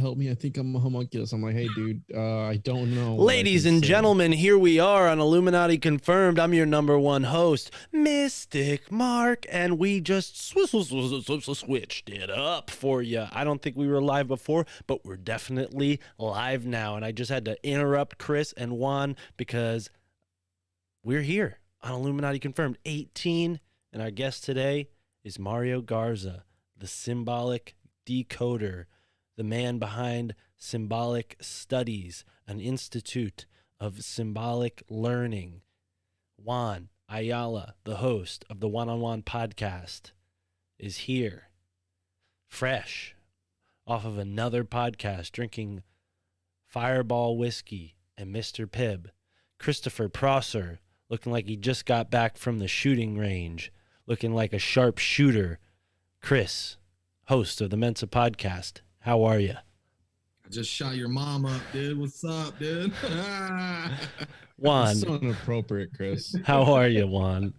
help me. I think I'm a homunculus. I'm like, hey, dude, I don't know. Ladies and gentlemen, here we are on Illuminati Confirmed. I'm your number one host, Mystic Mark, and we just switched it up for you. I don't think we were live before, but we're definitely live now. And I just had to interrupt Chris and Juan because we're here on Illuminati Confirmed 18, and our guest today is Mario Garza, the symbolic decoder, the man behind Symbolic Studies, an institute of symbolic learning. Juan Ayala, the host of the One-on-One podcast, is here, fresh off of another podcast, drinking Fireball whiskey and Mr. Pibb. Christopher Prosser, looking like he just got back from the shooting range, looking like a sharp shooter. Chris, host of the Mensa podcast, how are you? I just shot your mom up, dude. What's up, dude? Juan. So inappropriate, Chris. How are you, Juan?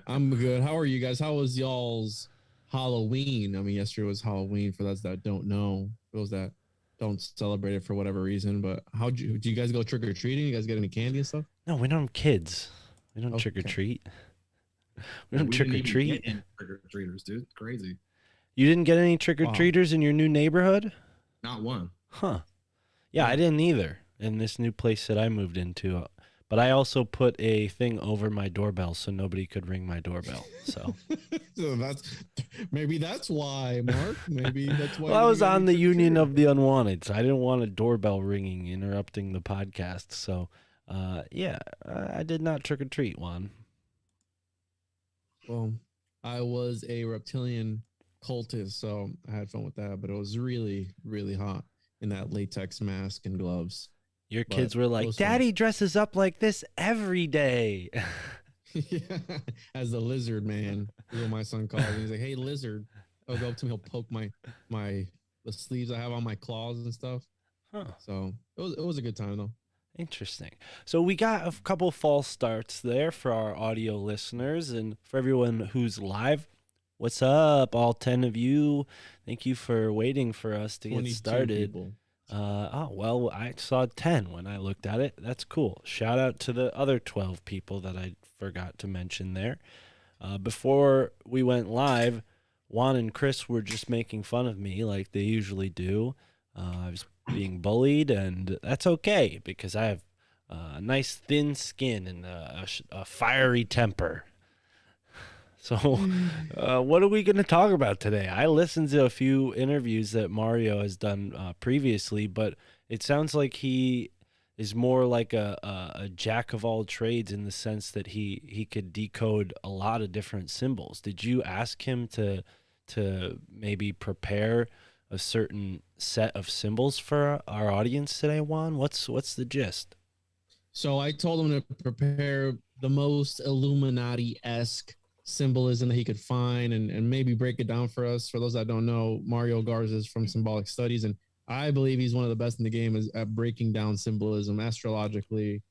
I'm good. How are you guys? How was y'all's Halloween? I mean, yesterday was Halloween for those that don't know, those that don't celebrate it for whatever reason. But do you guys go trick or treating? You guys get any candy and stuff? No, we don't have kids. We don't trick or treat. We don't trick or treat. Trick or treaters, dude. Crazy. You didn't get any trick or treaters in your new neighborhood? Not one. Huh. Yeah, I didn't either in this new place that I moved into. But I also put a thing over my doorbell so nobody could ring my doorbell. So, so maybe that's why, Mark. Maybe that's why. Well, I was on the Union of the Unwanted, so I didn't want a doorbell ringing interrupting the podcast. So, I did not trick or treat, Juan. Well, I was a reptilian cultist, so I had fun with that. But it was really, really hot in that latex mask and gloves. Your kids were like, Daddy dresses up like this every day. Yeah, as the lizard man, is what my son calls me. He's like, hey, lizard. He'll go up to me, he'll poke the sleeves I have on my claws and stuff. Huh. So it was a good time though. Interesting. So we got a couple false starts there for our audio listeners, and for everyone who's live, what's up, all 10 of you? Thank you for waiting for us to get started. People. I saw 10 when I looked at it. That's cool. Shout out to the other 12 people that I forgot to mention there. Before we went live, Juan and Chris were just making fun of me like they usually do. I was being bullied, and that's okay because I have a nice thin skin and a fiery temper. So what are we going to talk about today? I listened to a few interviews that Mario has done previously, but it sounds like he is more like a jack of all trades in the sense that he could decode a lot of different symbols. Did you ask him to maybe prepare a certain set of symbols for our audience today, Juan? What's the gist? So I told him to prepare the most Illuminati-esque symbolism that he could find and maybe break it down for us. For those that don't know, Mario Garza is from Symbolic Studies, and I believe he's one of the best in the game at breaking down symbolism astrologically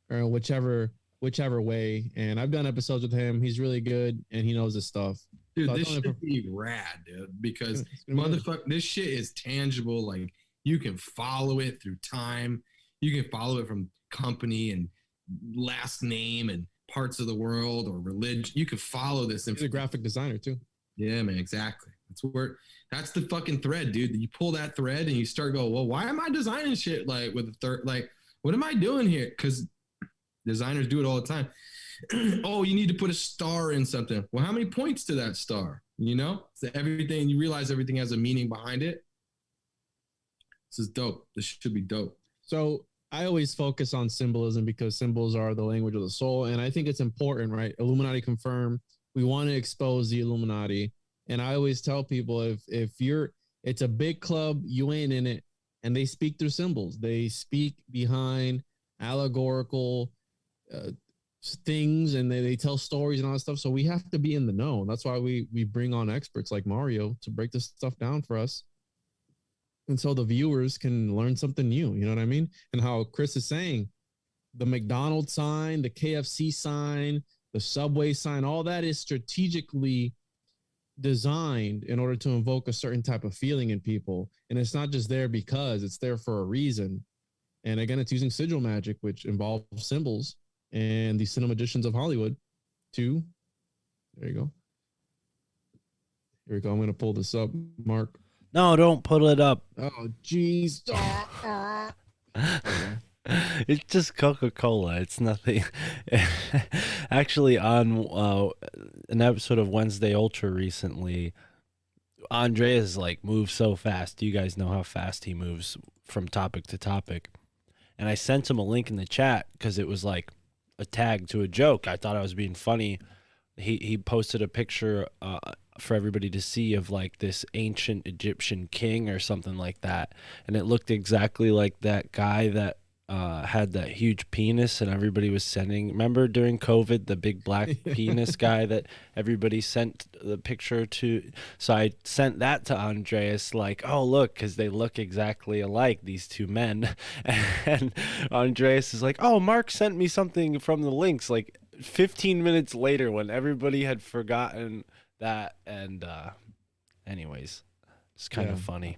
or whichever way. And I've done episodes with him. He's really good and he knows his stuff. Dude, so this should be rad, dude, because motherfucker, this shit is tangible. Like, you can follow it through time. You can follow it from company and last name and parts of the world or religion. You can follow this. He's a graphic designer too. Yeah, man, exactly. That's the fucking thread, dude. You pull that thread and you start going, well, why am I designing shit like with the third? Like, what am I doing here? Because designers do it all the time. Oh, you need to put a star in something. Well, how many points to that star? You know, so everything, you realize everything has a meaning behind it. This is dope. This should be dope. So I always focus on symbolism because symbols are the language of the soul. And I think it's important, right? Illuminati Confirmed. We want to expose the Illuminati. And I always tell people it's a big club, you ain't in it. And they speak through symbols. They speak behind allegorical things, and they tell stories and all that stuff. So we have to be in the know. And that's why we bring on experts like Mario to break this stuff down for us. And so the viewers can learn something new, you know what I mean? And how Chris is saying, the McDonald's sign, the KFC sign, the Subway sign, all that is strategically designed in order to invoke a certain type of feeling in people. And it's not just there because, it's there for a reason. And again, it's using sigil magic, which involves symbols and the cinemagicians of Hollywood to, there you go. Here we go. I'm going to pull this up, Mark. No, don't pull it up. Oh, jeez. It's just Coca-Cola. It's nothing. Actually, on an episode of Wednesday Ultra recently, Andreas like moves so fast. You guys know how fast he moves from topic to topic. And I sent him a link in the chat because it was like a tag to a joke. I thought I was being funny. He posted a picture for everybody to see of like this ancient Egyptian king or something like that, and it looked exactly like that guy that had that huge penis, and everybody was sending. Remember during COVID, the big black penis guy that everybody sent the picture to? So I sent that to Andreas, like, oh look, because they look exactly alike, these two men. And Andreas is like, oh, Mark sent me something from the links, like 15 minutes later when everybody had forgotten that. And anyways, it's kind of funny.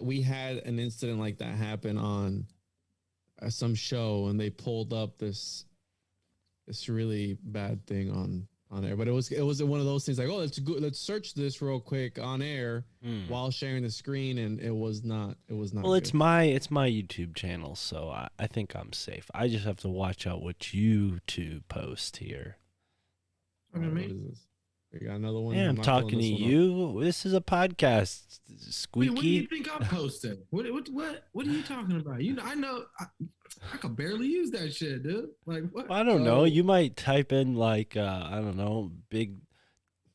We had an incident like that happen on some show, and they pulled up this really bad thing on air. But it was one of those things like, oh, let's search this real quick on air while sharing the screen, and it was not well, good. it's my YouTube channel, so I think I'm safe. I just have to watch out what you two post here. What is this? We got another one. Yeah, I'm talking to you. This is a podcast. Squeaky. Wait, what do you think I'm posting? What are you talking about? I know I could barely use that shit, dude. Like what? I don't know. You might type in like I don't know, big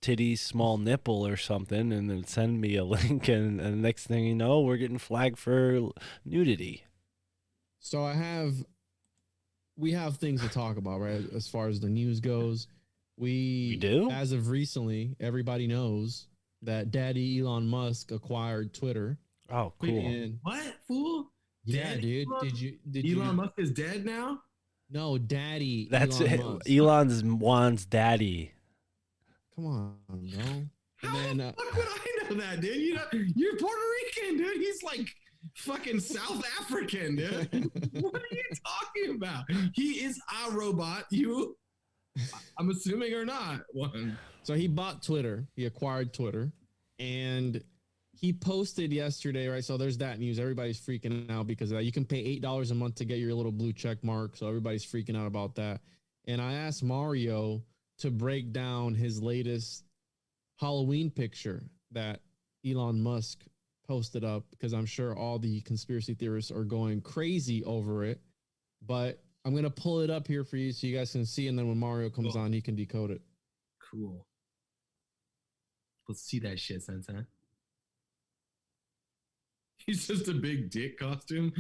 titty, small nipple or something, and then send me a link, and the next thing you know, we're getting flagged for nudity. So we have things to talk about, right? As far as the news goes. We do? As of recently, everybody knows that Daddy Elon Musk acquired Twitter. Oh, cool. And what, fool? Yeah, Daddy dude. Did Elon Musk is dead now? No, Daddy. That's Elon it. Musk. Elon's Juan's daddy. Come on, bro. How the fuck would I know that, dude? You're Puerto Rican, dude. He's like fucking South African, dude. What are you talking about? He is a robot. I'm assuming or not. One. So he bought Twitter. He acquired Twitter, and he posted yesterday, right? So there's that news. Everybody's freaking out because of that. You can pay $8 a month to get your little blue check mark. So everybody's freaking out about that. And I asked Mario to break down his latest Halloween picture that Elon Musk posted up, because I'm sure all the conspiracy theorists are going crazy over it. But I'm going to pull it up here for you so you guys can see. And then when Mario comes on, he can decode it. Cool. Let's see that shit, Sensei. He's just a big dick costume.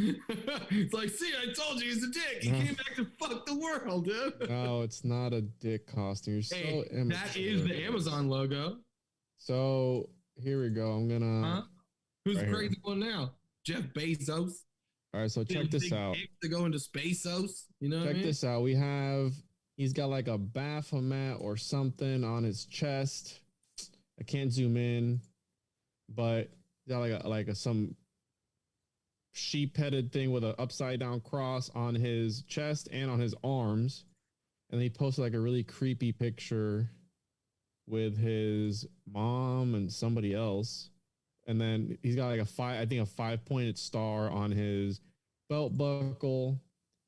It's like, see, I told you he's a dick. He came back to fuck the world, dude. No, it's not a dick costume. That is the Amazon logo. So here we go. I'm going to... Who's the crazy one now? Jeff Bezos. All right, so check this out. To go into Spaceos, you know. Check this out. He's got like a Baphomet or something on his chest. I can't zoom in, but he's got some sheep-headed thing with an upside-down cross on his chest and on his arms. And he posted like a really creepy picture with his mom and somebody else. And then he's got like a 5-pointed star on his belt buckle.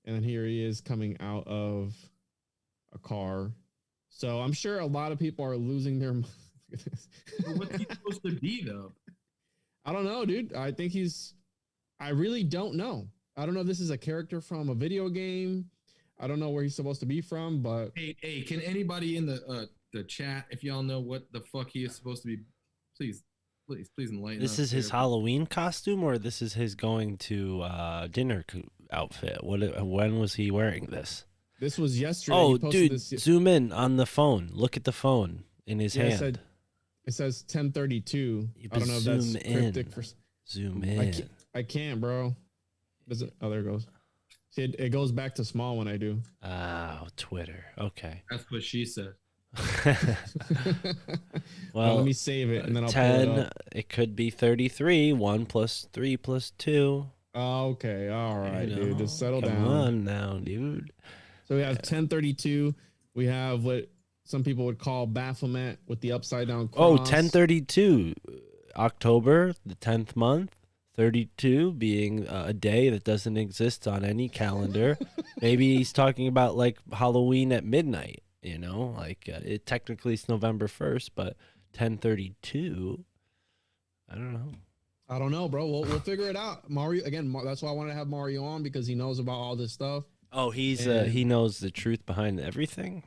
And then here he is coming out of a car. So I'm sure a lot of people are losing their mind. What's he supposed to be, though? I don't know, dude. I really don't know. I don't know if this is a character from a video game. I don't know where he's supposed to be from, but... Hey, can anybody in the chat, if y'all know what the fuck he is supposed to be, please enlighten us. This is his Halloween costume, or this is his going to dinner outfit? When was he wearing this? This was yesterday. Oh, dude, zoom in on the phone. Look at the phone in his hand. It says 10:32. I don't know if that's cryptic. Zoom in. I can't, bro. Oh, there it goes. See, it goes back to small when I do. Oh, Twitter. Okay. That's what she said. Well, let me save it and then I'll pull it 10, up. it could be 33. 1 plus 3 plus 2. Okay, all right, dude. Just settle Come down. on now, dude. So we have 1032. We have what some people would call Baphomet with the upside down cross. Oh, 1032. October, the 10th month. 32 being a day that doesn't exist on any calendar. Maybe he's talking about like Halloween at midnight, you know, like it technically it's November 1st, but 1032. I don't know. I don't know, bro. We'll figure it out. Mario, again, that's why I wanted to have Mario on because he knows about all this stuff. Oh, he knows the truth behind everything.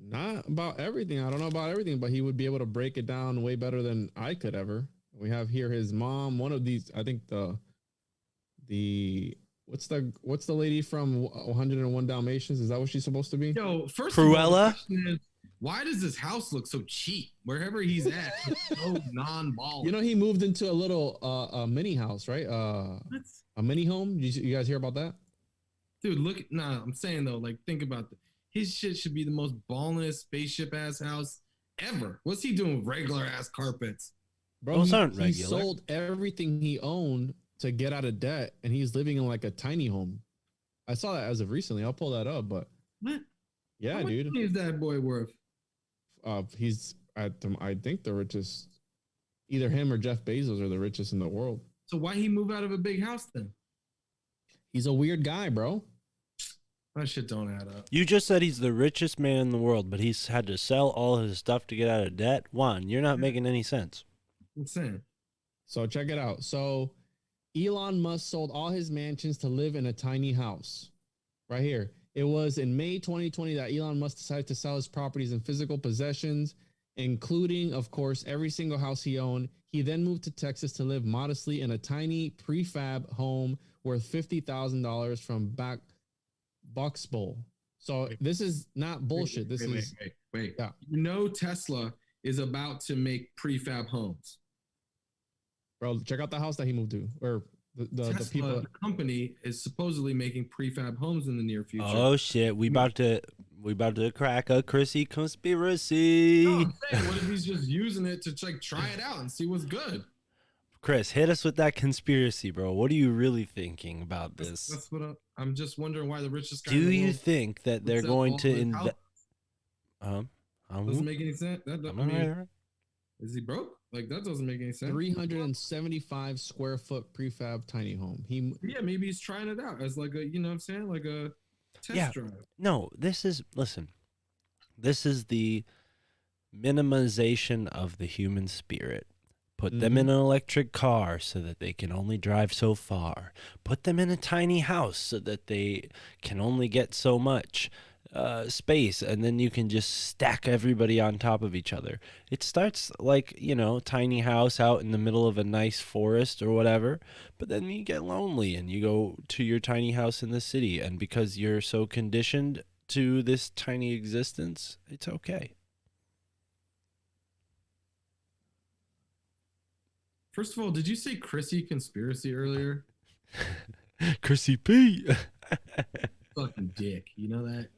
Not about everything. I don't know about everything, but he would be able to break it down way better than I could ever. We have here his mom. One of these, I think the what's the lady from 101 Dalmatians? Is that what she's supposed to be? Yo, first Cruella? of all, the question is, why does this house look so cheap? Wherever he's at, it's so non-ball. You know, he moved into a little a mini house, right? What? A mini home. You guys hear about that? Dude, look. Nah, I'm saying though, like, think about his shit should be the most ballingest spaceship ass house ever. What's he doing with regular ass carpets? Bro, Those aren't he regular. sold everything he owned to get out of debt, and he's living in like a tiny home. I saw that as of recently. I'll pull that up, but What? yeah, How much dude. money is that boy worth? He's I think the richest. Either him or Jeff Bezos are the richest in the world. So why he move out of a big house then? He's a weird guy, bro. That shit don't add up. You just said he's the richest man in the world, but he's had to sell all his stuff to get out of debt. Juan, you're not making any sense. I'm saying. So check it out. So Elon Musk sold all his mansions to live in a tiny house. Right here. It was in May 2020 that Elon Musk decided to sell his properties and physical possessions, including, of course, every single house he owned. He then moved to Texas to live modestly in a tiny prefab home worth $50,000 from Boxbowl. So this is not bullshit. Wait. Yeah. You know Tesla is about to make prefab homes. Bro, check out the house that he moved to, or the Tesla, people. the company, is supposedly making prefab homes in the near future. Oh shit, we about to crack a Chrissy conspiracy. No, I'm saying, what if he's just using it to like try it out and see what's good? Chris, hit us with that conspiracy, bro. What are you really thinking about this? That's what I'm just wondering why the richest guy. Do in the you world think that they're would sell going all to his invest? houses. Doesn't make any sense. I mean, is he broke? Like, that doesn't make any sense. 375 square foot prefab tiny home. Yeah, maybe he's trying it out as like a, you know what I'm saying, like a test drive. No, this is the minimization of the human spirit. Put them in an electric car so that they can only drive so far. Put them in a tiny house so that they can only get so much space, and then you can just stack everybody on top of each other. It starts like, you know, tiny house out in the middle of a nice forest or whatever, but then you get lonely and you go to your tiny house in the city, and because you're so conditioned to this tiny existence, it's okay. First of all, did you say Chrissy conspiracy earlier? Chrissy P. Fucking dick, you know that?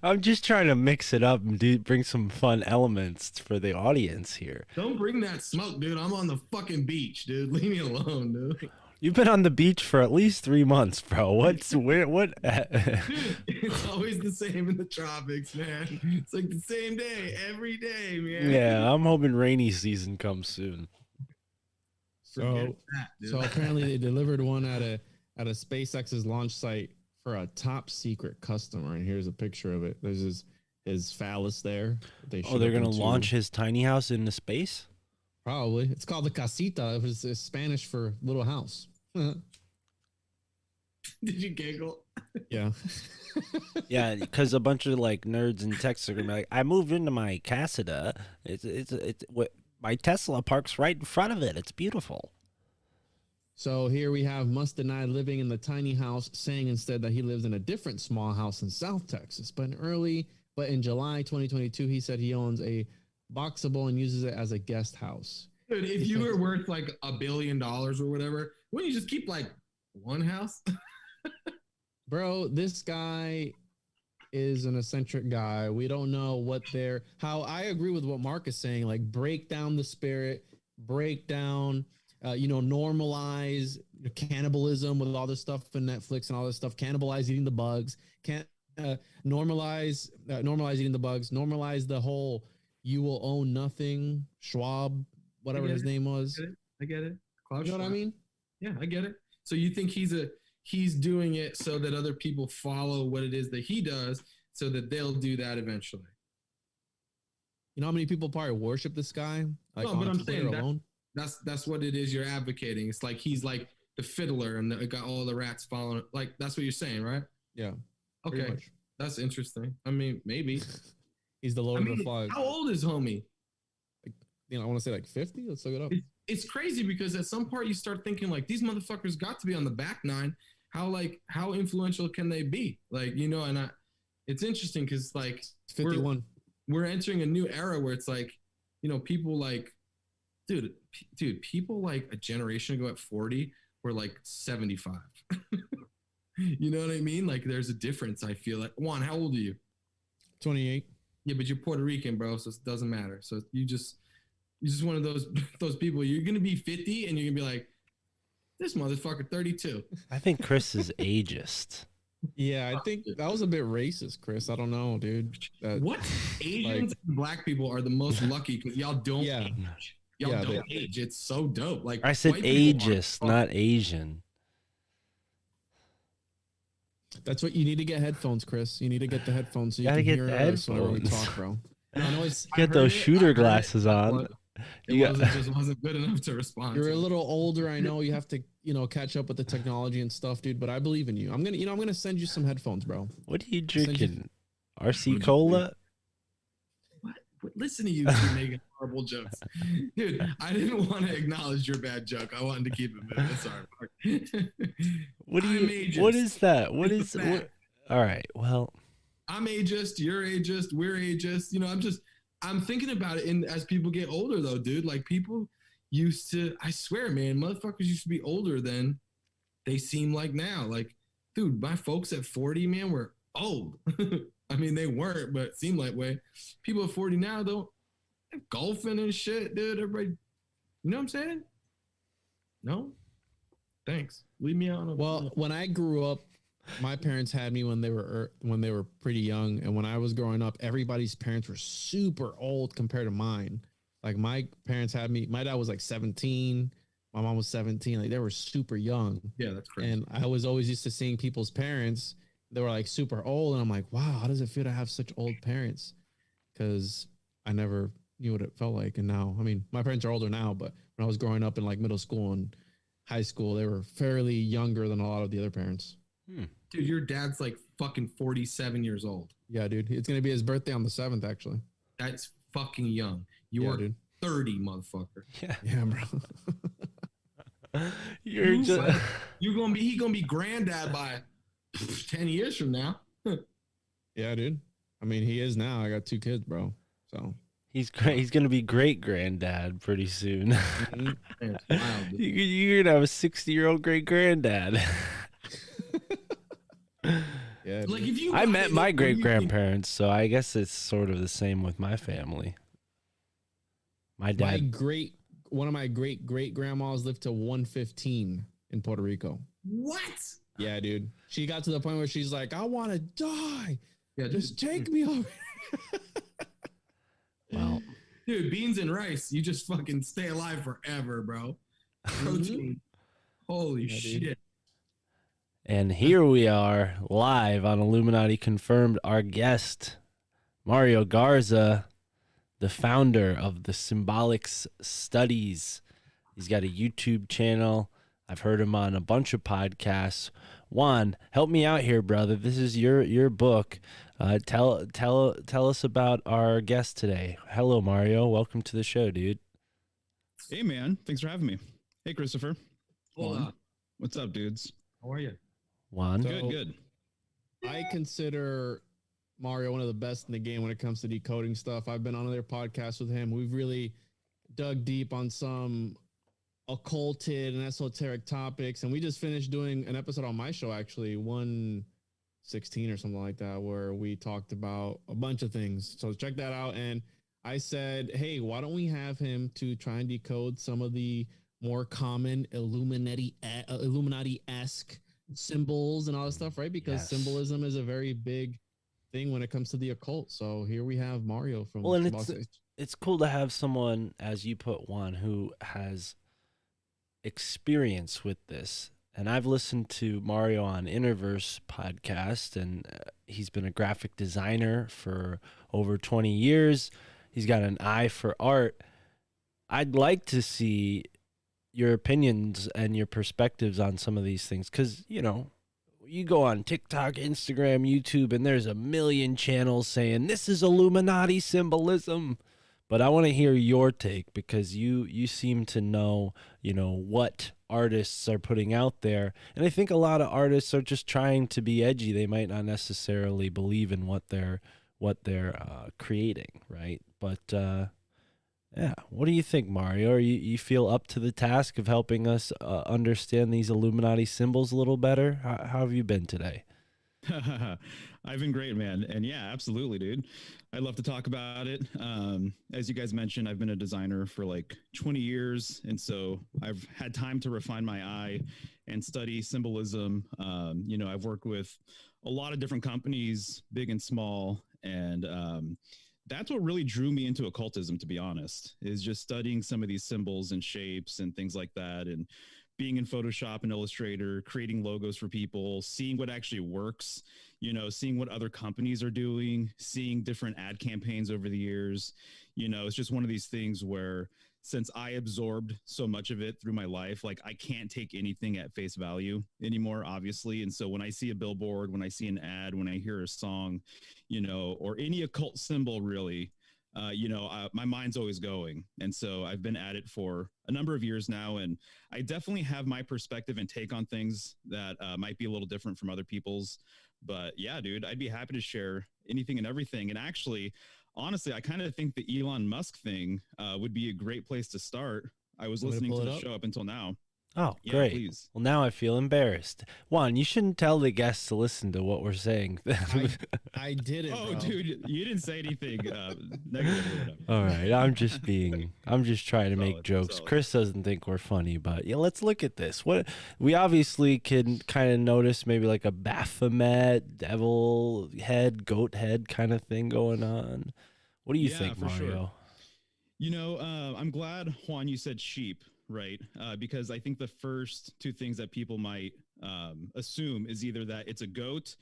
I'm just trying to mix it up and bring some fun elements for the audience here. Don't bring that smoke, dude. I'm on the fucking beach, dude. Leave me alone, dude. You've been on the beach for at least 3 months, bro. What? Dude, it's always the same in the tropics, man. It's like the same day every day, man. Yeah, I'm hoping rainy season comes soon. So apparently they delivered one at a SpaceX's launch site for a top secret customer, and here's a picture of it. There's his phallus there. They're gonna launch his tiny house into space? Probably. It's called the casita. It was Spanish for little house. Did you giggle? Yeah. Yeah, because a bunch of like nerds in Texas are gonna be like, I moved into my casita. It's what my Tesla parks right in front of it. It's beautiful. So here we have Musk denied living in the tiny house, saying instead that he lives in a different small house in South Texas. But in July 2022, he said he owns a Boxable and uses it as a guest house. Dude, if you were worth like $1 billion or whatever, wouldn't you just keep like one house? Bro, this guy, is an eccentric guy. We don't know what they're, how I agree with what Mark is saying, like break down the spirit, break down, normalize cannibalism with all this stuff in Netflix and all this stuff, cannibalize eating the bugs, can't normalize eating the bugs, normalize the whole you will own nothing, Schwab, whatever his name was. I get it. Klaus You know what I Schwab. mean? Yeah, I get it. So you think he's doing it so that other people follow what it is that he does so that they'll do that eventually. You know how many people probably worship this guy? Like No, but I'm Twitter saying alone? that's what it is you're advocating. It's like he's like the fiddler and got all the rats following. Like that's what you're saying, right? Yeah. Okay, that's interesting. I mean, maybe he's the Lord of the Flies. How old is homie? I want to say like 50. Let's look it up. It's crazy because at some part you start thinking like these motherfuckers got to be on the back nine. How influential can they be? Like, it's interesting because like 51. We're entering a new era where it's like, people like, dude, people like a generation ago at 40 were like 75. You know what I mean? Like there's a difference. I feel like Juan, how old are you? 28. Yeah, but you're Puerto Rican, bro. So it doesn't matter. So you're just one of those people. You're gonna be 50 and you're gonna be like, this motherfucker 32. I think Chris is ageist. Yeah, I think that was a bit racist, Chris. I don't know, dude. What? Asians and black people are the most lucky because y'all don't age. Y'all don't age. It's so dope. Like I said ageist, not Asian. That's what you need to get headphones, Chris. You need to get the headphones so you Gotta can get hear us when we talk, bro. Get those shooter glasses on. It wasn't good enough to respond. You're a little older. I know you have to, catch up with the technology and stuff, dude. But I believe in you. I'm gonna send you some headphones, bro. What are you drinking? RC Cola? What? Listen to you two making horrible jokes, dude. I didn't want to acknowledge your bad joke. I wanted to keep it moving. Sorry, What is that? What is? All right. Well, I'm ageist. You're ageist. We're ageist. I'm thinking about it as people get older, though, dude. Like people used to, I swear, man, motherfuckers used to be older than they seem like now. Like, dude, my folks at 40, man, were old. I mean, they weren't, but it seemed like way. People at 40 now, though, they're golfing and shit, dude. Everybody, you know what I'm saying? No? Thanks. Leave me out. Well, when I grew up, my parents had me when they were pretty young, and when I was growing up, everybody's parents were super old compared to mine. Like my parents had me. My dad was like 17. My mom was 17. Like they were super young. Yeah, that's crazy. And I was always used to seeing people's parents. They were like super old, and I'm like, wow, how does it feel to have such old parents? Because I never knew what it felt like. And now, I mean, my parents are older now, but when I was growing up in like middle school and high school, they were fairly younger than a lot of the other parents. Dude, your dad's like fucking 47 years old. Yeah, dude. It's going to be his birthday on the 7th, actually. That's fucking young. You are dude. 30, motherfucker. Yeah, bro. He gonna be granddad by 10 years from now. Yeah, dude. I mean, he is now. I got 2 kids, bro. So he's gonna be great granddad pretty soon. It's wild, You're gonna have a 60-year-old great granddad. Yeah, like if you I met my great grandparents, so I guess it's sort of the same with my family. My dad, one of my great grandmas lived to 115 in Puerto Rico. What? Yeah, dude. She got to the point where she's like, I want to die. Yeah, just take me over. well, dude, beans and rice, you just fucking stay alive forever, bro. Protein. Holy shit. Dude. And here we are live on Illuminati Confirmed. Our guest, Mario Garza, the founder of the Symbolics Studies. He's got a YouTube channel. I've heard him on a bunch of podcasts. Juan, help me out here, brother. This is your book. Tell us about our guest today. Hello, Mario. Welcome to the show, dude. Hey, man. Thanks for having me. Hey, Christopher. Hola. What's up, dudes? How are you? Juan. Good. I consider Mario one of the best in the game when it comes to decoding stuff. I've been on their podcast with him. We've really dug deep on some occulted and esoteric topics, and we just finished doing an episode on my show, actually, one 16 or something like that, where we talked about a bunch of things. So check that out. And I said, hey, why don't we have him to try and decode some of the more common Illuminati-esque symbols and all that stuff, right? Because symbolism is a very big thing when it comes to the occult. So here we have Mario from. Well, and it's cool to have someone, as you put, Juan, who has experience with this. And I've listened to Mario on Interverse podcast, and he's been a graphic designer for over 20 years. He's got an eye for art. I'd like to see your opinions and your perspectives on some of these things, because, you know, you go on TikTok, Instagram, YouTube, and there's a million channels saying this is Illuminati symbolism. But I want to hear your take, because you seem to know, you know, what artists are putting out there. And I think a lot of artists are just trying to be edgy. They might not necessarily believe in what they're creating, right? But yeah, what do you think, Mario? You feel up to the task of helping us understand these Illuminati symbols a little better? How have you been today? I've been great, man. And yeah, absolutely, dude. I'd love to talk about it. As you guys mentioned, I've been a designer for like 20 years. And so I've had time to refine my eye and study symbolism. You know, I've worked with a lot of different companies, big and small. And that's what really drew me into occultism, to be honest, is just studying some of these symbols and shapes and things like that. And being in Photoshop and Illustrator, creating logos for people, seeing what actually works, you know, seeing what other companies are doing, seeing different ad campaigns over the years. You know, it's just one of these things where, since I absorbed so much of it through my life, like I can't take anything at face value anymore, obviously. And so when I see a billboard, when I see an ad, when I hear a song, you know, or any occult symbol, really, you know, my mind's always going. And so I've been at it for a number of years now, and I definitely have my perspective and take on things that might be a little different from other people's. But yeah, dude, I'd be happy to share anything and everything. And actually, honestly, I kind of think the Elon Musk thing would be a great place to start. I was listening to the show up until now. Oh, yeah, great. Please. Well, now I feel embarrassed. Juan, you shouldn't tell the guests to listen to what we're saying. I did it. Oh, bro. dude, you didn't say anything negative or whatever. All right. I'm just trying to make jokes. solid. Chris doesn't think we're funny, but yeah, let's look at this. What we obviously can kind of notice maybe like a Baphomet, devil head, goat head kind of thing going on. What do you think, Mario? Sure. You know, I'm glad, Juan, you said sheep, right? Because I think the first two things that people might assume is either that it's a goat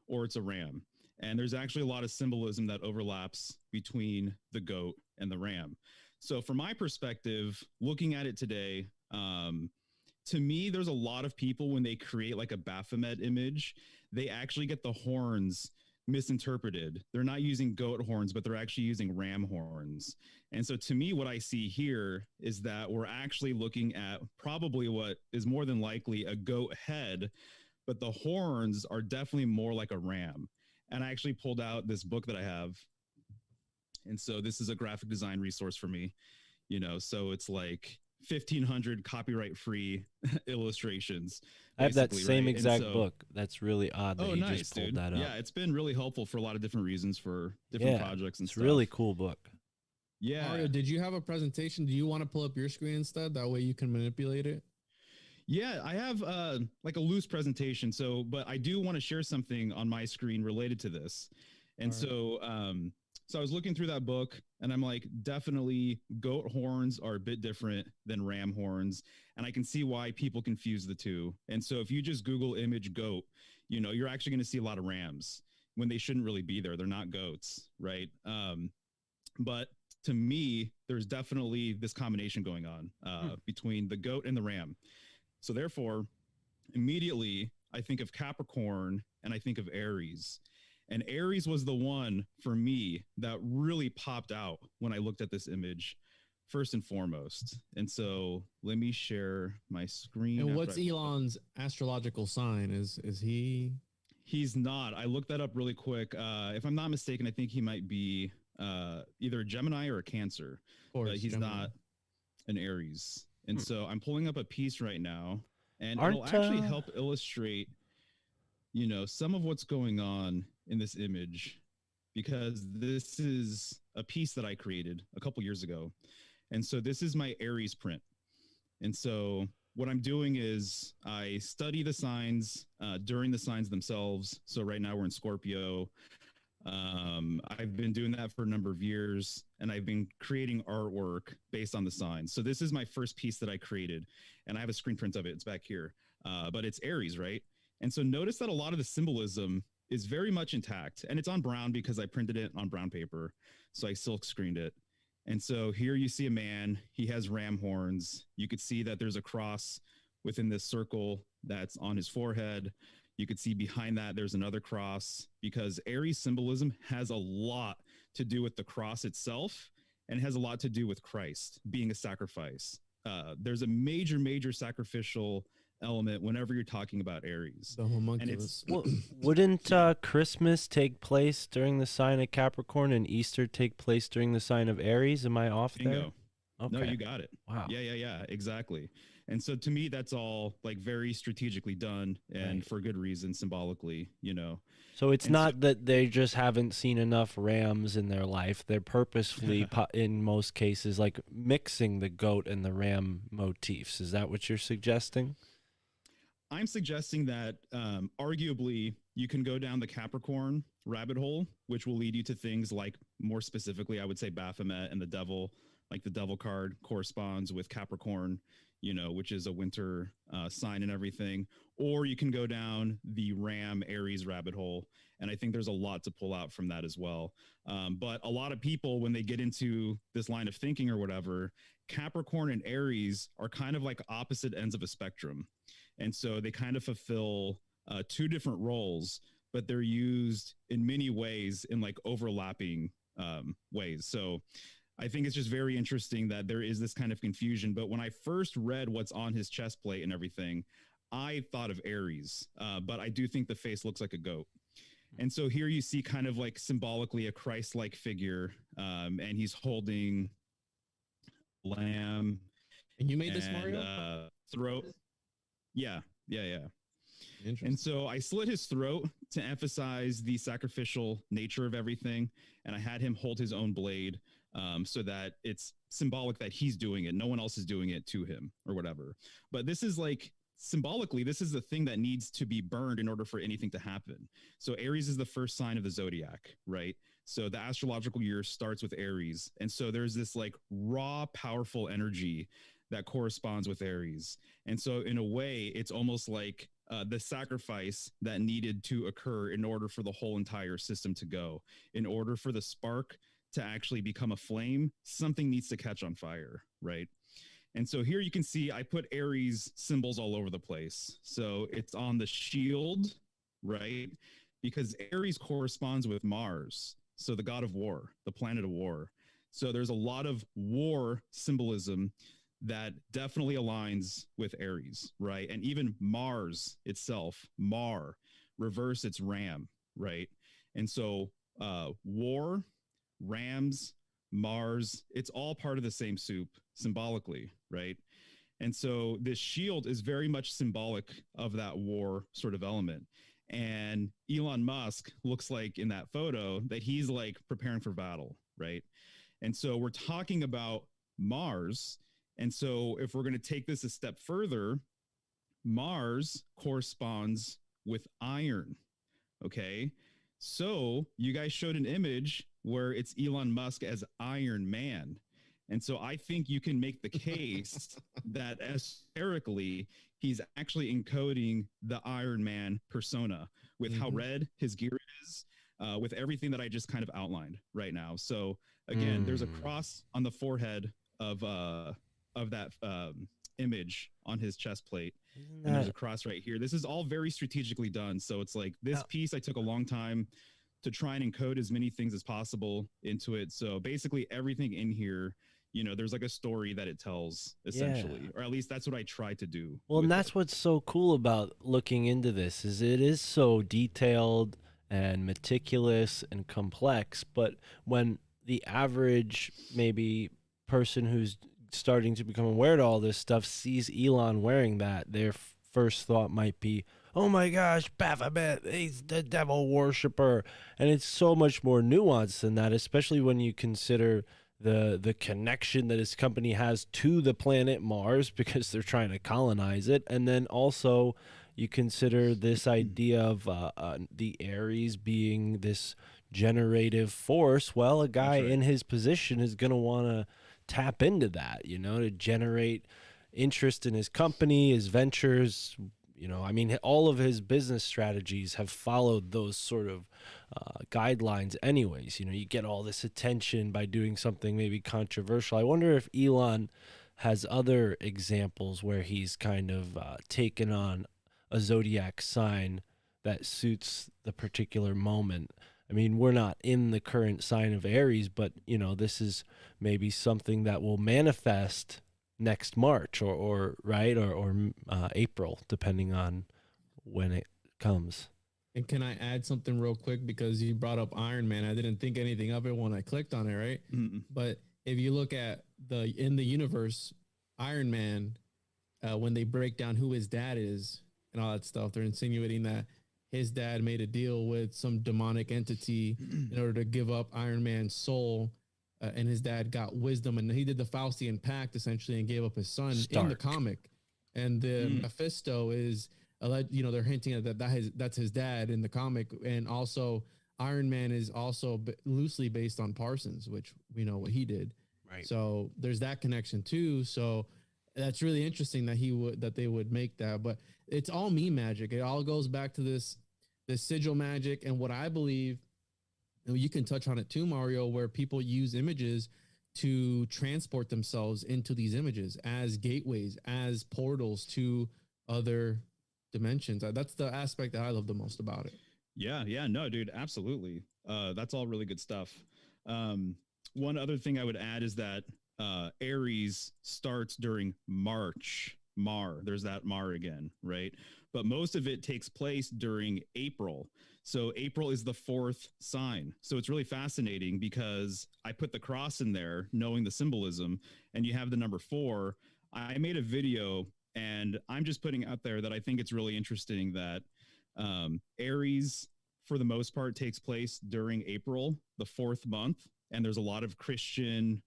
or it's a ram. And there's actually a lot of symbolism that overlaps between the goat and the ram. So from my perspective, looking at it today, to me, there's a lot of people, when they create like a Baphomet image, they actually get the horns misinterpreted. They're not using goat horns, but they're actually using ram horns. And so to me, what I see here is that we're actually looking at probably what is more than likely a goat head, but the horns are definitely more like a ram. And I actually pulled out this book that I have. And so this is a graphic design resource for me, you know, so it's like 1,500 copyright free illustrations. I have that same exact book. That's really odd that you nice, just pulled dude. that up. Yeah, it's been really helpful for a lot of different reasons for different projects and it's stuff. a really cool book. Yeah. Mario, did you have a presentation? Do you want to pull up your screen instead? That way you can manipulate it. Yeah, I have like a loose presentation. So, but I do want to share something on my screen related to this. And so I was looking through that book, and I'm like, definitely goat horns are a bit different than ram horns. And I can see why people confuse the two. And so if you just Google image goat, you know, you're actually going to see a lot of rams when they shouldn't really be there. They're not goats, right? But to me, there's definitely this combination going on between the goat and the ram. So therefore, immediately, I think of Capricorn and I think of Aries. And Aries was the one for me that really popped out when I looked at this image, first and foremost. And so let me share my screen. And what's Elon's astrological sign? Is he? He's not. I looked that up really quick. If I'm not mistaken, I think he might be either a Gemini or a Cancer. Of course, but he's Gemini. not an Aries. And so I'm pulling up a piece right now, and it'll actually help illustrate some of what's going on in this image, because this is a piece that I created a couple years ago. And so this is my Aries print. And so what I'm doing is I study the signs during the signs themselves. So right now we're in Scorpio. I've been doing that for a number of years, and I've been creating artwork based on the signs. So this is my first piece that I created, and I have a screen print of it. It's back here, but it's Aries, right? And so notice that a lot of the symbolism is very much intact, and it's on brown because I printed it on brown paper. So I silk screened it. And so here you see a man, he has ram horns. You could see that there's a cross within this circle that's on his forehead. You could see behind that there's another cross, because Aries symbolism has a lot to do with the cross itself, and it has a lot to do with Christ being a sacrifice. There's a major sacrificial element whenever you're talking about Aries. The homunculus. Well, wouldn't Christmas take place during the sign of Capricorn and Easter take place during the sign of Aries? Am I off there? Bingo. Okay. No, you got it. Wow. Yeah, exactly. And so to me, that's all like very strategically done, and Right. for good reason, symbolically, So it's not that they just haven't seen enough rams in their life. They're purposefully, in most cases, like mixing the goat and the ram motifs. Is that what you're suggesting? I'm suggesting that arguably you can go down the Capricorn rabbit hole, which will lead you to things like, more specifically, I would say Baphomet and the devil. Like the devil card corresponds with Capricorn, which is a winter sign and everything. Or you can go down the Ram Aries rabbit hole. And I think there's a lot to pull out from that as well. But a lot of people, when they get into this line of thinking or whatever, Capricorn and Aries are kind of like opposite ends of a spectrum. And so they kind of fulfill two different roles, but they're used in many ways in like overlapping ways. So I think it's just very interesting that there is this kind of confusion. But when I first read what's on his chest plate and everything, I thought of Aries, but I do think the face looks like a goat. And so here you see kind of like symbolically a Christ-like figure, and he's holding lamb. And you made this, Mario? Throat. Yeah. Interesting. And so I slit his throat to emphasize the sacrificial nature of everything. And I had him hold his own blade, so that it's symbolic that he's doing it. No one else is doing it to him or whatever. But this is like, symbolically, this is the thing that needs to be burned in order for anything to happen. So Aries is the first sign of the zodiac, right? So the astrological year starts with Aries. And so there's this like raw, powerful energy that corresponds with Aries. And so in a way, it's almost like the sacrifice that needed to occur in order for the whole entire system to go. In order for the spark to actually become a flame, something needs to catch on fire, right? And so here you can see I put Aries symbols all over the place. So it's on the shield, right? Because Aries corresponds with Mars, so the god of war, the planet of war. So there's a lot of war symbolism that definitely aligns with Aries, right? And even Mars itself, Mar, reverse its ram, right? And so war, rams, Mars, it's all part of the same soup symbolically, right? And so this shield is very much symbolic of that war sort of element. And Elon Musk looks like in that photo that he's like preparing for battle, right? And so we're talking about Mars. And so if we're going to take this a step further, Mars corresponds with iron, okay? So you guys showed an image where it's Elon Musk as Iron Man. And so I think you can make the case that aesthetically, he's actually encoding the Iron Man persona with how red his gear is, with everything that I just kind of outlined right now. So again, there's a cross on the forehead of that image on his chest plate. And there's a cross right here. This is all very strategically done. So it's like this piece, I took a long time to try and encode as many things as possible into it. So basically everything in here, there's like a story that it tells essentially, or at least that's what I try to do. Well, and that's what's so cool about looking into this is it is so detailed and meticulous and complex. But when the average maybe person who's starting to become aware to all this stuff sees Elon wearing that, their first thought might be, oh my gosh, Baphomet, he's the devil worshiper. And it's so much more nuanced than that, especially when you consider the connection that his company has to the planet Mars because they're trying to colonize it. And then also you consider this idea of the Aries being this generative force. Well, a guy in his position is going to want to tap into that, to generate interest in his company, his ventures. I mean, all of his business strategies have followed those sort of guidelines anyways. You get all this attention by doing something maybe controversial. I wonder if Elon has other examples where he's kind of taken on a zodiac sign that suits the particular moment. I mean, we're not in the current sign of Aries, but, this is maybe something that will manifest next March or April, depending on when it comes. And can I add something real quick? Because you brought up Iron Man. I didn't think anything of it when I clicked on it, right? Mm-mm. But if you look at in the universe, Iron Man, when they break down who his dad is and all that stuff, they're insinuating that his dad made a deal with some demonic entity in order to give up Iron Man's soul. And his dad got wisdom, and he did the Faustian pact essentially and gave up his son in the comic. And the Mephisto is, they're hinting at that's his dad in the comic. And also Iron Man is also loosely based on Parsons, which we know what he did. Right. So there's that connection too. So that's really interesting that they would make that, but it's all meme magic. It all goes back to this sigil magic. And what I believe, you can touch on it too, Mario, where people use images to transport themselves into these images as gateways, as portals to other dimensions. That's the aspect that I love the most about it. Yeah, no, dude, absolutely. That's all really good stuff. One other thing I would add is that Aries starts during March. There's that Mar again, right? But most of it takes place during April. So April is the fourth sign. So it's really fascinating because I put the cross in there, knowing the symbolism, and you have the number 4. I made a video, and I'm just putting out there that I think it's really interesting that Aries, for the most part, takes place during April, the 4th month. And there's a lot of Christian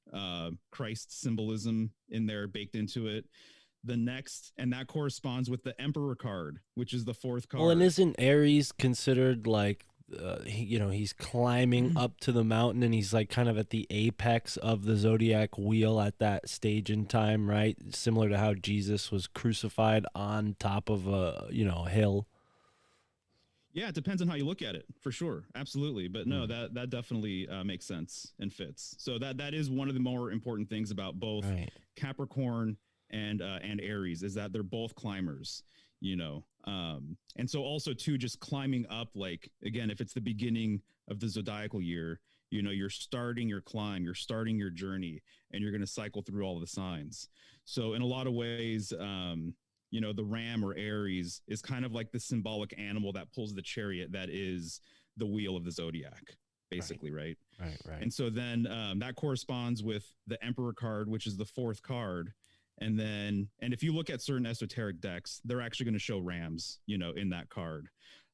Christ symbolism in there baked into it. The next, and that corresponds with the Emperor card, which is the 4th card. Well, and isn't Aries considered like, he's climbing up to the mountain, and he's like kind of at the apex of the zodiac wheel at that stage in time, right? Similar to how Jesus was crucified on top of a hill. Yeah, it depends on how you look at it, for sure. Absolutely. But no, that definitely makes sense and fits. So that is one of the more important things about both Capricorn and Aries, is that they're both climbers, and so also too, just climbing up, like, again, if it's the beginning of the zodiacal year, you're starting your climb, you're starting your journey, and you're going to cycle through all of the signs. So in a lot of ways, the ram or Aries is kind of like the symbolic animal that pulls the chariot that is the wheel of the zodiac, basically, right? Right. And so then that corresponds with the Emperor card, which is the 4th card. And if you look at certain esoteric decks, they're actually going to show rams, in that card.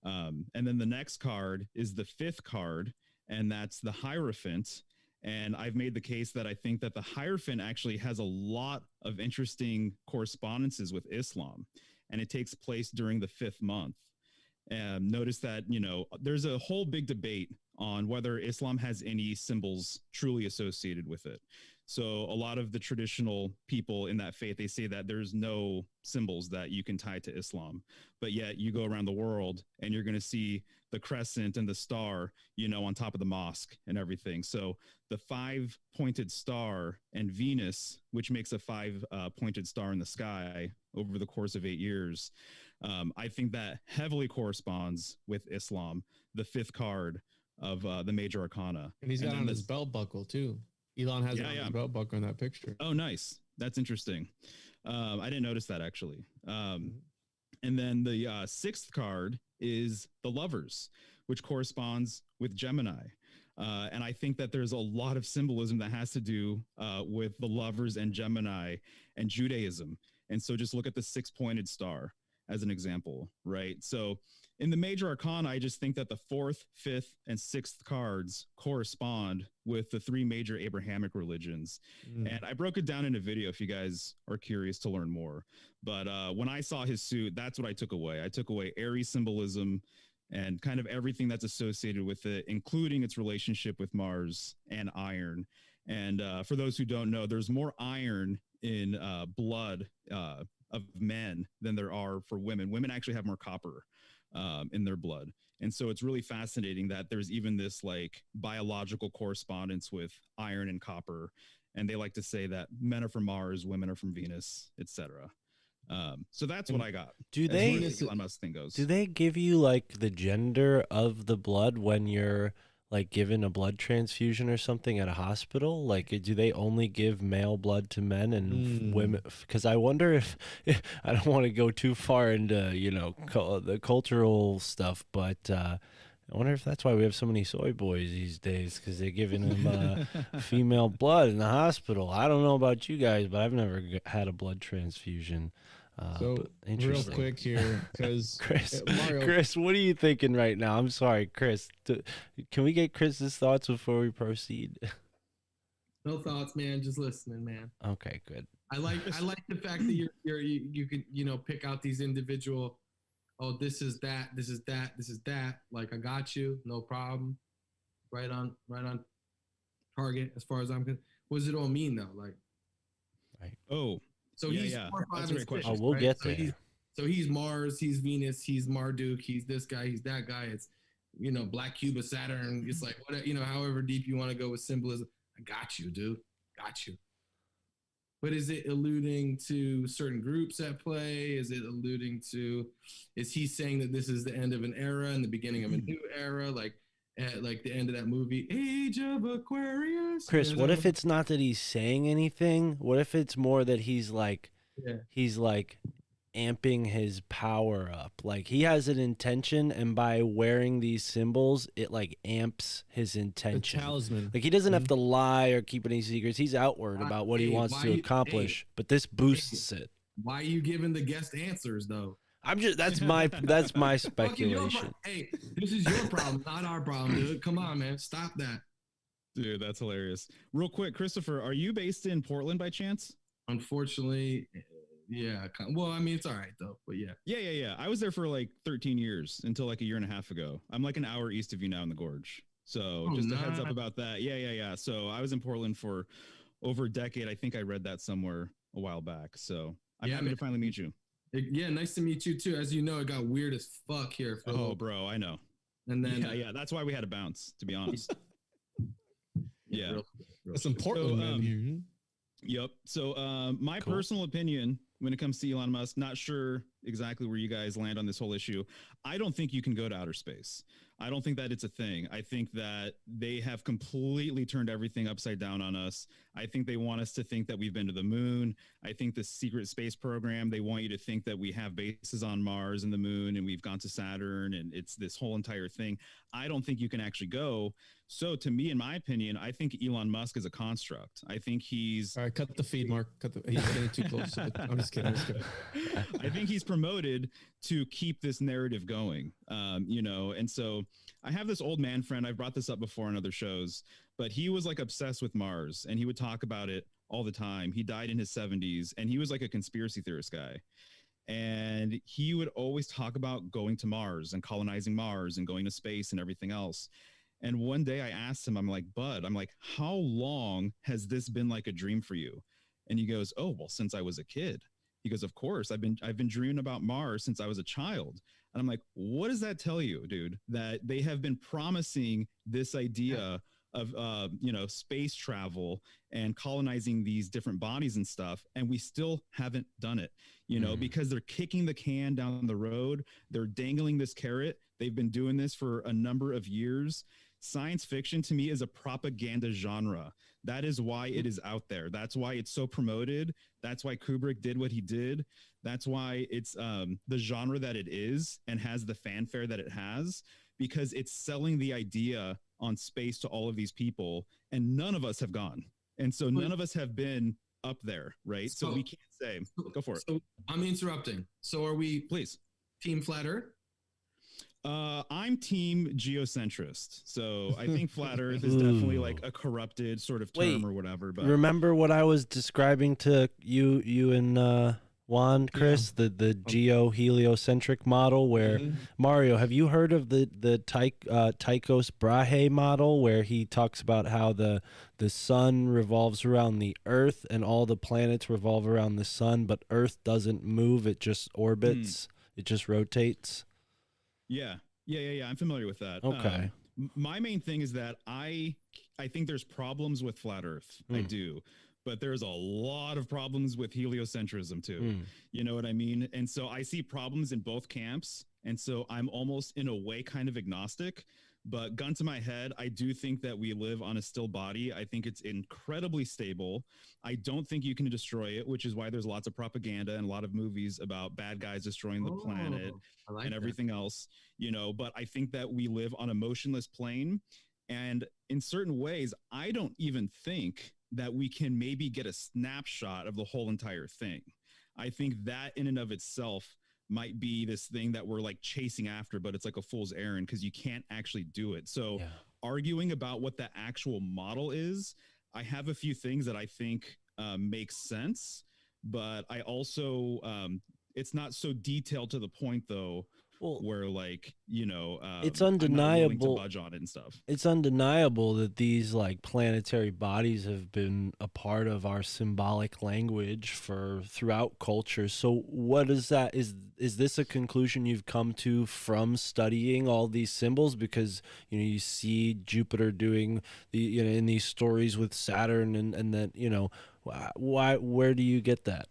And then the next card is the 5th card, and that's the Hierophant. And I've made the case that I think that the Hierophant actually has a lot of interesting correspondences with Islam, and it takes place during the 5th month. Notice that, there's a whole big debate on whether Islam has any symbols truly associated with it. So a lot of the traditional people in that faith, they say that there's no symbols that you can tie to Islam, but yet you go around the world and you're going to see the crescent and the star, on top of the mosque and everything. So the 5-pointed star and Venus, which makes a 5-pointed star in the sky over the course of 8 years, I think that heavily corresponds with Islam, the 5th card of the major arcana. And he's got on his belt buckle too. Elon has a belt buckle in that picture. Oh, nice. That's interesting. I didn't notice that, actually. And then the 6th card is the Lovers, which corresponds with Gemini. And I think that there's a lot of symbolism that has to do with the Lovers and Gemini and Judaism. And so just look at the 6-pointed star. as an example, right? So in the major arcana, I just think that the 4th, 5th, and 6th cards correspond with the 3 major Abrahamic religions. And I broke it down in a video if you guys are curious to learn more. But when I saw his suit, that's what I took away. I took away Aries symbolism and kind of everything that's associated with it, including its relationship with Mars and iron. And for those who don't know, there's more iron in blood of men than there are for women. Women actually have more copper in their blood. And so it's really fascinating that there's even this like biological correspondence with iron and copper. And they like to say that men are from Mars, women are from Venus, etc. So that's what I got. Do they, Elon Musk thing goes. do they give you like the gender of the blood when you're like given a blood transfusion or something at a hospital? Like, do they only give male blood to men and women? Because I wonder if I don't want to go too far into, you know, the cultural stuff, but I wonder if that's why we have so many soy boys these days, because they're giving them female blood in the hospital. I don't know about you guys, but I've never had a blood transfusion. So real quick here, because Chris, what are you thinking right now? I'm sorry, Chris. Can we get Chris's thoughts before we proceed? No thoughts, man. Just listening, man. Okay, good. I like the fact that you can, you know, pick out these individual. Oh, this is that. This is that. This is that. Like, I got you, no problem. Right on target as far as I'm concerned. What does it all mean though? Like, right. Oh. So he's 4, 5, and 6. Oh, we'll get there. So he's Mars, he's Venus, he's Marduk, he's this guy, he's that guy. It's, you know, Black Cuba, Saturn. It's like, what, you know, however deep you want to go with symbolism. I got you, dude. Got you. But is it alluding to certain groups at play? Is it alluding to, is he saying that this is the end of an era and the beginning of a new era? Like the end of that movie, Age of Aquarius. Chris, what if it's not that he's saying anything? What if it's more that he's like amping his power up? Like he has an intention, and by wearing these symbols, it like amps his intention. The talisman. Like he doesn't have to lie or keep any secrets. He's outward about what he wants to accomplish, but this boosts it. Why are you giving the guest answers though? I'm just that's my speculation. Hey, this is your problem, not our problem, dude. Come on, man. Stop that. Dude, that's hilarious. Real quick, Christopher, are you based in Portland by chance? Unfortunately, yeah. Well, I mean, it's all right though, but yeah. Yeah. I was there for like 13 years until like a year and a half ago. I'm like an hour east of you now in the Gorge. So just a heads up about that. Yeah. So I was in Portland for over a decade. I think I read that somewhere a while back. So I'm happy to finally meet you. Yeah, nice to meet you too. As you know, it got weird as fuck here. Bro, I know. And then yeah, that's why we had to bounce, to be honest. Yeah, it's important, man. Here. Yep. So my personal opinion when it comes to Elon Musk, not sure exactly where you guys land on this whole issue. I don't think you can go to outer space. I don't think that it's a thing. I think that they have completely turned everything upside down on us. I think they want us to think that we've been to the moon. I think the secret space program, they want you to think that we have bases on Mars and the moon and we've gone to Saturn and it's this whole entire thing. I don't think you can actually go. So to me, in my opinion, I think Elon Musk is a construct. I think he's... All right, cut the feed, Mark. He's getting too close. I'm just kidding. I think he's promoted to keep this narrative going, you know, and so I have this old man friend. I've brought this up before on other shows, but he was like obsessed with Mars and he would talk about it all the time. He died in his 70s and he was like a conspiracy theorist guy. And he would always talk about going to Mars and colonizing Mars and going to space and everything else. And one day I asked him, I'm like, Bud, I'm like, how long has this been like a dream for you? And he goes, oh, well, since I was a kid. He goes, of course, I've been dreaming about Mars since I was a child. And I'm like, what does that tell you, dude? That they have been promising this idea of, you know, space travel and colonizing these different bodies and stuff. And we still haven't done it, you know, because they're kicking the can down the road. They're dangling this carrot. They've been doing this for a number of years. Science fiction to me is a propaganda genre. That is why it is out there. That's why it's so promoted. That's why Kubrick did what he did. That's why it's the genre that it is and has the fanfare that it has, because it's selling the idea on space to all of these people, and none of us have gone. And so none of us have been up there, right? So we can't say, go for it. So I'm interrupting. So are we, Please, team flat Earth? I'm team geocentrist. So I think flat Earth is definitely like a corrupted sort of term or whatever. But remember what I was describing to you and Juan Chris, the geo-heliocentric model where Mario, have you heard of the Tychos Brahe model where he talks about how the sun revolves around the Earth and all the planets revolve around the sun, but Earth doesn't move, it just orbits, it just rotates? Yeah. I'm familiar with that. Okay. My main thing is that I think there's problems with flat Earth. I do. But there's a lot of problems with heliocentrism too. You know what I mean? And so I see problems in both camps. And so I'm almost in a way kind of agnostic, but gun to my head, I do think that we live on a still body. I think it's incredibly stable. I don't think you can destroy it, which is why there's lots of propaganda and a lot of movies about bad guys destroying the planet and everything else, you know, but I think that we live on a motionless plane. And in certain ways, I don't even think that we can maybe get a snapshot of the whole entire thing. I think that in and of itself might be this thing that we're like chasing after, but it's like a fool's errand because you can't actually do it. So arguing about what the actual model is, I have a few things that I think make sense, but I also, it's not so detailed to the point though, where like, you know, it's undeniable to budge on it and stuff. It's undeniable that these like planetary bodies have been a part of our symbolic language for throughout culture. So what is that? Is this a conclusion you've come to from studying all these symbols? Because, you know, you see Jupiter doing the, you know, in these stories with Saturn and that, you know, where do you get that?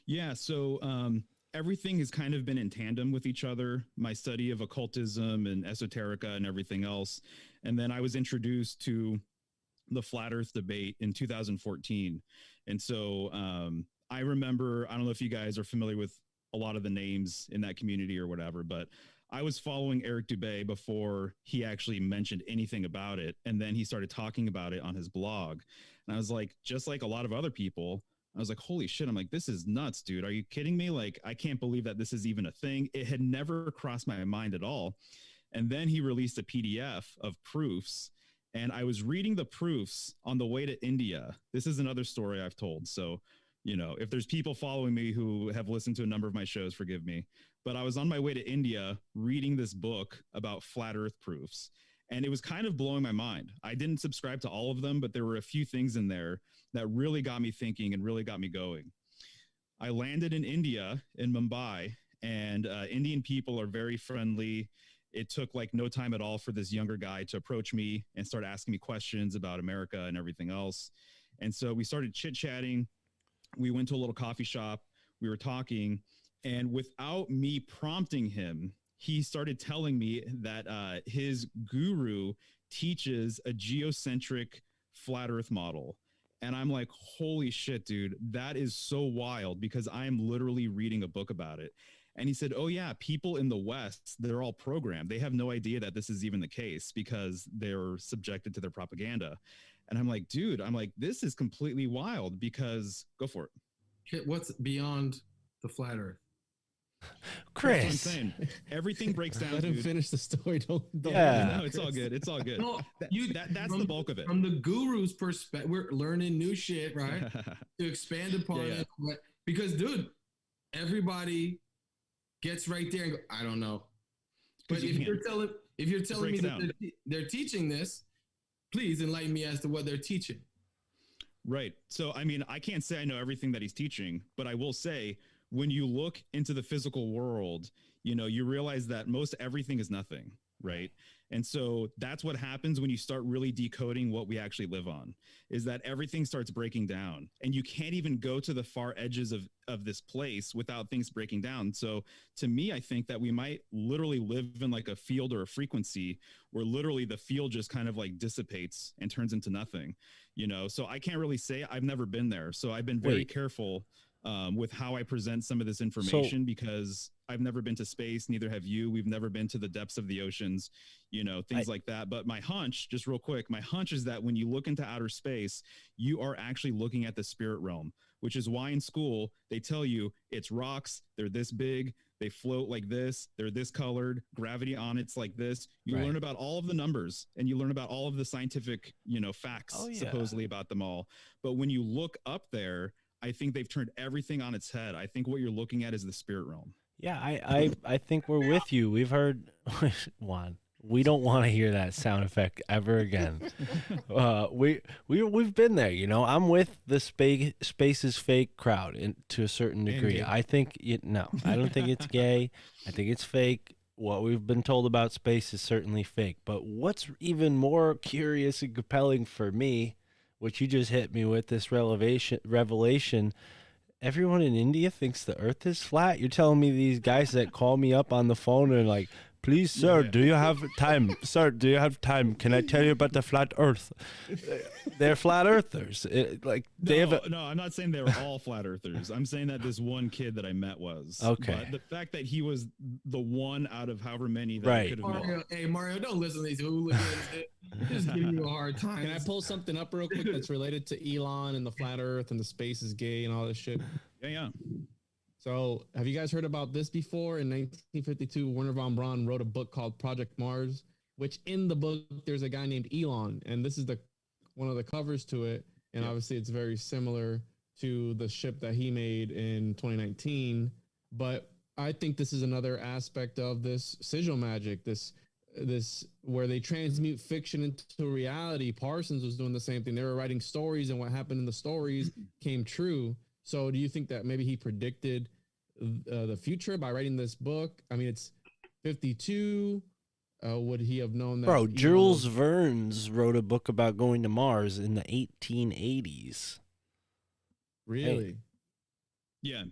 Yeah. So, everything has kind of been in tandem with each other. My study of occultism and esoterica and everything else. And then I was introduced to the flat Earth debate in 2014. And so I remember, I don't know if you guys are familiar with a lot of the names in that community or whatever, but I was following Eric Dubé before he actually mentioned anything about it. And then he started talking about it on his blog. And I was like, just like a lot of other people, I was like, holy shit. I'm like, this is nuts, dude. Are you kidding me? Like, I can't believe that this is even a thing. It had never crossed my mind at all. And then he released a PDF of proofs. And I was reading the proofs on the way to India. This is another story I've told. So, you know, if there's people following me who have listened to a number of my shows, forgive me. But I was on my way to India reading this book about flat Earth proofs. And it was kind of blowing my mind. I didn't subscribe to all of them, but there were a few things in there that really got me thinking and really got me going. I landed in India, in Mumbai, and Indian people are very friendly. It took like no time at all for this younger guy to approach me and start asking me questions about America and everything else. And so we started chit-chatting. We went to a little coffee shop. We were talking. And without me prompting him, he started telling me that his guru teaches a geocentric flat Earth model. And I'm like, holy shit, dude, that is so wild because I'm literally reading a book about it. And he said, oh yeah, people in the West, they're all programmed. They have no idea that this is even the case because they're subjected to their propaganda. And I'm like, dude, I'm like, this is completely wild because go for it. What's beyond the flat Earth? Chris, that's what I'm saying. Everything breaks down. Let him finish the story. Don't yeah, no, it's all good. It's all good. No, that's the bulk of it. From the guru's perspective, we're learning new shit, right? To expand upon it. Because, dude, everybody gets right there and go, I don't know. But if you're telling me that they're teaching this, please enlighten me as to what they're teaching. Right. So, I mean, I can't say I know everything that he's teaching, but I will say when you look into the physical world, you know, you realize that most everything is nothing, right? And so that's what happens when you start really decoding what we actually live on, is that everything starts breaking down and you can't even go to the far edges of this place without things breaking down. So to me, I think that we might literally live in like a field or a frequency where literally the field just kind of like dissipates and turns into nothing, you know? So I can't really say, I've never been there. So I've been very careful with how I present some of this information, because I've never been to space, neither have you. We've never been to the depths of the oceans, things like that. But my hunch, just real quick, my hunch is that when you look into outer space, you are actually looking at the spirit realm, which is why in school they tell you it's rocks, they're this big, they float like this, they're this colored, gravity on it's like this. You learn about all of the numbers, and you learn about all of the scientific, facts supposedly about them all. But when you look up there, I think they've turned everything on its head. I think what you're looking at is the spirit realm. Yeah, I think we're with you. We've heard Juan. We don't want to hear that sound effect ever again. We've been there, I'm with the space is fake crowd to a certain degree. I think no, I don't think it's gay. I think it's fake. What we've been told about space is certainly fake. But what's even more curious and compelling for me, which you just hit me with, this revelation, everyone in India thinks the earth is flat. You're telling me these guys that call me up on the phone are like, please, sir, do you have time? Sir, do you have time? Can I tell you about the flat earth? They're flat earthers. No, I'm not saying they were all flat earthers. I'm saying that this one kid that I met was. Okay. But the fact that he was the one out of however many that I could have met. Hey, Mario, don't listen to these hooligans. Just giving you a hard time. Can I pull something up real quick that's related to Elon and the flat earth and the space is gay and all this shit? Yeah. So have you guys heard about this before? In 1952, Werner von Braun wrote a book called Project Mars, which in the book, there's a guy named Elon. And this is one of the covers to it. And obviously it's very similar to the ship that he made in 2019. But I think this is another aspect of this sigil magic, this where they transmute fiction into reality. Parsons was doing the same thing. They were writing stories, and what happened in the stories came true. So do you think that maybe he predicted the future by writing this book? I mean, it's 52. Would he have known that? Bro, Jules Verne's wrote a book about going to Mars in the 1880s. Really? Hey. Yeah.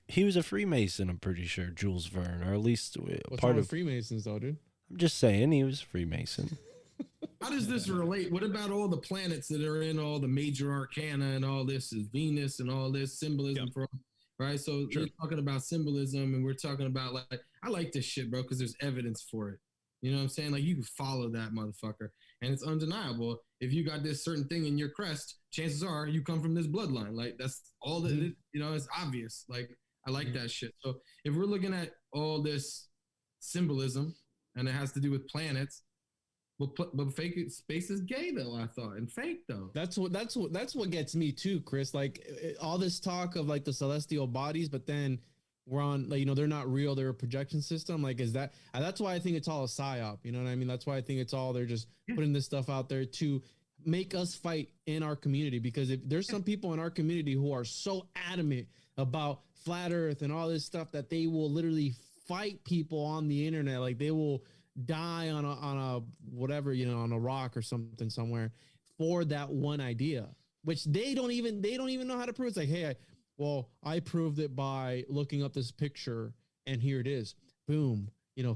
He was a Freemason, I'm pretty sure, Jules Verne, or at least What's part wrong of with Freemasons, though, dude. I'm just saying he was a Freemason. How does this relate? What about all the planets that are in all the major arcana and all this is Venus and all this symbolism for, right? So you're talking about symbolism, and we're talking about I like this shit, bro, because there's evidence for it. You know what I'm saying? Like, you can follow that motherfucker, and it's undeniable. If you got this certain thing in your crest, chances are you come from this bloodline. Like, that's all that it, it's obvious. Like, I like that shit. So if we're looking at all this symbolism and it has to do with planets, but fake space is gay though, I thought, and fake though. That's what gets me too, Chris. Like all this talk of like the celestial bodies, but then we're on they're not real, they're a projection system. Like, is that? That's why I think it's all a psyop. You know what I mean? That's why I think it's all they're just putting this stuff out there to make us fight in our community. Because if there's some people in our community who are so adamant about flat Earth and all this stuff that they will literally fight people on the internet, like they will die on a whatever, on a rock or something somewhere for that one idea, which they don't even know how to prove. It's like, hey, I proved it by looking up this picture and here it is. Boom.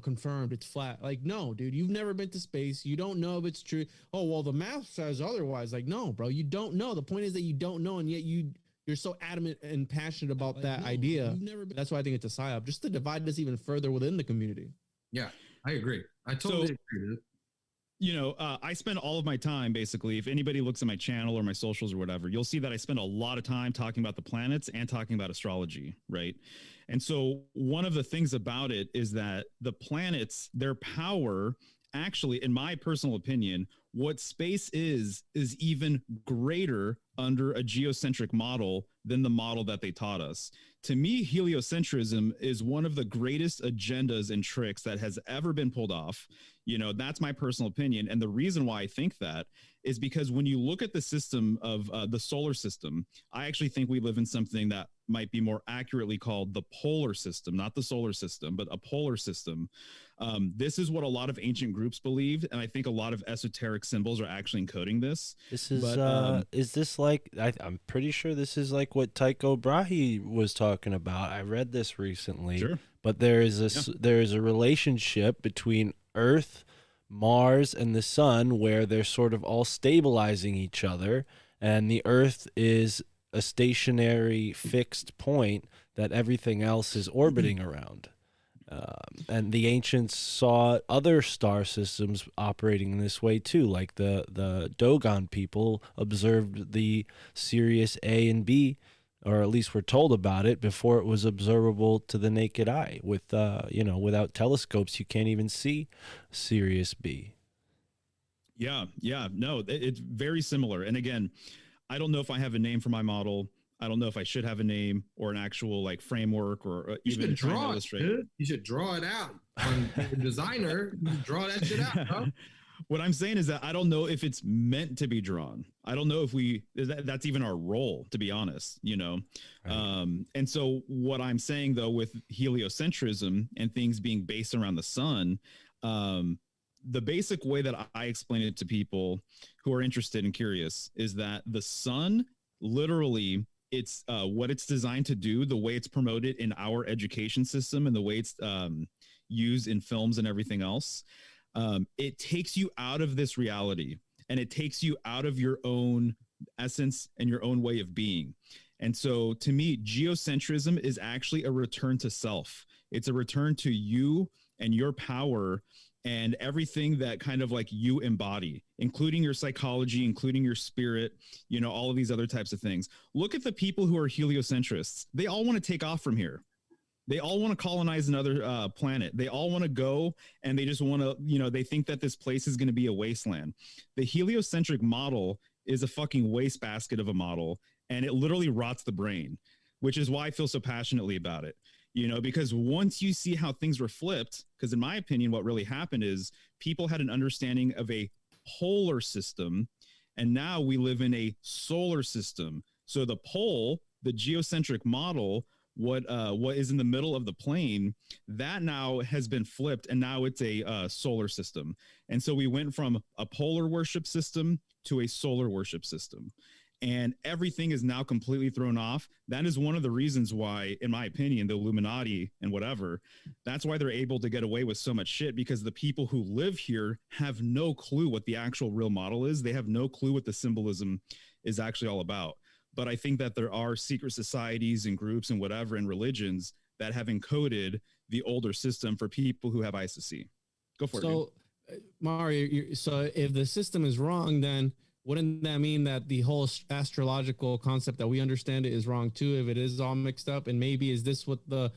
Confirmed, it's flat. Like, no, dude, you've never been to space. You don't know if it's true. Oh, well, the math says otherwise. Like, no, bro, you don't know. The point is that you don't know, and yet you're so adamant and passionate about that idea. That's why I think it's a psyop, just to divide us even further within the community. Yeah, I agree. I totally agree, dude. I spend all of my time, basically, if anybody looks at my channel or my socials or whatever, you'll see that I spend a lot of time talking about the planets and talking about astrology, right? And so one of the things about it is that the planets, their power, actually, in my personal opinion, what space is even greater under a geocentric model than the model that they taught us. To me, heliocentrism is one of the greatest agendas and tricks that has ever been pulled off. That's my personal opinion. And the reason why I think that is because when you look at the system of the solar system, I actually think we live in something that might be more accurately called the polar system, not the solar system, but a polar system. This is what a lot of ancient groups believed, and I think a lot of esoteric symbols are actually encoding this. This is this like, I'm pretty sure this is like what Tycho Brahe was talking about. I read this recently. Sure. But there is a relationship between Earth, Mars, and the sun where they're sort of all stabilizing each other, and the Earth is a stationary fixed point that everything else is orbiting around. And the ancients saw other star systems operating in this way too, like the Dogon people observed the Sirius A and B, or at least were told about it before it was observable to the naked eye. With without telescopes, you can't even see Sirius B. Yeah, no, it's very similar. And again, I don't know if I have a name for my model. I don't know if I should have a name or an actual like framework or You even should trying to draw it, illustrate. dude. You should draw it out. On your designer, you draw that shit out, bro. What I'm saying is that I don't know if it's meant to be drawn. I don't know if that's even our role, to be honest, Right. And so what I'm saying though, with heliocentrism and things being based around the sun, the basic way that I explain it to people who are interested and curious is that the sun literally, it's what it's designed to do, the way it's promoted in our education system and the way it's used in films and everything else. It takes you out of this reality and it takes you out of your own essence and your own way of being. And so to me, geocentrism is actually a return to self. It's a return to you and your power and everything that kind of like you embody, including your psychology, including your spirit, all of these other types of things. Look at the people who are heliocentrists. They all want to take off from here. They all want to colonize another planet. They all want to go and they just want to, they think that this place is going to be a wasteland. The heliocentric model is a fucking wastebasket of a model, and it literally rots the brain, which is why I feel so passionately about it. Because once you see how things were flipped, because in my opinion, what really happened is people had an understanding of a polar system, and now we live in a solar system. So the pole, the geocentric model, what is in the middle of the plane, that now has been flipped, and now it's a solar system. And so we went from a polar worship system to a solar worship system. And everything is now completely thrown off. That is one of the reasons why, in my opinion, the Illuminati and whatever, that's why they're able to get away with so much shit, because the people who live here have no clue what the actual real model is. They have no clue what the symbolism is actually all about. But I think that there are secret societies and groups and whatever and religions that have encoded the older system for people who have eyes to see. Go for it. So, Mario, so if the system is wrong, then wouldn't that mean that the whole astrological concept that we understand it is wrong too, if it is all mixed up? And maybe is this what the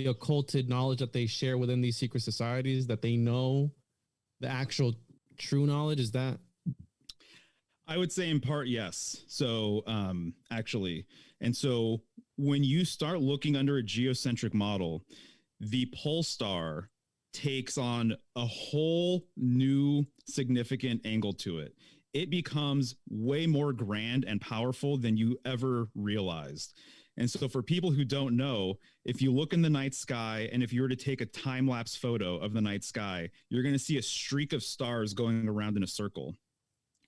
occulted knowledge that they share within these secret societies, that they know the actual true knowledge? Is that? I would say in part, yes. So actually, and so when you start looking under a geocentric model, the pole star takes on a whole new significant angle to it. It becomes way more grand and powerful than you ever realized. And so for people who don't know, if you look in the night sky, and if you were to take a time-lapse photo of the night sky, you're going to see a streak of stars going around in a circle.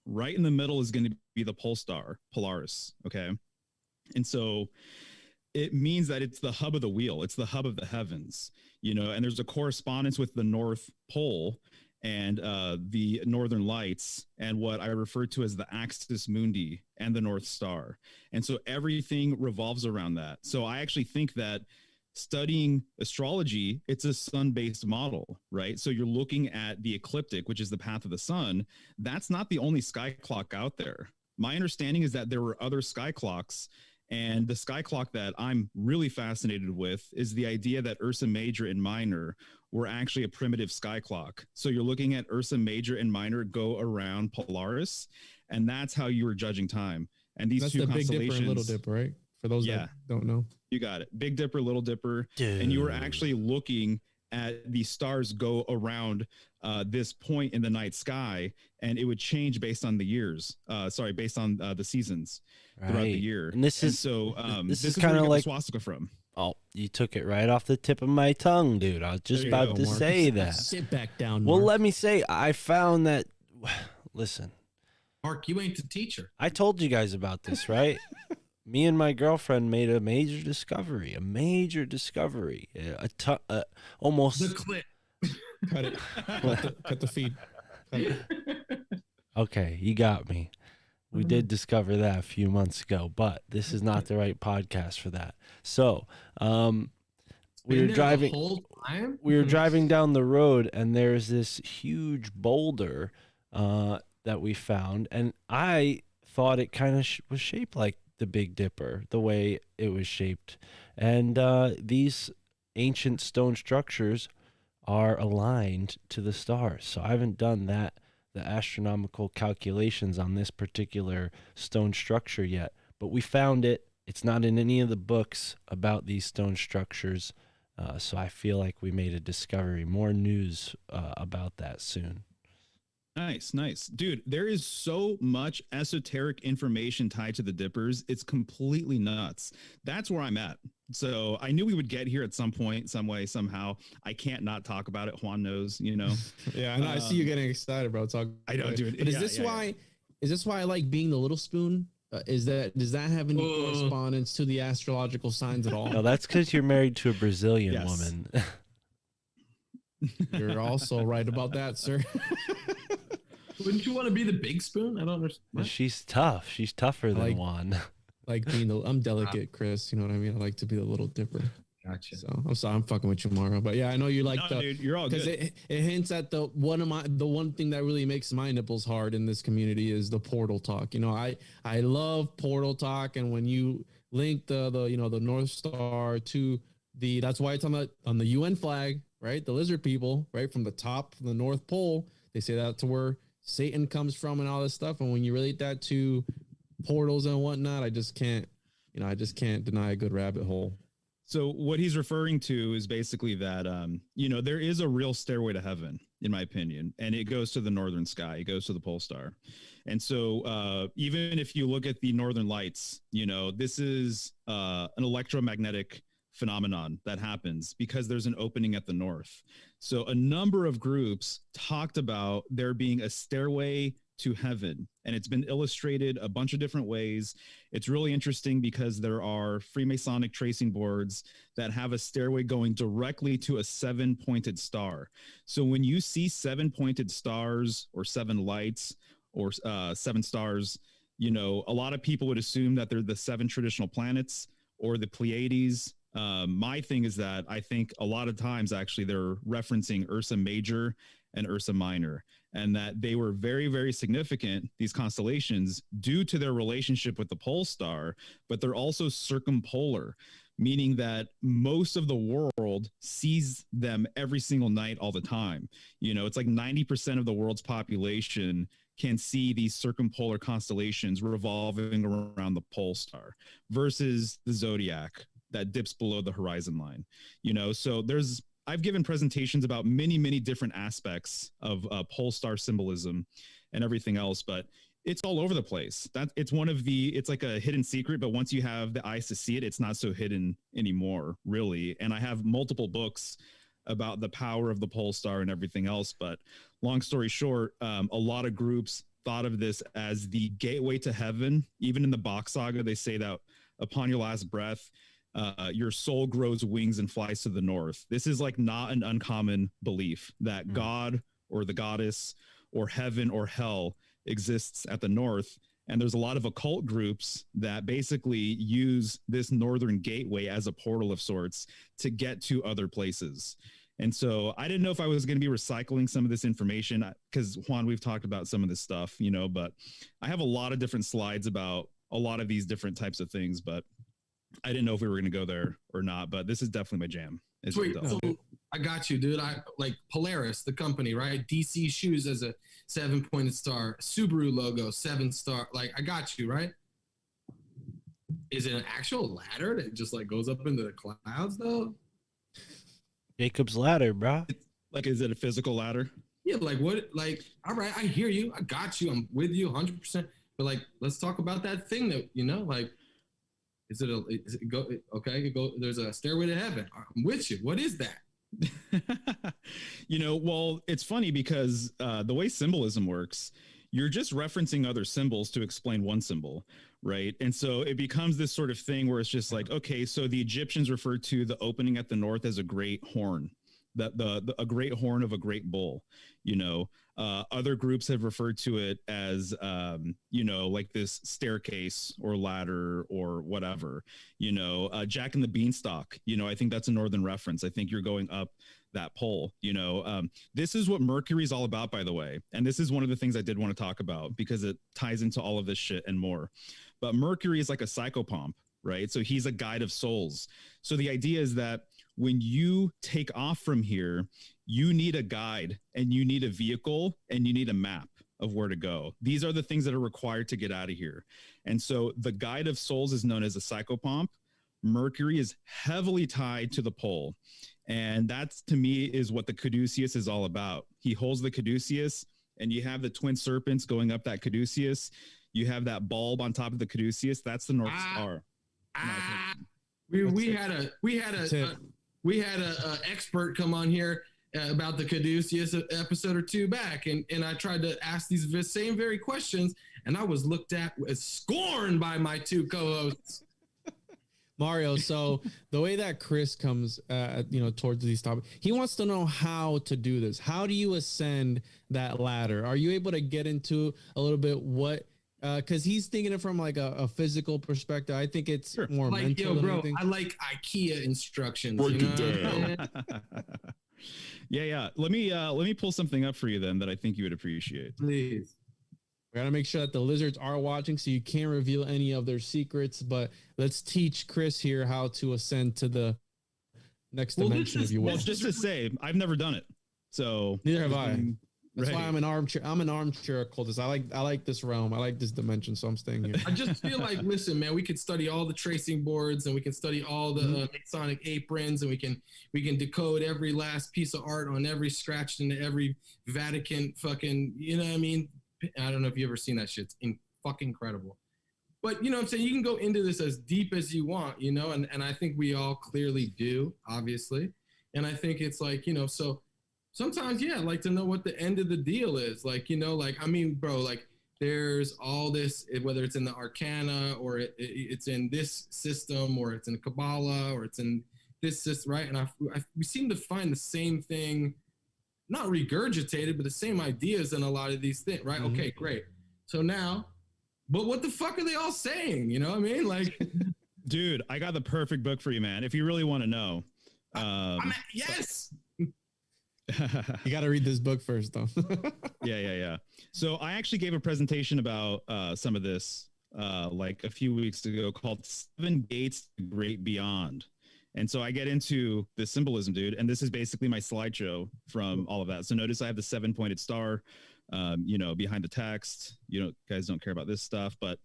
Right in the middle is going to be the pole star, Polaris, okay? And so it means that it's the hub of the wheel. It's the hub of the heavens, and there's a correspondence with the North Pole and the Northern Lights, and what I refer to as the Axis Mundi and the North Star. And so everything revolves around that. So I actually think that studying astrology, it's a sun-based model, right? So you're looking at the ecliptic, which is the path of the sun. That's not the only sky clock out there. My understanding is that there were other sky clocks, and the sky clock that I'm really fascinated with is the idea that Ursa Major and Minor were actually a primitive sky clock. So you're looking at Ursa Major and Minor go around Polaris, and that's how you were judging time. And these That's two the Big constellations, Dipper and Little Dipper, right? For those that don't know. You got it. Big Dipper, Little Dipper. Dude. And you were actually looking at the stars go around this point in the night sky, and it would change based on the years. Based on the seasons throughout the year. And this is kind of like swastika from. Oh, you took it right off the tip of my tongue, dude. I was just about to say that. Sit back down, Well, Mark. let me say, I found that. Listen, Mark, you ain't the teacher. I told you guys about this, right? Me and my girlfriend made a major discovery. Almost The clip. Cut it. Cut the feed. Cut it. Okay, you got me. We did discover that a few months ago, but this is not the right podcast for that. So, we were driving the whole time? we were driving down the road, and there's this huge boulder that we found, and I thought it kind of was shaped like the Big Dipper, the way it was shaped. And these ancient stone structures are aligned to the stars. So I haven't done the astronomical calculations on this particular stone structure yet, but we found it. It's not in any of the books about these stone structures. So I feel like we made a discovery. More news about that soon. Nice. Dude, there is so much esoteric information tied to the Dippers. It's completely nuts. That's where I'm at. So I knew we would get here at some point, some way, somehow. I can't not talk about it. Juan knows, you know. Yeah, I know. I see you getting excited, bro. I don't do it. But is this why I like being the little spoon? Does that have any correspondence to the astrological signs at all? No, that's because you're married to a Brazilian Yes. woman. You're also right about that, sir. Wouldn't you want to be the big spoon? I don't understand. She's tough. She's tougher than Juan. Like being I'm delicate, Chris. You know what I mean? I like to be the little dipper. Gotcha. So I'm sorry, I'm fucking with you, Mario. But yeah, I know you like dude, you're all good. Because it hints at the one thing that really makes my nipples hard in this community is the portal talk. You know, I love portal talk, and when you link the North Star to that's why it's on the UN flag, right? The lizard people, right, from the top of the North Pole, they say that's where Satan comes from and all this stuff. And when you relate that to portals and whatnot, I just can't deny a good rabbit hole. So what he's referring to is basically that, there is a real stairway to heaven, in my opinion, and it goes to the northern sky. It goes to the pole star. And so even if you look at the northern lights, this is an electromagnetic phenomenon that happens because there's an opening at the north. So a number of groups talked about there being a stairway to heaven, and it's been illustrated a bunch of different ways. It's really interesting because there are Freemasonic tracing boards that have a stairway going directly to a 7-pointed star. So when you see 7-pointed stars or 7 lights or 7 stars, a lot of people would assume that they're the 7 traditional planets or the Pleiades. My thing is that I think a lot of times actually they're referencing Ursa Major and Ursa Minor, and that they were very, very significant, these constellations, due to their relationship with the pole star, but they're also circumpolar, meaning that most of the world sees them every single night all the time. It's like 90% of the world's population can see these circumpolar constellations revolving around the pole star versus the zodiac that dips below the horizon line. So I've given presentations about many, many different aspects of pole star symbolism and everything else, but it's all over the place. It's like a hidden secret, but once you have the eyes to see it, it's not so hidden anymore, really. And I have multiple books about the power of the pole star and everything else. But long story short, a lot of groups thought of this as the gateway to heaven. Even in the Bach saga, they say that upon your last breath, your soul grows wings and flies to the north. This is like not an uncommon belief that God or the goddess or heaven or hell exists at the north. And there's a lot of occult groups that basically use this northern gateway as a portal of sorts to get to other places. And so I didn't know if I was going to be recycling some of this information because, Juan, we've talked about some of this stuff, but I have a lot of different slides about a lot of these different types of things, but I didn't know if we were going to go there or not, but this is definitely my jam. Sweet. So I got you, dude. I like Polaris, the company, right? DC shoes as a 7-pointed star, Subaru logo, 7-star. Like, I got you, right? Is it an actual ladder that just like goes up into the clouds though? Jacob's ladder, bro. Like, is it a physical ladder? Yeah. Like what? Like, all right, I hear you. I got you. I'm with you 100%. But like, let's talk about that thing that, like, is it go? Okay, go. There's a stairway to heaven. I'm with you. What is that? Well, it's funny because the way symbolism works, you're just referencing other symbols to explain one symbol, right? And so it becomes this sort of thing where it's just like, okay, so the Egyptians referred to the opening at the north as a great horn, a great horn of a great bull. Other groups have referred to it as like this staircase or ladder or whatever. Jack and the Beanstalk. I think that's a northern reference. I think you're going up that pole. This is what Mercury is all about, by the way, and this is one of the things I did want to talk about because it ties into all of this shit and more. But Mercury is like a psychopomp, right? So he's a guide of souls. So the idea is that when you take off from here, you need a guide and you need a vehicle and you need a map of where to go. These are the things that are required to get out of here. And so the guide of souls is known as a psychopomp. Mercury is heavily tied to the pole. And that's, to me, is what the caduceus is all about. He holds the caduceus, and you have the twin serpents going up that caduceus. You have that bulb on top of the caduceus. That's the North Star. We had a expert come on here about the caduceus episode or two back, and I tried to ask these same very questions, and I was looked at as scorn by my two co-hosts. Mario, so the way that Chris comes, towards these topics, he wants to know how to do this. How do you ascend that ladder? Are you able to get into a little bit what? Because he's thinking it from like a physical perspective. I think it's more like, mental. Yo, than bro, anything. I like IKEA instructions. Yeah. Let me pull something up for you then that I think you would appreciate. Please. We gotta make sure that the lizards are watching, so you can't reveal any of their secrets. But let's teach Chris here how to ascend to the next dimension, if you will. Well, just to say, I've never done it, so neither have I. That's right. why I'm an armchair occultist. I like this realm. I like this dimension, so I'm staying here. I just feel like, listen, man, we could study all the tracing boards, and we can study all the Masonic aprons, and we can decode every last piece of art on every scratched into every Vatican fucking, you know what I mean? I don't know if you've ever seen that shit. It's fucking incredible. But you know what I'm saying? You can go into this as deep as you want, and I think we all clearly do, obviously. And I think it's like, so sometimes, yeah, I'd like to know what the end of the deal is. Like, I mean, bro, like there's all this, whether it's in the Arcana or it's in this system or it's in Kabbalah or it's in this system, right? And we seem to find the same thing, not regurgitated, but the same ideas in a lot of these things, right? Mm-hmm. Okay, great. So now, but what the fuck are they all saying? You know what I mean? Like, dude, I got the perfect book for you, man. If you really want to know. Yes. You got to read this book first, though. Yeah. So I actually gave a presentation about some of this like a few weeks ago called 7 Gates to the Great Beyond. And so I get into the symbolism, dude. And this is basically my slideshow from all of that. So notice I have the 7-pointed star, behind the text. Guys don't care about this stuff. But,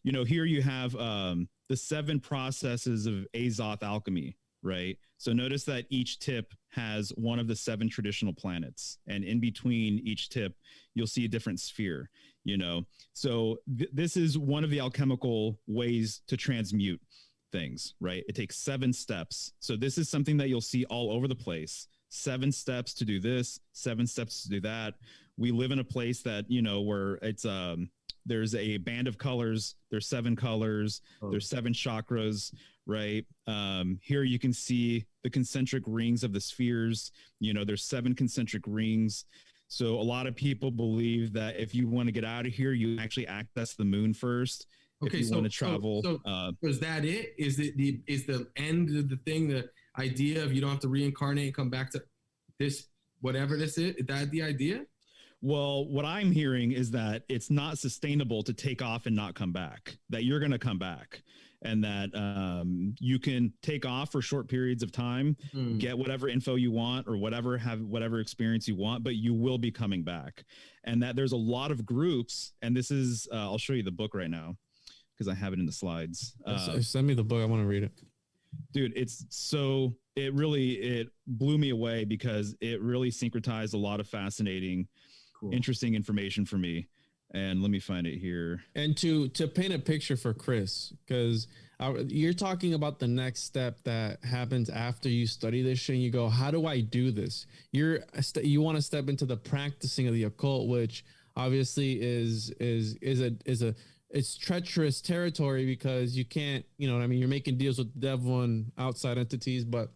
here you have the 7 processes of Azoth alchemy, right? So notice that each tip has one of the 7 traditional planets. And in between each tip, you'll see a different sphere, So this is one of the alchemical ways to transmute things, right? It takes 7 steps. So this is something that you'll see all over the place. 7 steps to do this, 7 steps to do that. We live in a place that, where it's there's a band of colors, there's 7 colors, there's 7 chakras, right? Here you can see the concentric rings of the spheres. There's 7 concentric rings. So a lot of people believe that if you want to get out of here, you actually access the moon first. Okay, if you want to travel. So is that it? Is the end of the thing, the idea of you don't have to reincarnate and come back to this, whatever this is? Is that the idea? Well, what I'm hearing is that it's not sustainable to take off and not come back, that you're going to come back, and that you can take off for short periods of time, get whatever info you want or have whatever experience you want, but you will be coming back. And that there's a lot of groups, and this is, I'll show you the book right now, because I have it in the slides. Send me the book. I want to read it. Dude, it blew me away because it really syncretized a lot of fascinating, interesting information for me. And let me find it here. And to paint a picture for Chris, because you're talking about the next step that happens after you study this shit and you go, how do I do this? You want to step into the practicing of the occult, which obviously it's treacherous territory because you can't, you're making deals with the devil and outside entities. But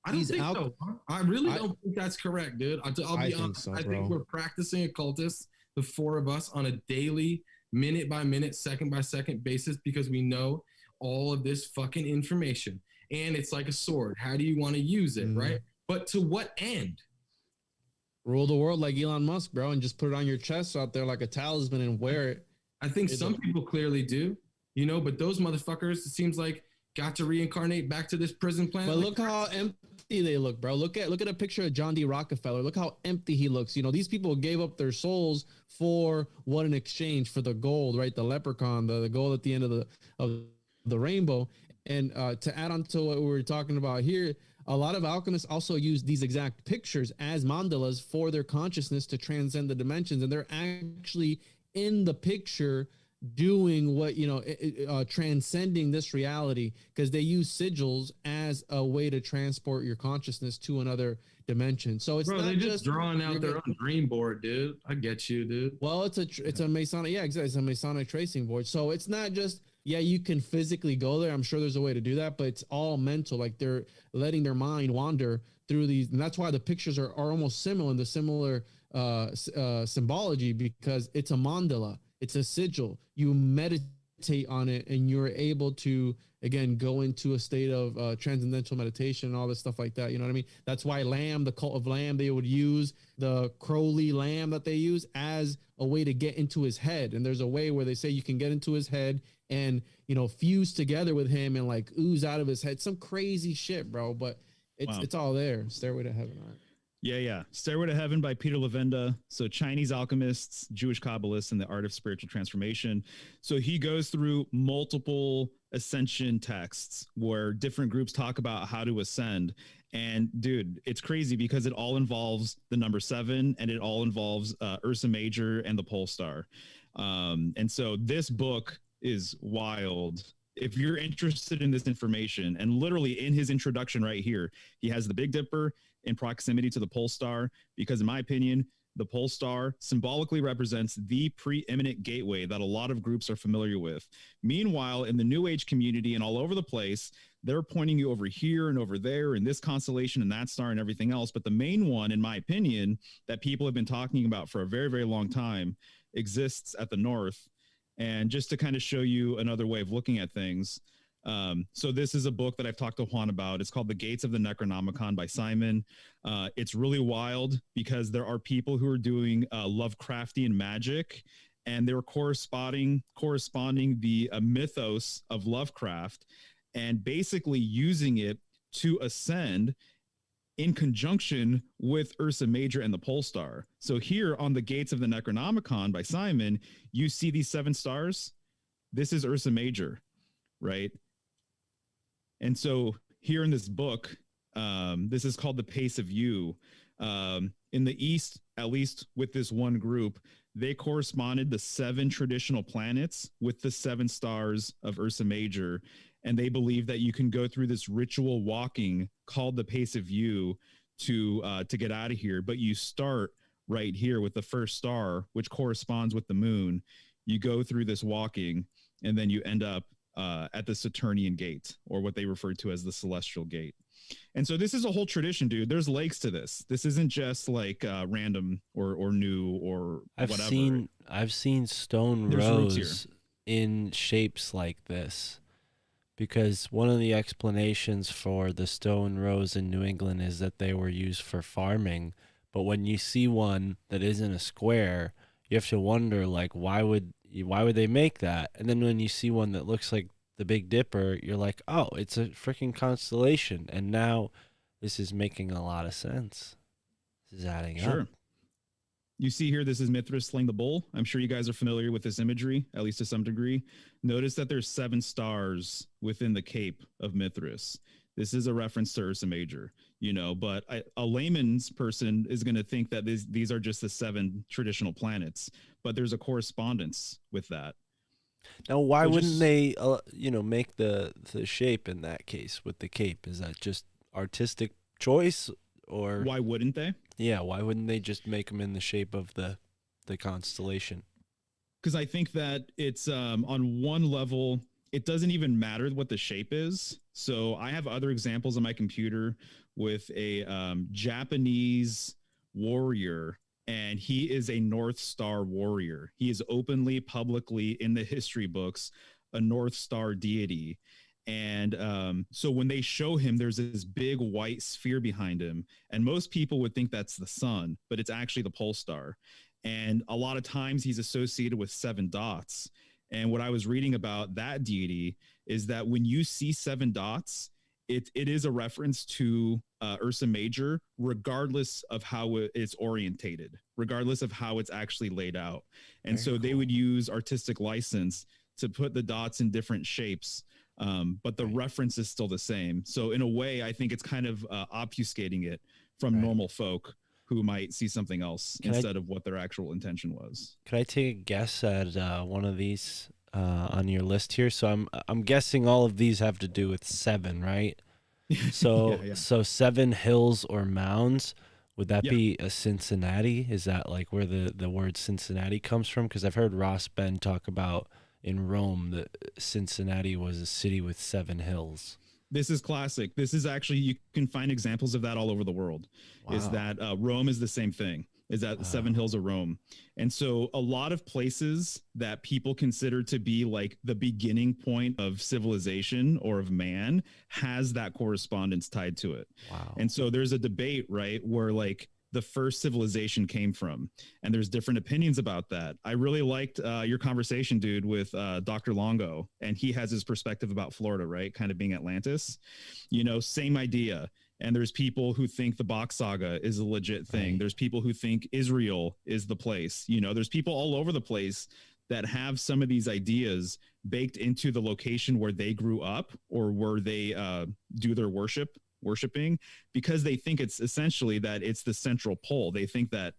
I don't think so. I really don't think that's correct, dude. I'll be honest. So, I think we're practicing occultists, the four of us, on a daily, minute by minute, second by second basis, because we know all of this fucking information. And it's like a sword. How do you want to use it, right? But to what end? Rule the world like Elon Musk, bro, and just put it on your chest out there like a talisman and wear it. I think some people clearly do, you know, but those motherfuckers, it seems like, got to reincarnate back to this prison planet. But look how empty they look, bro. Look at a picture of John D. Rockefeller. Look how empty he looks. You know, these people gave up their souls for what in exchange? For the gold, right? The leprechaun, the gold at the end of the rainbow. And to add on to what we were talking about here, a lot of alchemists also use these exact pictures as mandalas for their consciousness to transcend the dimensions, and they're actually in the picture doing what, you know, transcending this reality, because they use sigils as a way to transport your consciousness to another dimension. So it's they're just drawing out their own dream board, dude. I get you, dude. Well, it's a Masonic, yeah, exactly. It's a Masonic tracing board. So it's not just, yeah, you can physically go there. I'm sure there's a way to do that, but it's all mental. Like they're letting their mind wander through these, and that's why the pictures are almost similar in the similar symbology, because it's a mandala. It's a sigil. You meditate on it, and you're able to, again, go into a state of transcendental meditation and all this stuff like that. You know what I mean? That's why Lamb, the cult of Lamb, they would use the Crowley lamb that they use as a way to get into his head. And there's a way where they say you can get into his head and, you know, fuse together with him and like ooze out of his head. Some crazy shit, bro. But it's all there. Stairway to Heaven. All right. Yeah. Stairway to Heaven by Peter Levenda. So Chinese alchemists, Jewish Kabbalists, and the art of spiritual transformation. So he goes through multiple ascension texts where different groups talk about how to ascend. And dude, it's crazy because it all involves the number 7, and it all involves Ursa Major and the pole star. And so this book is wild. If you're interested in this information, and literally in his introduction right here, he has the Big Dipper in proximity to the pole star, because in my opinion, the pole star symbolically represents the preeminent gateway that a lot of groups are familiar with. Meanwhile, in the New Age community and all over the place, they're pointing you over here and over there and this constellation and that star and everything else. But the main one, in my opinion, that people have been talking about for a very, very long time exists at the north. And just to kind of show you another way of looking at things, so this is a book that I've talked to Juan about. It's called The Gates of the Necronomicon by Simon. It's really wild because there are people who are doing Lovecraftian magic, and they were corresponding the mythos of Lovecraft and basically using it to ascend in conjunction with Ursa Major and the pole star. So here on The Gates of the Necronomicon by Simon, you see these 7 stars. This is Ursa Major, right? And so here in this book, this is called The Pace of You. In the East, at least with this one group, they corresponded the 7 traditional planets with the 7 stars of Ursa Major. And they believe that you can go through this ritual walking called the Pace of You to get out of here. But you start right here with the first star, which corresponds with the moon. You go through this walking, and then you end up at the Saturnian gate, or what they refer to as the celestial gate. And so this is a whole tradition, dude. There's legs to this. This isn't just like random or new or whatever. I've seen stone rose in shapes like this, because one of the explanations for the stone rose in New England is that they were used for farming. But when you see one that isn't a square, you have to wonder, like, why would they make that? And then when you see one that looks like the Big Dipper, you're like, oh, it's a freaking constellation. And now this is making a lot of sense. This is adding up. You see here, this is Mithras slaying the bull. I'm sure you guys are familiar with this imagery, at least to some degree. Notice that there's 7 stars within the cape of Mithras. This is a reference to Ursa Major, you know, but a layman's person is going to think that these are just the 7 traditional planets, but there's a correspondence with that. Now, why wouldn't they, make the shape in that case with the cape? Is that just artistic choice, or why wouldn't they? Yeah, why wouldn't they just make them in the shape of the constellation? Because I think that it's on one level, it doesn't even matter what the shape is. So I have other examples on my computer with a Japanese warrior, and he is a North Star warrior. He is openly, publicly in the history books a North Star deity. And so when they show him, there's this big white sphere behind him, and most people would think that's the sun, but it's actually the pole star. And a lot of times he's associated with 7 dots. And what I was reading about that deity is that when you see 7 dots, it is a reference to Ursa Major, regardless of how it's orientated, regardless of how it's actually laid out. And so they would use artistic license to put the dots in different shapes, but the reference is still the same. So in a way, I think it's kind of obfuscating it from normal folk who might see something else instead of what their actual intention was. Could I take a guess at one of these on your list here? So I'm guessing all of these have to do with 7, right? So so 7 hills or mounds. Would that be a Cincinnati? Is that like where the word Cincinnati comes from? Because I've heard Ross Ben talk about in Rome that Cincinnati was a city with 7 hills. This is classic. This is actually, you can find examples of that all over the world. Wow. Is that Rome is the same thing. Is that the 7 hills of Rome. And so a lot of places that people consider to be like the beginning point of civilization or of man has that correspondence tied to it. Wow. And so there's a debate, right, where like the first civilization came from, and there's different opinions about that. I really liked your conversation, dude, with Dr. Longo, and he has his perspective about Florida, right, kind of being Atlantis, you know, same idea. And there's people who think the Box Saga is a legit thing. Right. There's people who think Israel is the place. You know, there's people all over the place that have some of these ideas baked into the location where they grew up or where they do their worshiping, because they think it's essentially that it's the central pole. They think that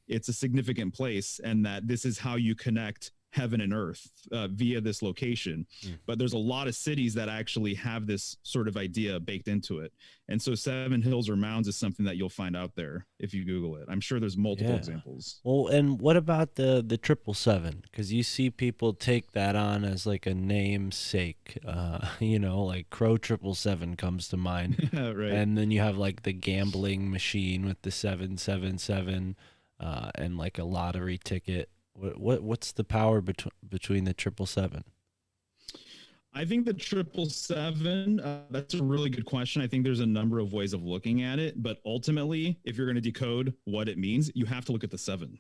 it's a significant place and that this is how you connect heaven and earth via this location. But there's a lot of cities that actually have this sort of idea baked into it. And so 7 hills or mounds is something that you'll find out there if you Google it. I'm sure there's multiple examples. Well, and what about the 777? Because you see people take that on as like a namesake, you know, like Crow 777 comes to mind. Right. And then you have like the gambling machine with the 777 and like a lottery ticket. What's the power between the 777? I think the 777, that's a really good question. I think there's a number of ways of looking at it, but ultimately, if you're going to decode what it means, you have to look at the 7.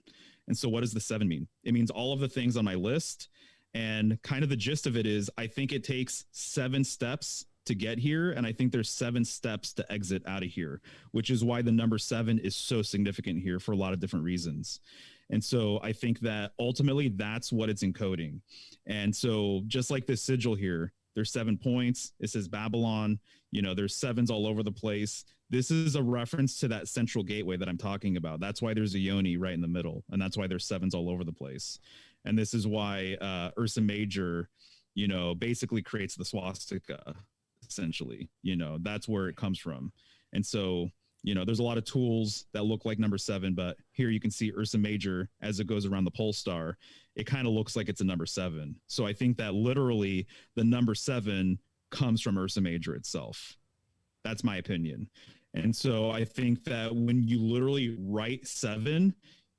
And so what does the 7 mean? It means all of the things on my list, and kind of the gist of it is, I think it takes 7 steps to get here, and I think there's 7 steps to exit out of here, which is why the number 7 is so significant here for a lot of different reasons. And so I think that ultimately that's what it's encoding. And so just like this sigil here, there's 7 points. It says Babylon, you know, there's 7s all over the place. This is a reference to that central gateway that I'm talking about. That's why there's a yoni right in the middle. And that's why there's 7s all over the place. And this is why Ursa Major, you know, basically creates the swastika, essentially. You know, that's where it comes from. And so, you know, there's a lot of tools that look like number 7, but here you can see Ursa Major as it goes around the pole star. It kind of looks like it's a number 7. So I think that literally the number 7 comes from Ursa Major itself. That's my opinion. And so I think that when you literally write 7,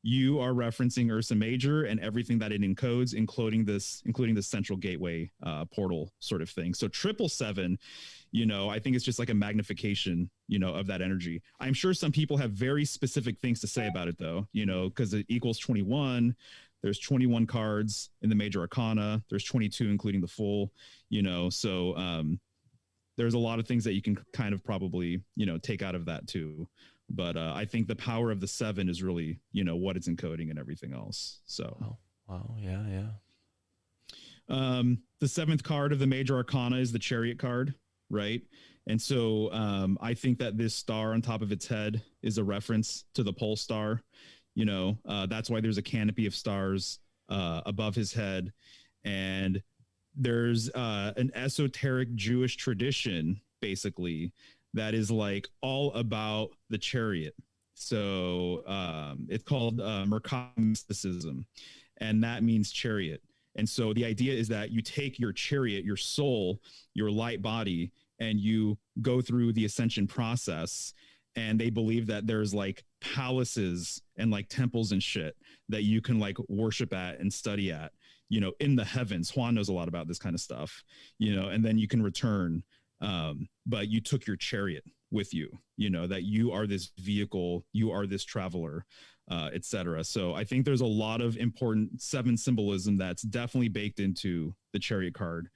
you are referencing Ursa Major and everything that it encodes, including this central gateway portal sort of thing. So 777, you know, I think it's just like a magnification, you know, of that energy. I'm sure some people have very specific things to say about it, though, you know, because it equals 21. There's 21 cards in the major arcana. There's 22, including the full, you know, so there's a lot of things that you can kind of probably, you know, take out of that, too. But I think the power of the 7 is really, you know, what it's encoding and everything else. So, wow, yeah. The 7th card of the major arcana is the Chariot card, right? And so I think that this star on top of its head is a reference to the pole star. You know, that's why there's a canopy of stars above his head. And there's an esoteric Jewish tradition, basically, that is like all about the chariot. So it's called Merkaba mysticism, and that means chariot. And so the idea is that you take your chariot, your soul, your light body, and you go through the ascension process. And they believe that there's like palaces and like temples and shit that you can like worship at and study at, you know, in the heavens. Juan knows a lot about this kind of stuff, you know, and then you can return. But you took your chariot with you, you know, that you are this vehicle, you are this traveler, etc. So I think there's a lot of important 7 symbolism that's definitely baked into the chariot card,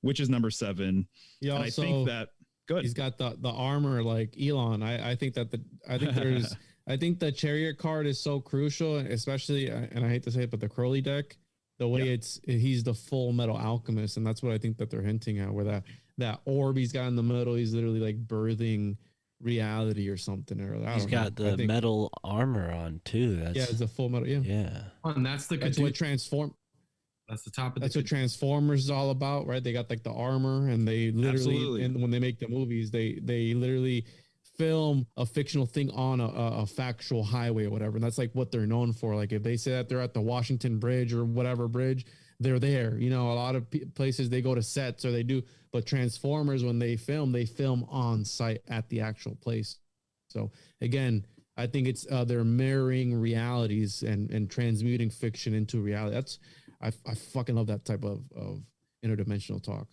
which is number 7. Yeah, and I think that good. He's got the armor like Elon. I think that there's I think the chariot card is so crucial, especially, and I hate to say it, but the Crowley deck, the way he's the full metal alchemist, and that's what I think that they're hinting at, where that orb he's got in the middle, he's literally like birthing reality or something. Or he's got the metal armor on too. It's a full metal. Yeah. And that's what transform. That's the top of that's what Transformers is all about, right? They got like the armor, and they literally, and when they make the movies, they literally film a fictional thing on a factual highway or whatever. And that's like what they're known for. Like if they say that they're at the Washington Bridge or whatever bridge, they're there. You know, a lot of places they go to sets or they do, but Transformers, when they film on site at the actual place. So again, I think it's they're mirroring realities and transmuting fiction into reality. I fucking love that type of interdimensional talk.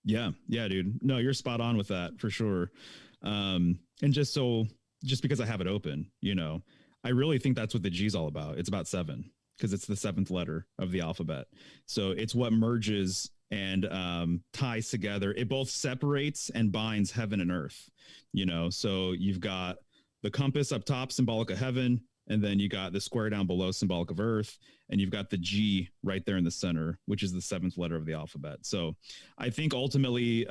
Yeah, dude. No, you're spot on with that for sure. And just because I have it open, you know, I really think that's what the G is all about. It's about 7 because it's the 7th letter of the alphabet. So it's what merges and ties together. It both separates and binds heaven and earth, you know. So you've got the compass up top, symbolic of heaven, and then you got the square down below, symbolic of earth, and you've got the G right there in the center, which is the 7th letter of the alphabet. So I think ultimately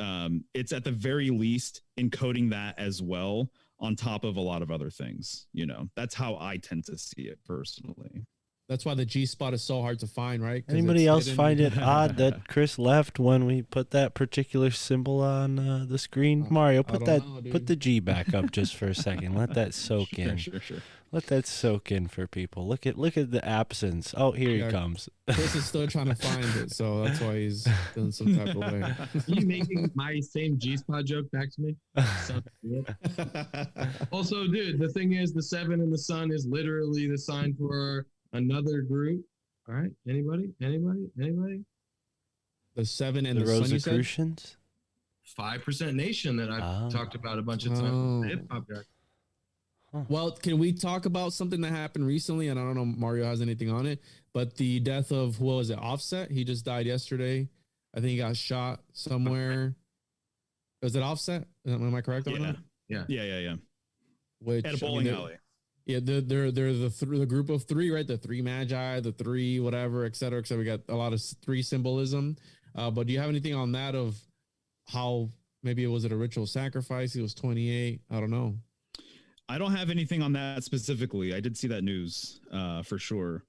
it's at the very least encoding that as well on top of a lot of other things. You know, that's how I tend to see it personally. That's why the G spot is so hard to find, right? Anybody else find it odd that Chris left when we put that particular symbol on the screen? Mario, put the G back up just for a second. Let that soak in. Sure. Let that soak in for people. Look at the absence. Oh, here he comes. Chris is still trying to find it, so that's why he's doing some type of way. Are you making my same G spot joke back to me? Also, dude, the thing is, the 7 in the sun is literally the sign for another group. All right. Anybody? The 7 and the Rosicrucians? 5% Nation that I've talked about a bunch of times. The hip hop guy. Well, can we talk about something that happened recently? And I don't know if Mario has anything on it, but the death of, what was it, Offset? He just died yesterday. I think he got shot somewhere. Was it Offset? Am I correct on that? Yeah. Which, at a bowling alley. Yeah, they're the group of 3, right? The 3 magi, the 3 whatever, et cetera, et cetera. We got a lot of 3 symbolism. But do you have anything on that of how maybe it was a ritual sacrifice? He was 28. I don't know. I don't have anything on that specifically. I did see that news for sure.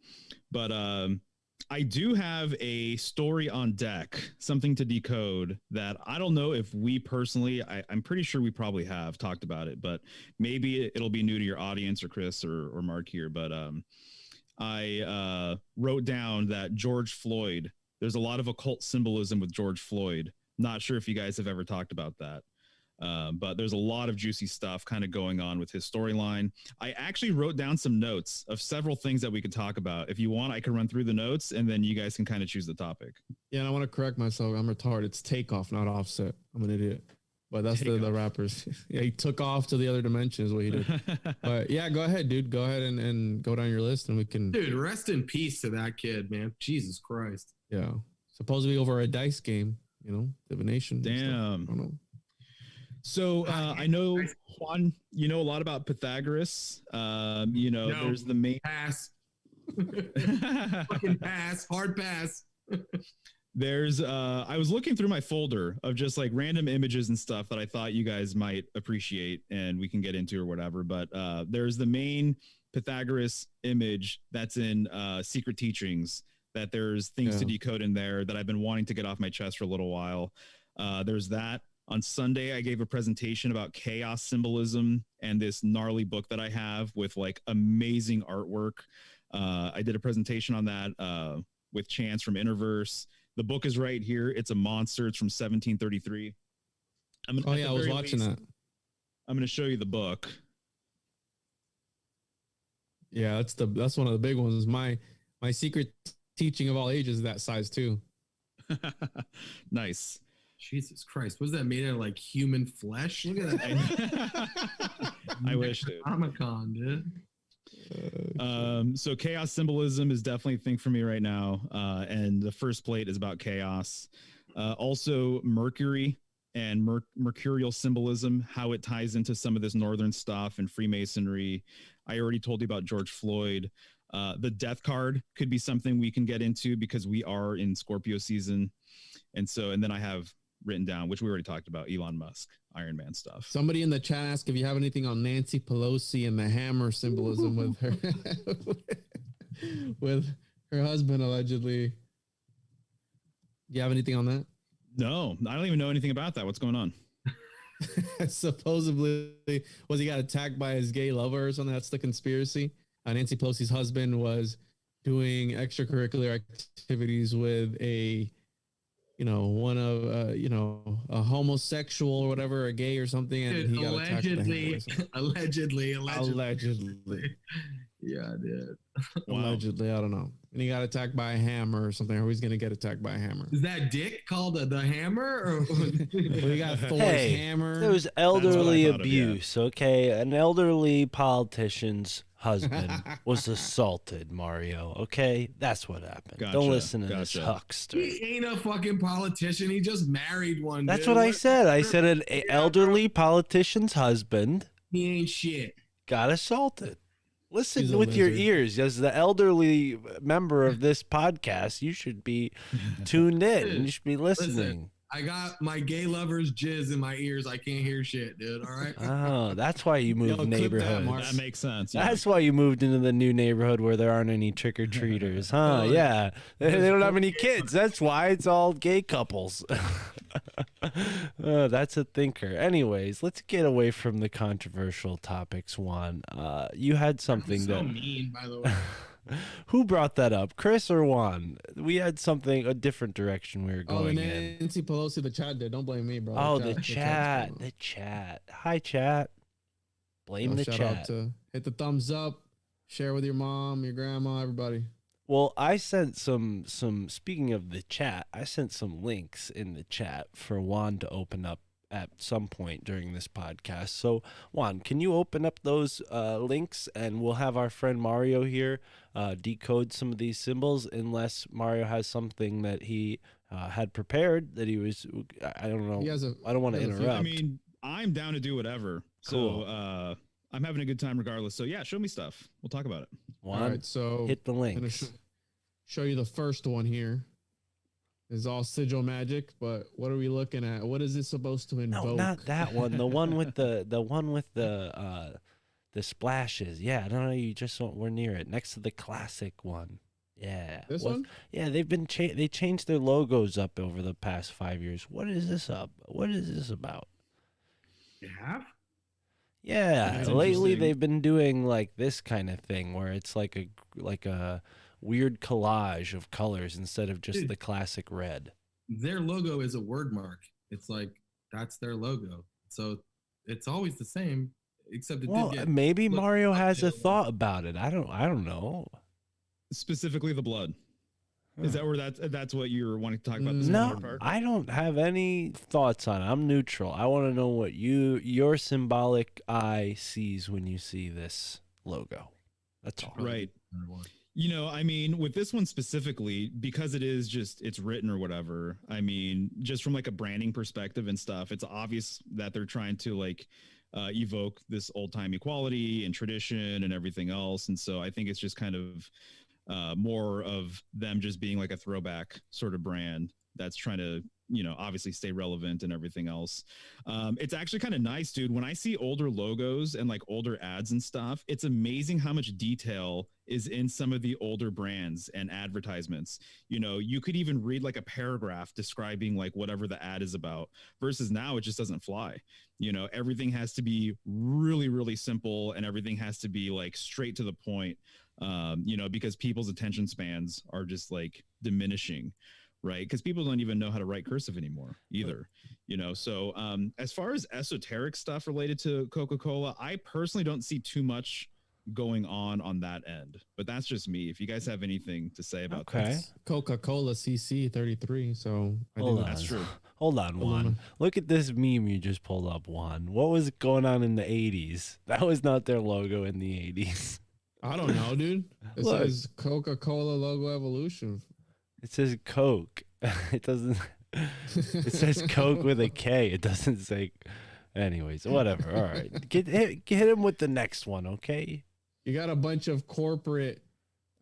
But I do have a story on deck, something to decode that I don't know if we personally, I'm pretty sure we probably have talked about it, but maybe it'll be new to your audience or Chris or Mark here. But I wrote down that George Floyd, there's a lot of occult symbolism with George Floyd. Not sure if you guys have ever talked about that. But there's a lot of juicy stuff kind of going on with his storyline. I actually wrote down some notes of several things that we could talk about. If you want, I can run through the notes and then you guys can kind of choose the topic. Yeah, and I want to correct myself. I'm retarded. It's Takeoff, not Offset. I'm an idiot. But that's the rappers. Yeah, he took off to the other dimension is what he did. But yeah, go ahead, dude. Go ahead and go down your list and we can. Dude, rest in peace to that kid, man. Jesus Christ. Yeah. Supposedly over a dice game, you know, divination. Damn. I don't know. So I know, Juan, you know a lot about Pythagoras. There's the main pass. Fucking pass. Hard pass. There's I was looking through my folder of just like random images and stuff that I thought you guys might appreciate and we can get into or whatever. But there's the main Pythagoras image that's in Secret Teachings, that there's things to decode in there that I've been wanting to get off my chest for a little while. There's that. On Sunday, I gave a presentation about chaos symbolism and this gnarly book that I have with like amazing artwork. I did a presentation on that with chance from Interverse. The book is right here. It's a monster. It's from 1733. I was watching that. I'm going to show you the book. Yeah, that's one of the big ones. My secret teaching of all ages is that size too. Nice. Jesus Christ. Was that made out of like human flesh? Look at that. I wish, dude. Comic-Con, dude. So chaos symbolism is definitely a thing for me right now. And the first plate is about chaos. Also Mercury and mercurial symbolism, how it ties into some of this northern stuff and Freemasonry. I already told you about George Floyd. The death card could be something we can get into because we are in Scorpio season. And then I have written down, which we already talked about, Elon Musk, Iron Man stuff. Somebody in the chat asked if you have anything on Nancy Pelosi and the hammer symbolism with her with her husband allegedly. Do you have anything on that? No, I don't even know anything about that. What's going on? Supposedly, he got attacked by his gay lover or something? That's the conspiracy. Nancy Pelosi's husband was doing extracurricular activities with a homosexual or whatever, a gay or something, and he got allegedly. Yeah, dude. Wow. Allegedly, I don't know. And he got attacked by a hammer or something, or he's gonna get attacked by a hammer. Is that dick called the hammer? Or we got Thor's hammer. It was elderly abuse, okay? An elderly politician's husband was assaulted, Mario, okay? That's what happened. Gotcha, Don't listen to this huckster. He ain't a fucking politician. He just married one. That's what I said. I said an elderly politician's husband. He ain't shit. Got assaulted. Listen with your ears. As the elderly member of this podcast, you should be tuned in. You should be listening. Listen, I got my gay lover's jizz in my ears. I can't hear shit, dude. All right. Oh, that's why you moved neighborhoods. That makes sense. Yeah. That's why you moved into the new neighborhood where there aren't any trick or treaters, huh? Yeah. They don't have any kids. That's why it's all gay couples. That's a thinker. Anyways, let's get away from the controversial topics, Juan. You had something so mean, by the way. Who brought that up, Chris or Juan? We had a different direction we were going in. Nancy Pelosi, the chat did. Don't blame me, bro. Oh, the chat. Hi, chat. Blame the shout chat. Out to hit the thumbs up, share with your mom, your grandma, everybody. Well, I sent some. Speaking of the chat, I sent some links in the chat for Juan to open up at some point during this podcast. So, Juan, can you open up those links, and we'll have our friend Mario here decode some of these symbols, unless Mario has something that he had prepared that he was. I don't know. I don't want to interrupt. I mean, I'm down to do whatever. Cool. So I'm having a good time regardless. So yeah, show me stuff. We'll talk about it. Juan, all right, so hit the link. I'm gonna show you the first one here. It's all sigil magic, but what are we looking at? What is this supposed to invoke? No, not that one. The one with the splashes. Yeah, I don't know. You just we're near it, next to the classic one. Yeah, this one. Yeah, they changed their logos up over the past 5 years. What is this up? What is this about? You have? Yeah, lately they've been doing like this kind of thing where it's like a weird collage of colors instead of just the classic red. Their logo is a word mark. It's like that's their logo. So it's always the same, except maybe Mario has a thought about it. I don't know. Specifically the blood. Is that where that's what you're wanting to talk about? No, I don't have any thoughts on it. I'm neutral. I want to know what your symbolic eye sees when you see this logo. That's all. Right. You know, I mean, with this one specifically, because it's written or whatever, I mean, just from like a branding perspective and stuff, it's obvious that they're trying to like evoke this old time equality and tradition and everything else. And so I think it's just kind of more of them just being like a throwback sort of brand that's trying to, you know, obviously stay relevant and everything else. It's actually kind of nice, dude. When I see older logos and like older ads and stuff, it's amazing how much detail is in some of the older brands and advertisements. You know, you could even read like a paragraph describing like whatever the ad is about, versus now it just doesn't fly. You know, everything has to be really, really simple and everything has to be like straight to the point. because people's attention spans are just like diminishing, right? Because people don't even know how to write cursive anymore either, So as far as esoteric stuff related to Coca-Cola, I personally don't see too much going on that end, but that's just me. If you guys have anything to say about this. Coca-Cola CC 33. So that's true. Hold on, Juan. Look at this meme you just pulled up, Juan. What was going on in the 80s? That was not their logo in the 80s. I don't know, dude. It says Coca-Cola logo evolution. It says Coke. It doesn't. It says Coke with a K. It doesn't say. Anyways, whatever. All right, hit him with the next one, okay? You got a bunch of corporate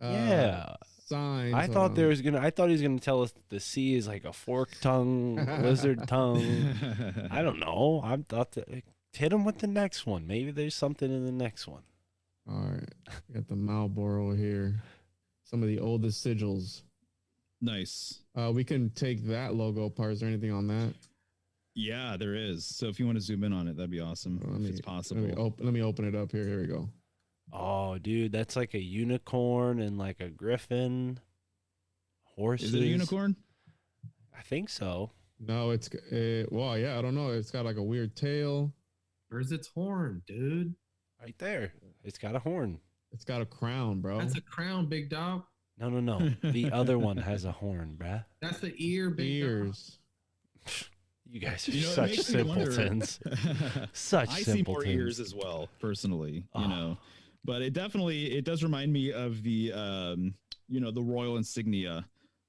signs. I thought he was gonna tell us that the C is like a fork tongue, lizard tongue. I don't know. Hit him with the next one. Maybe there's something in the next one. All right, got the Marlboro here. Some of the oldest sigils. Nice. We can take that logo apart. Is there anything on that? Yeah, there is. So if you want to zoom in on it, that'd be awesome. If it's possible. Let me open it up here. Here we go. Oh, dude, that's like a unicorn and like a griffin. Horses. Is it a unicorn? I think so. No, it's well, yeah, I don't know. It's got like a weird tail. Where's its horn, dude? Right there. It's got a horn. It's got a crown, bro. That's a crown, big dog. No. The other one has a horn, bruh. That's the ear, big ears. Dog. You guys are such simpletons. Such I simpletons. see more ears as well, personally. But it does remind me of the the royal insignia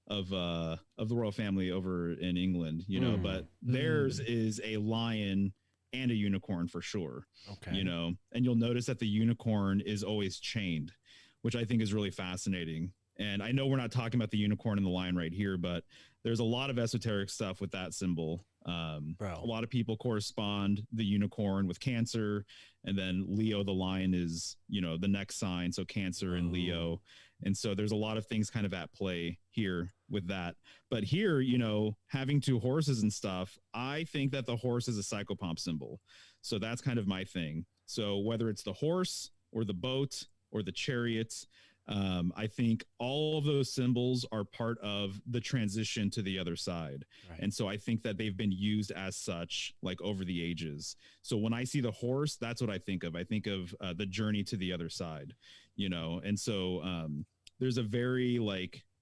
of the royal family over in England, but theirs is a lion and a unicorn for sure. Okay. And you'll notice that the unicorn is always chained, which I think is really fascinating. And I know we're not talking about the unicorn and the lion right here, but there's a lot of esoteric stuff with that symbol. A lot of people correspond the unicorn with Cancer, and then Leo, the lion, is, the next sign. So Cancer and Leo. And so there's a lot of things kind of at play here with that. But here, having two horses and stuff, I think that the horse is a psychopomp symbol. So that's kind of my thing. So whether it's the horse or the boat or the chariots, I think all of those symbols are part of the transition to the other side. Right. And so I think that they've been used as such, like over the ages. So when I see the horse, that's what I think of. I think of the journey to the other side, and so there's a very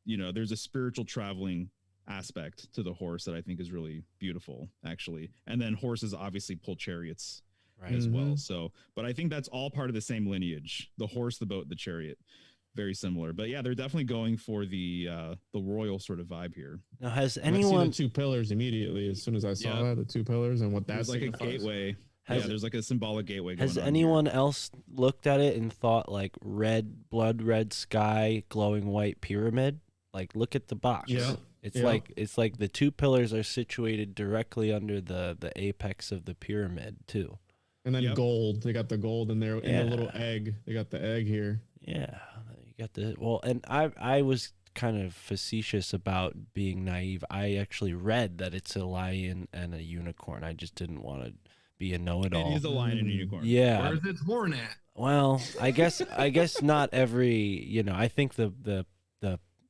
there's a spiritual traveling aspect to the horse that I think is really beautiful, actually. And then horses obviously pull chariots as well. So, but I think that's all part of the same lineage, the horse, the boat, the chariot. Very similar, but yeah, they're definitely going for the royal sort of vibe here. Now, has anyone I see the two pillars immediately as soon as I saw that, the two pillars and what that's like a gateway? There's like a symbolic gateway. Has anyone else looked at it and thought like blood red sky, glowing white pyramid? Like, look at the box. Yeah, it's like the two pillars are situated directly under the apex of the pyramid too. And then gold. They got the gold in there in the little egg. They got the egg here. Yeah. Got and I was kind of facetious about being naive. I actually read that it's a lion and a unicorn. I just didn't want to be a know-it-all. It is a lion and a unicorn. Yeah. Where's its horn at? Well, I guess not every. I think the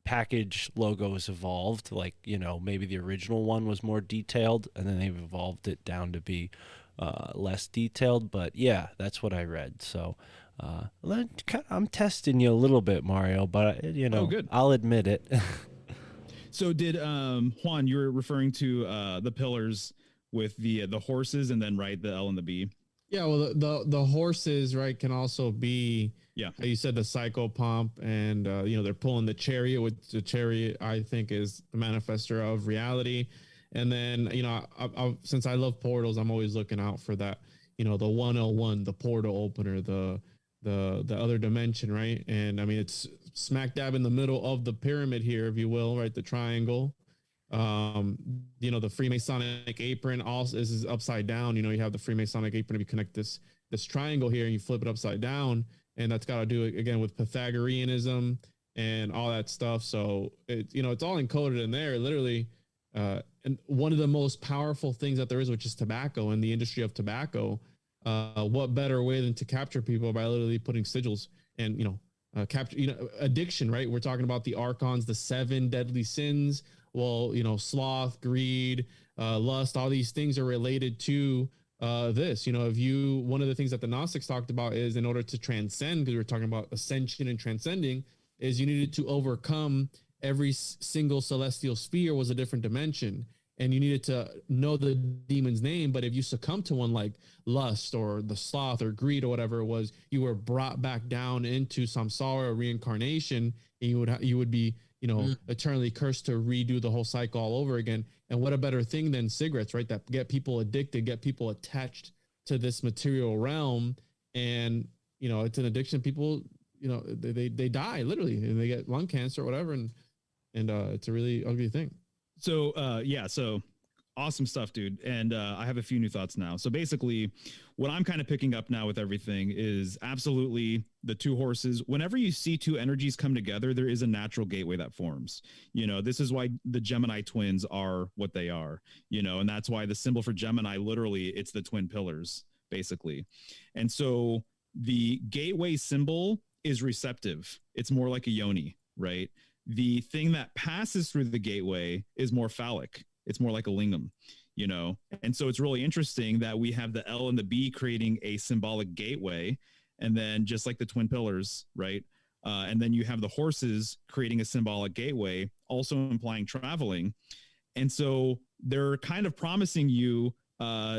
package logos evolved. Like maybe the original one was more detailed, and then they've evolved it down to be less detailed. But yeah, that's what I read. So. I'm testing you a little bit, Mario, but good. I'll admit it. So did Juan, you were referring to the pillars with the horses and then the L and the B? Yeah, well the horses can also be how you said the psychopomp, and they're pulling the chariot, which the chariot I think is the manifester of reality. And then I since I love portals, I'm always looking out for that, the 101, the portal opener, the other dimension, right? And I mean, it's smack dab in the middle of the pyramid here, if you will, right? The triangle. The Freemasonic apron also is upside down. You have the Freemasonic apron. If you connect this triangle here and you flip it upside down, and that's got to do it again with Pythagoreanism and all that stuff. So it's all encoded in there, literally. And one of the most powerful things that there is, which is tobacco and the industry of tobacco. What better way than to capture people by literally putting sigils and capture, addiction, right? We're talking about the archons, the 7 deadly sins. Well, sloth, greed, lust, all these things are related to this. One of the things that the Gnostics talked about is, in order to transcend, because we're talking about ascension and transcending, is you needed to overcome every single celestial sphere was a different dimension. And you needed to know the demon's name. But if you succumb to one like lust or the sloth or greed or whatever it was, you were brought back down into samsara or reincarnation, and you would be, eternally cursed to redo the whole cycle all over again. And what a better thing than cigarettes, right? That get people addicted, get people attached to this material realm. And, it's an addiction. People, they die literally, and they get lung cancer or whatever. And it's a really ugly thing. So, so awesome stuff, dude. And I have a few new thoughts now. So basically, what I'm kind of picking up now with everything is absolutely the 2 horses. Whenever you see 2 energies come together, there is a natural gateway that forms. This is why the Gemini twins are what they are, and that's why the symbol for Gemini, literally, it's the twin pillars, basically. And so the gateway symbol is receptive. It's more like a yoni, right? The thing that passes through the gateway is more phallic. It's more like a lingam, And so it's really interesting that we have the L and the B creating a symbolic gateway. And then just like the twin pillars, right? And then you have the horses creating a symbolic gateway, also implying traveling. And so they're kind of promising you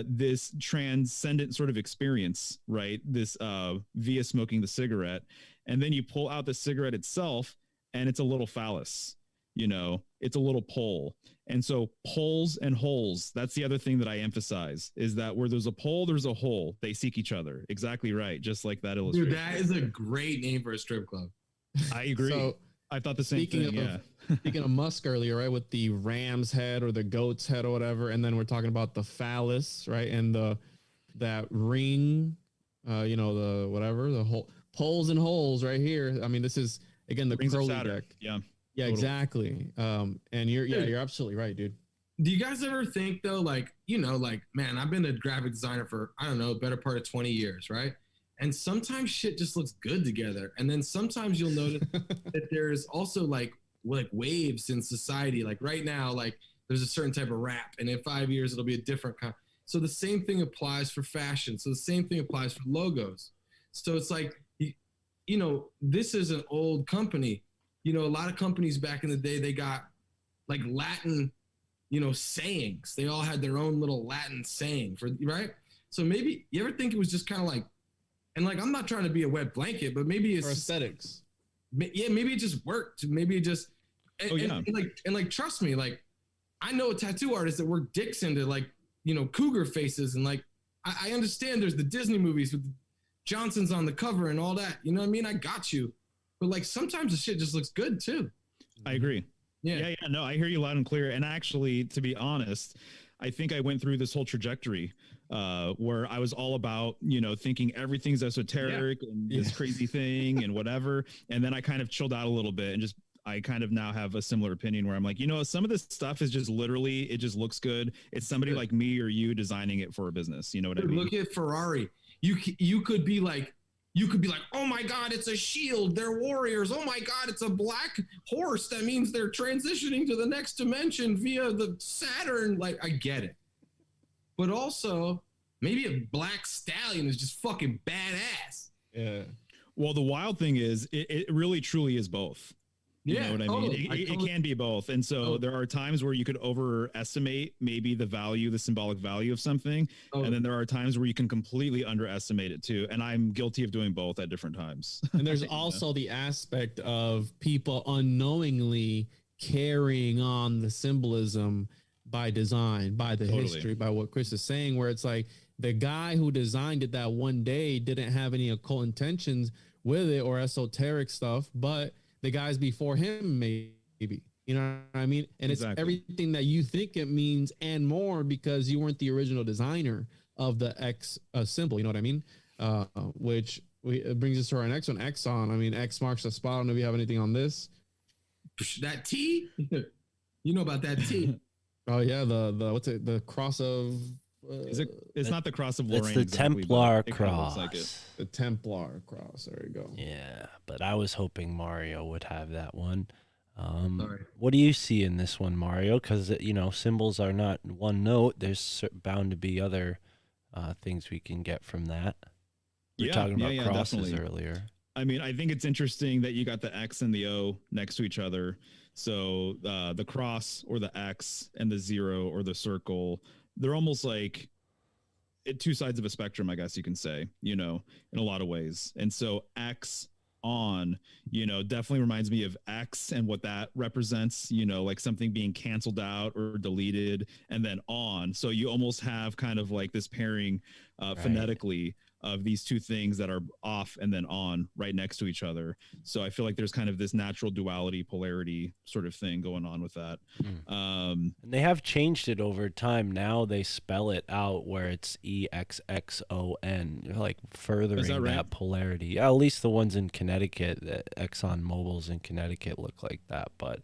this transcendent sort of experience, right? This via smoking the cigarette. And then you pull out the cigarette itself, and it's a little phallus, it's a little pole. And so poles and holes, that's the other thing that I emphasize, is that where there's a pole, there's a hole. They seek each other. Exactly right. Just like that illustration. Dude, that is a great name for a strip club. I agree. So, I thought the same thing. Speaking of Musk earlier, right, with the ram's head or the goat's head or whatever, and then we're talking about the phallus, right, and that ring, the whatever, the whole poles and holes right here. I mean, this is again the Crowley deck. Yeah, totally. Exactly. And you're absolutely right, dude. Do you guys ever think though, man, I've been a graphic designer for, I don't know, better part of 20 years, right? And sometimes shit just looks good together. And then sometimes you'll notice that there's also like waves in society. Like right now, like there's a certain type of rap, and in 5 years, it'll be a different kind. So the same thing applies for fashion. So the same thing applies for logos. So it's like, this is an old company. A lot of companies back in the day, they got like Latin, sayings. They all had their own little Latin saying right? So maybe you ever think it was just kind of like, and like, I'm not trying to be a wet blanket, but maybe it's aesthetics. Yeah, maybe it just worked. Maybe it just, and trust me, like, I know a tattoo artist that worked dicks into like, cougar faces. And like, I understand there's the Disney movies with Johnson's on the cover and all that. You know what I mean? I got you. But like, sometimes the shit just looks good too. I agree. Yeah. No, I hear you loud and clear. And actually, to be honest, I think I went through this whole trajectory where I was all about, thinking everything's esoteric and this crazy thing and whatever. And then I kind of chilled out a little bit and I kind of now have a similar opinion where I'm like, some of this stuff is just literally, it just looks good. It's somebody like me or you designing it for a business. You know what I mean? Look at Ferrari. You could be like, oh my God, it's a shield. They're warriors. Oh my God, it's a black horse. That means they're transitioning to the next dimension via the Saturn. Like, I get it. But also, maybe a black stallion is just fucking badass. Yeah. Well, the wild thing is, it really truly is both. You know what I mean? It can be both. And so there are times where you could overestimate maybe the symbolic value of something. And then there are times where you can completely underestimate it too. And I'm guilty of doing both at different times. And there's also the aspect of people unknowingly carrying on the symbolism by design, by the history, by what Chris is saying, where it's like the guy who designed it that one day didn't have any occult intentions with it or esoteric stuff, but the guys before him, maybe, you know what I mean? And it's everything that you think it means and more because you weren't the original designer of the X symbol. You know what I mean? Which brings us to our next one, Exxon. I mean, X marks the spot. I don't know if you have anything on this. That T? You know about that T. Oh yeah, the what's it? The cross of Is it? It's not the cross of It's Lorraine. the exactly, but Templar it kinda looks cross. like it. The Templar cross. There you go. Yeah, but I was hoping Mario would have that one. Sorry. What do you see in this one, Mario? Because symbols are not one note. There's bound to be other things we can get from that. We were talking about crosses definitely. earlier. I mean, I think it's interesting that you got the X and the O next to each other. So the cross or the X and the zero or the circle, they're almost like two sides of a spectrum, I guess you can say, in a lot of ways. And so X on, definitely reminds me of X and what that represents, like something being canceled out or deleted, and then on. So you almost have kind of like this pairing phonetically of these two things that are off and then on right next to each other. So I feel like there's kind of this natural duality, polarity sort of thing going on with that. And they have changed it over time. Now they spell it out where it's EXXON, like furthering that polarity. Yeah, at least the ones in Connecticut, the Exxon Mobil's in Connecticut look like that. But,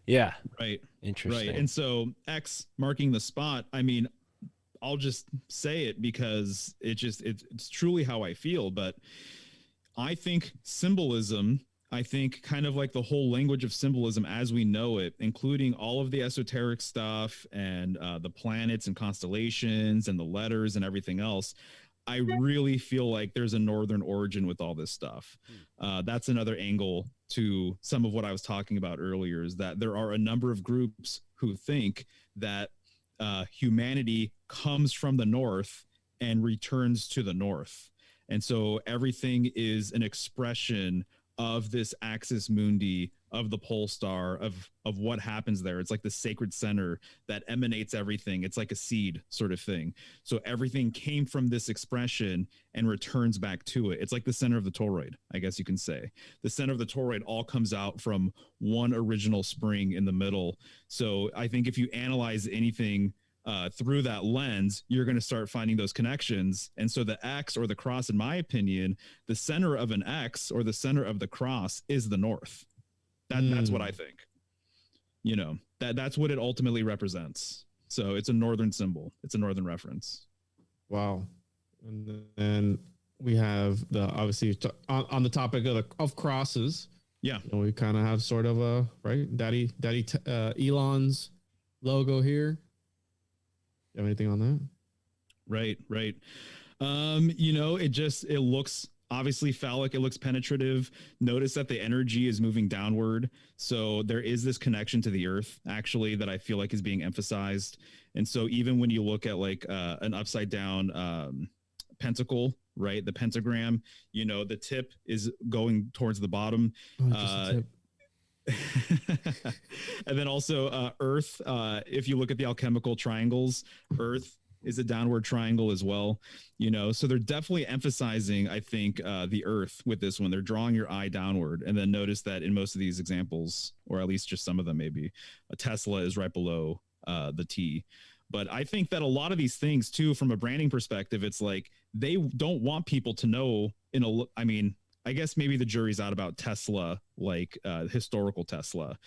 yeah. Right. Interesting. Right. And so X marking the spot, I mean, I'll just say it because it's truly how I feel. But I think symbolism, kind of like the whole language of symbolism as we know it, including all of the esoteric stuff and the planets and constellations and the letters and everything else, I really feel like there's a northern origin with all this stuff. That's another angle to some of what I was talking about earlier, is that there are a number of groups who think that humanity comes from the north and returns to the north. And so everything is an expression of this axis mundi, of the pole star, of what happens there. It's like the sacred center that emanates everything. It's like a seed sort of thing. So everything came from this expression and returns back to it. It's like the center of the toroid, I guess you can say. The center of the toroid all comes out from one original spring in the middle. So I think if you analyze anything through that lens, you're going to start finding those connections. And so the X or the cross, in my opinion, the center of an X or the center of the cross is the north. That's what I think. That's what it ultimately represents. So it's a northern symbol. It's a northern reference. Wow. And then we have obviously on the topic of crosses. Yeah. We kind of have sort of a Daddy Elon's logo here. You have anything on that? Right. It looks obviously phallic. It looks penetrative. Notice that the energy is moving downward. So there is this connection to the earth, actually, that I feel like is being emphasized. And so even when you look at like an upside down pentacle, right, the pentagram, the tip is going towards the bottom. And then also earth, if you look at the alchemical triangles, earth is a downward triangle as well, so they're definitely emphasizing, I think, the earth with this one. They're drawing your eye downward. And then notice that in most of these examples, or at least just some of them, maybe a Tesla is right below the T. But I think that a lot of these things too, from a branding perspective, it's like they don't want people to know I guess maybe the jury's out about Tesla, like historical Tesla,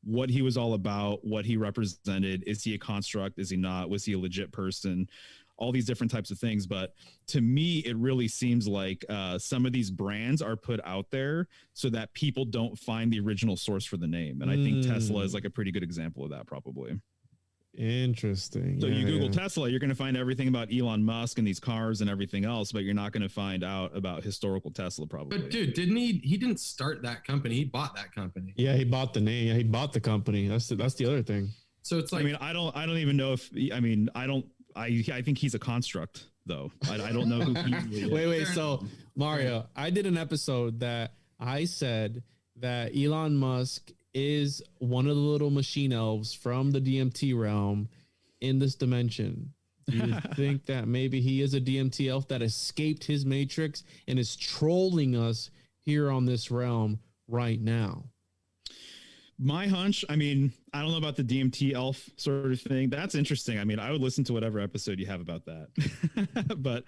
what he was all about, what he represented. Is he a construct? Is he not? Was he a legit person? All these different types of things. But to me, it really seems like some of these brands are put out there so that people don't find the original source for the name. And I think Tesla is like a pretty good example of that, probably. Interesting. So you Google Tesla, you're going to find everything about Elon Musk and these cars and everything else, but you're not going to find out about historical Tesla, probably. But dude, he didn't start that company. He bought that company. Yeah, he bought the name. Yeah, he bought the company. That's the other thing. So it's like, I don't even know if, I think he's a construct though. I don't know who he is. Wait. So Mario, I did an episode that I said that Elon Musk is one of the little machine elves from the DMT realm in this dimension. Do you think that maybe he is a DMT elf that escaped his matrix and is trolling us here on this realm right now? My hunch, I don't know about the DMT elf sort of thing. That's interesting. I would listen to whatever episode you have about that. But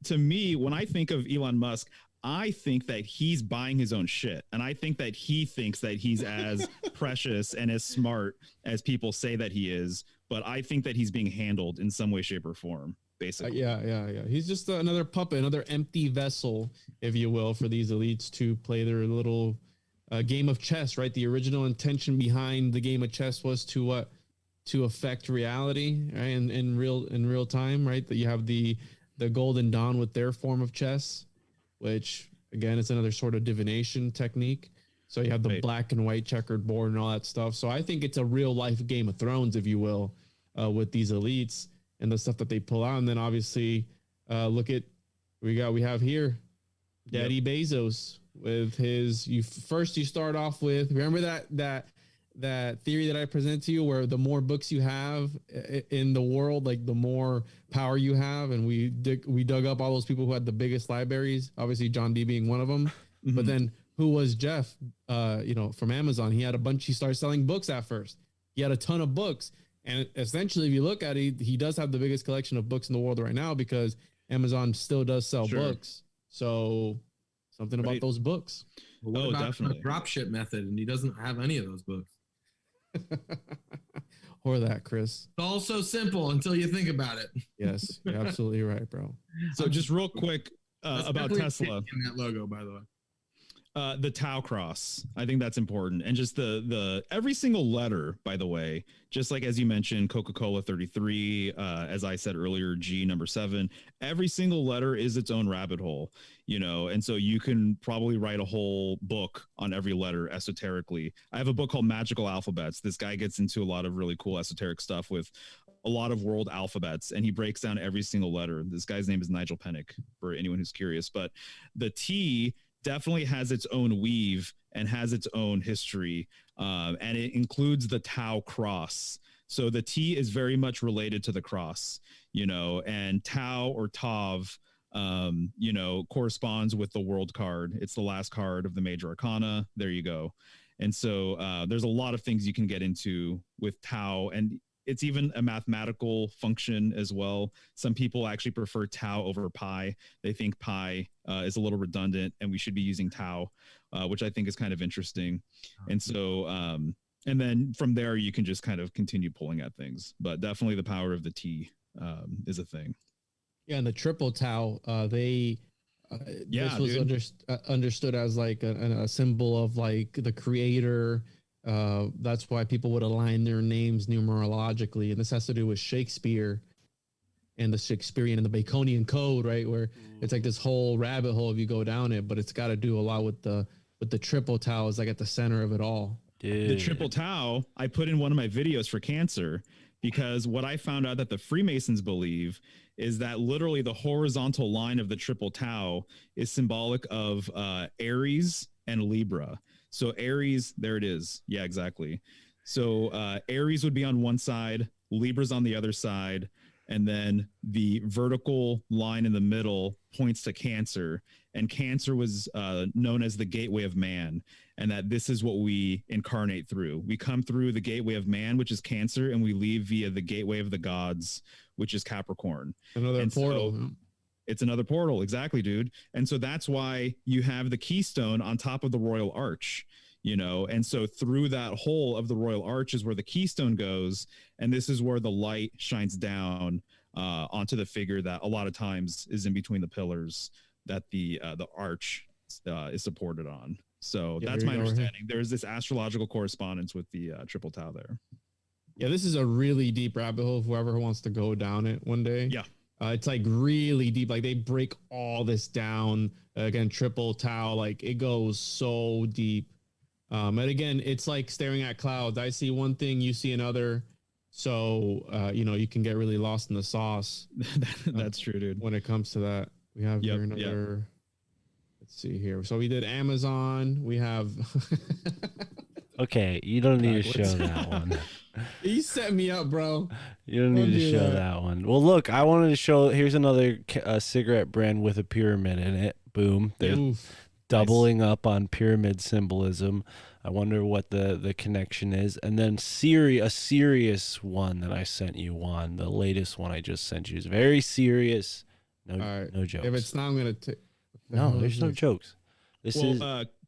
to me, when I think of Elon Musk, I think that he's buying his own shit. And I think that he thinks that he's as precious and as smart as people say that he is. But I think that he's being handled in some way, shape, or form, basically. Yeah. He's just another puppet, another empty vessel, if you will, for these elites to play their little game of chess, right? The original intention behind the game of chess was to what? To affect reality, right? In real time, right? That you have the Golden Dawn with their form of chess, which again is another sort of divination technique. So you have the black and white checkered board and all that stuff. So I think it's a real life Game of Thrones, if you will, with these elites and the stuff that they pull out. And then obviously, look at we have here, Daddy Bezos with his. You start off with, remember that theory that I present to you, where the more books you have in the world, like the more power you have. And we dug up all those people who had the biggest libraries, obviously John D being one of them. Mm-hmm. But then who was Jeff, from Amazon? He had a bunch, he started selling books at first. He had a ton of books. And essentially, if you look at it, he does have the biggest collection of books in the world right now because Amazon still does sell books. So something about those books. Well, what about definitely the dropship method? And he doesn't have any of those books. Or that, Chris. It's all so simple until you think about it. Yes, you're absolutely right, bro. So just real quick about Tesla. That logo, by the way. The Tau cross. I think that's important. And just the every single letter, by the way, just like as you mentioned, Coca-Cola 33, as I said earlier, G number 7, every single letter is its own rabbit hole, and so you can probably write a whole book on every letter esoterically. I have a book called Magical Alphabets. This guy gets into a lot of really cool esoteric stuff with a lot of world alphabets, and he breaks down every single letter. This guy's name is Nigel Pennick, for anyone who's curious. But the T definitely has its own weave and has its own history, and it includes the Tau cross. So the T is very much related to the cross, and Tau or Tav, corresponds with the world card. It's the last card of the major arcana. There you go. And so there's a lot of things you can get into with Tau, and it's even a mathematical function as well. Some people actually prefer Tau over pi. They think pi is a little redundant and we should be using Tau, which I think is kind of interesting. And so, and then from there, you can just kind of continue pulling at things. But definitely the power of the T is a thing. Yeah, and the triple Tau, this was understood as like a symbol of like the creator. That's why people would align their names numerologically, and this has to do with Shakespeare and the Shakespearean and the Baconian code, right? Where it's like this whole rabbit hole if you go down it, but it's got to do a lot with the triple Tau is like at the center of it all. Dude. The triple Tau I put in one of my videos for cancer because what I found out that the Freemasons believe is that literally the horizontal line of the triple Tau is symbolic of Aries and Libra. So Aries, there it is. Yeah, exactly. So Aries would be on one side, Libra's on the other side, and then the vertical line in the middle points to Cancer. And Cancer was known as the gateway of man, and that this is what we incarnate through. We come through the gateway of man, which is Cancer, and we leave via the gateway of the gods, which is Capricorn. Another portal. So, it's another portal. Exactly, dude. And so that's why you have the keystone on top of the royal arch, and so through that hole of the royal arch is where the keystone goes. And this is where the light shines down onto the figure that a lot of times is in between the pillars that the arch is supported on. So that's my understanding. There's this astrological correspondence with the triple Tau there. Yeah, this is a really deep rabbit hole. Whoever wants to go down it one day. Yeah. It's like really deep. Like they break all this down. Again, triple Tau, like it goes so deep. And again, it's like staring at clouds. I see one thing, you see another. So, you can get really lost in the sauce. That's true, dude. When it comes to that, we have here another. Let's see here. So we did Amazon. We have. Okay, you don't need to show that one. You set me up, bro. You don't need to show that one. Well, look, I wanted to show. Here's another cigarette brand with a pyramid in it. Boom. They're doubling up on pyramid symbolism. I wonder what the connection is. And then a serious one that I sent you, Juan. The latest one I just sent you is very serious. No jokes. If it's not, I'm gonna No, there's no jokes. This is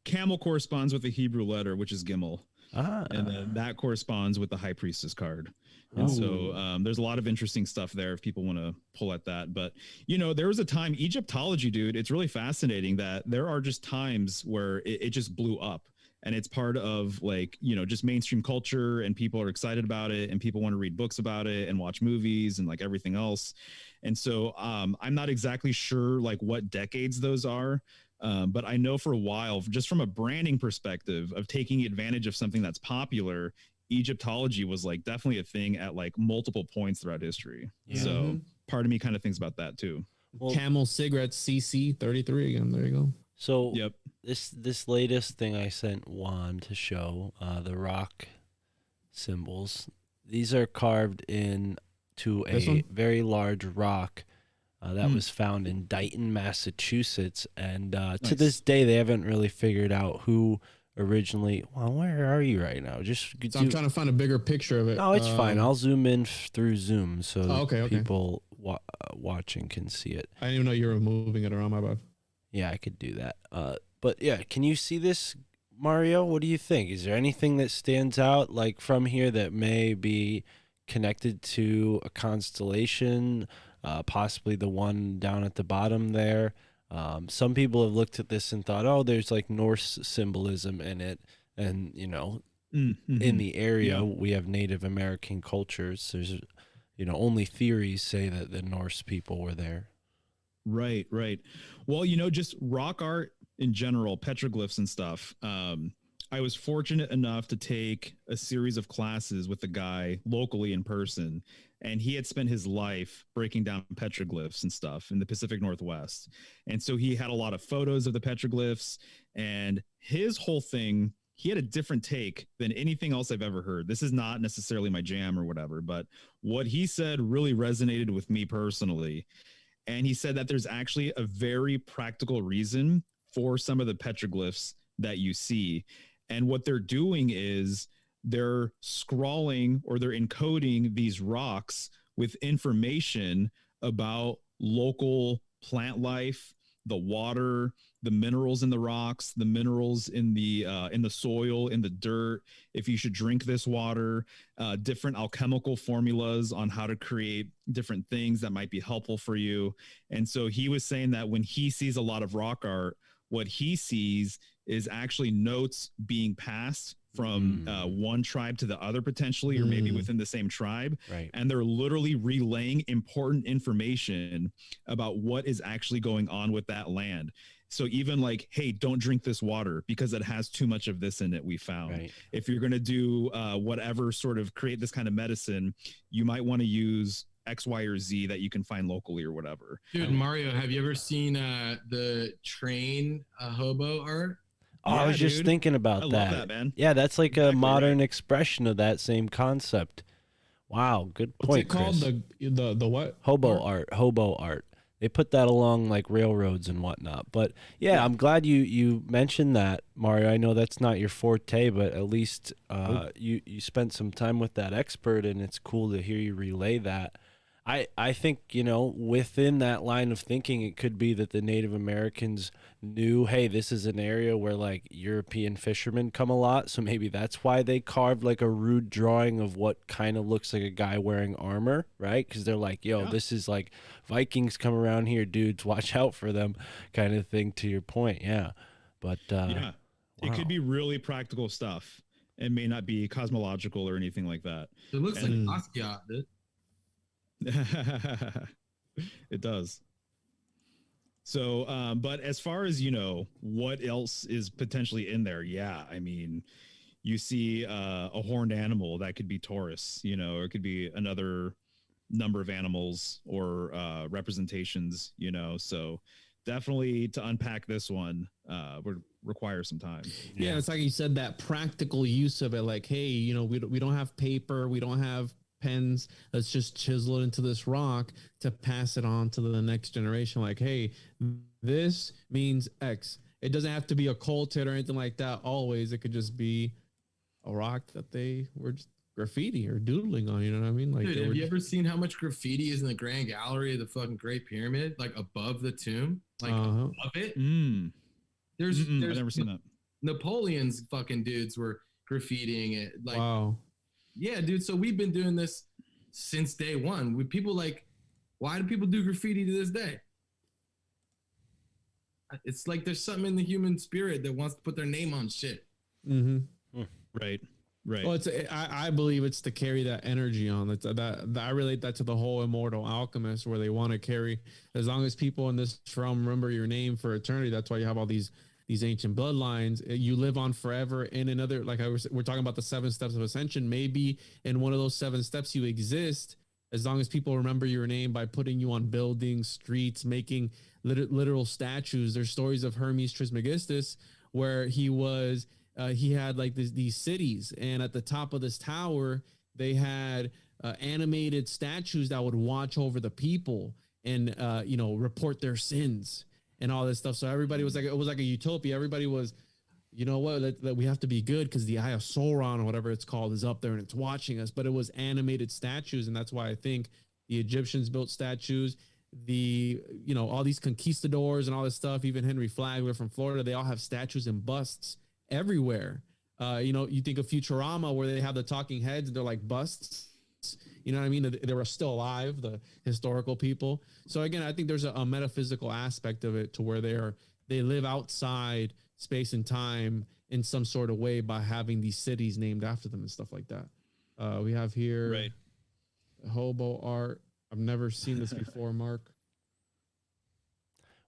camel corresponds with the Hebrew letter, which is Gimel. And then Ah. that corresponds with the high priestess card. And so there's a lot of interesting stuff there if people want to pull at that. But, you know, there was a time, Egyptology, dude, it's really fascinating that there are just times where it just blew up. And it's part of, like, you know, just mainstream culture, and people are excited about it, and people want to read books about it and watch movies and like everything else. And so I'm not exactly sure like what decades those are. But I know for a while, just from a branding perspective of taking advantage of something that's popular, Egyptology was like definitely a thing at like multiple points throughout history. Yeah. So part of me kind of thinks about that too. Well, Camel cigarettes CC 33 again. There you go. so Yep. this latest thing I sent Juan to show, the rock symbols. These are carved into This a one? very large rock that was found in Dighton, Massachusetts, and to Nice. this day they haven't really figured out who originally. Well, where are you right now? Just So I'm trying to find a bigger picture of it. No, it's fine. I'll zoom in through Zoom so that okay. people watching can see it. I didn't even know you were moving it around. My bad. Yeah, I could do that. But yeah, can you see this, Mario? What do you think? Is there anything that stands out like from here that may be connected to a constellation? Possibly the one down at the bottom there. Some people have looked at this and thought, oh, there's like Norse symbolism in it. And, you know, in the area, we have Native American cultures. There's, you know, only theories say that the Norse people were there. Right, right. Well, you know, just rock art in general, petroglyphs and stuff. I was fortunate enough to take a series of classes with a guy locally in person, and he had spent his life breaking down petroglyphs and stuff in the Pacific Northwest. And so he had a lot of photos of the petroglyphs, and his whole thing, he had a different take than anything else I've ever heard. This is not necessarily my jam or whatever, but what he said really resonated with me personally. And he said that there's actually a very practical reason for some of the petroglyphs that you see. And what they're doing is they're scrawling or they're encoding these rocks with information about local plant life, the water, the minerals in the rocks, the minerals in the soil, in the dirt, if you should drink this water, different alchemical formulas on how to create different things that might be helpful for you. And so he was saying that when he sees a lot of rock art, what he sees is actually notes being passed from one tribe to the other potentially, or maybe within the same tribe. Right. And they're literally relaying important information about what is actually going on with that land. So even like, hey, don't drink this water because it has too much of this in it, we found. Right. If you're going to do whatever sort of create this kind of medicine, you might want to use X, Y, or Z that you can find locally or whatever. Dude, Mario, have you ever seen the train hobo art? Oh, I was just thinking about I that. love that, man. Yeah, that's like a Exactly modern right. expression of that same concept. Wow, good What's point, it called? Chris. The what? Hobo art. They put that along like railroads and whatnot. But yeah, I'm glad you mentioned that, Mario. I know that's not your forte, but at least you spent some time with that expert, and it's cool to hear you relay that. I think, you know, within that line of thinking, it could be that the Native Americans knew, hey, this is an area where like European fishermen come a lot. So maybe that's why they carved like a rude drawing of what kind of looks like a guy wearing armor, right? Because they're like, yo, this is like Vikings come around here, dudes, watch out for them kind of thing, to your point. Yeah. But it could be really practical stuff. It may not be cosmological or anything like that. It looks like Basquiat, dude. It does. So, but as far as, you know, what else is potentially in there? Yeah. I mean, you see a horned animal that could be Taurus, you know, or it could be another number of animals or representations, you know, so definitely to unpack this one would require some time. Yeah, it's like you said, that practical use of it. Like, hey, you know, we don't have paper, we don't have pens. Let's just chisel it into this rock to pass it on to the next generation. Like, hey, this means X. It doesn't have to be occulted or anything like that. Always, it could just be a rock that they were just graffiti or doodling on. You know what I mean? Like, dude, have you ever seen how much graffiti is in the Grand Gallery of the fucking Great Pyramid, like above the tomb? like Uh-huh. of it. Mm. There's I've never seen that. Napoleon's fucking dudes were graffitiing it. Like, Wow. yeah, dude. So we've been doing this since day one. With people like, why do people do graffiti to this day? It's like there's something in the human spirit that wants to put their name on shit. Mm-hmm. Right. Well, I believe it's to carry that energy on. That I relate that to the whole Immortal Alchemist, where they want to carry, as long as people in this realm remember your name for eternity. That's why you have all these ancient bloodlines. You live on forever in another. Like we're talking about the 7 steps of ascension. Maybe in one of those 7 steps you exist, as long as people remember your name by putting you on buildings, streets, making literal statues. There's stories of Hermes Trismegistus where he had like these cities, and at the top of this tower they had animated statues that would watch over the people and report their sins and all this stuff. So everybody was like, it was like a utopia. Everybody was, you know what, that we have to be good because the Eye of Sauron or whatever it's called is up there and it's watching us. But it was animated statues, and that's why I think the Egyptians built statues. All these conquistadors and all this stuff, even Henry Flagler from Florida, they all have statues and busts everywhere. You think of Futurama where they have the talking heads and they're like busts. You know what I mean? They were still alive, the historical people. So again, I think there's a metaphysical aspect of it to where they live outside space and time in some sort of way by having these cities named after them and stuff like that. We have here hobo art. I've never seen this before, Mark.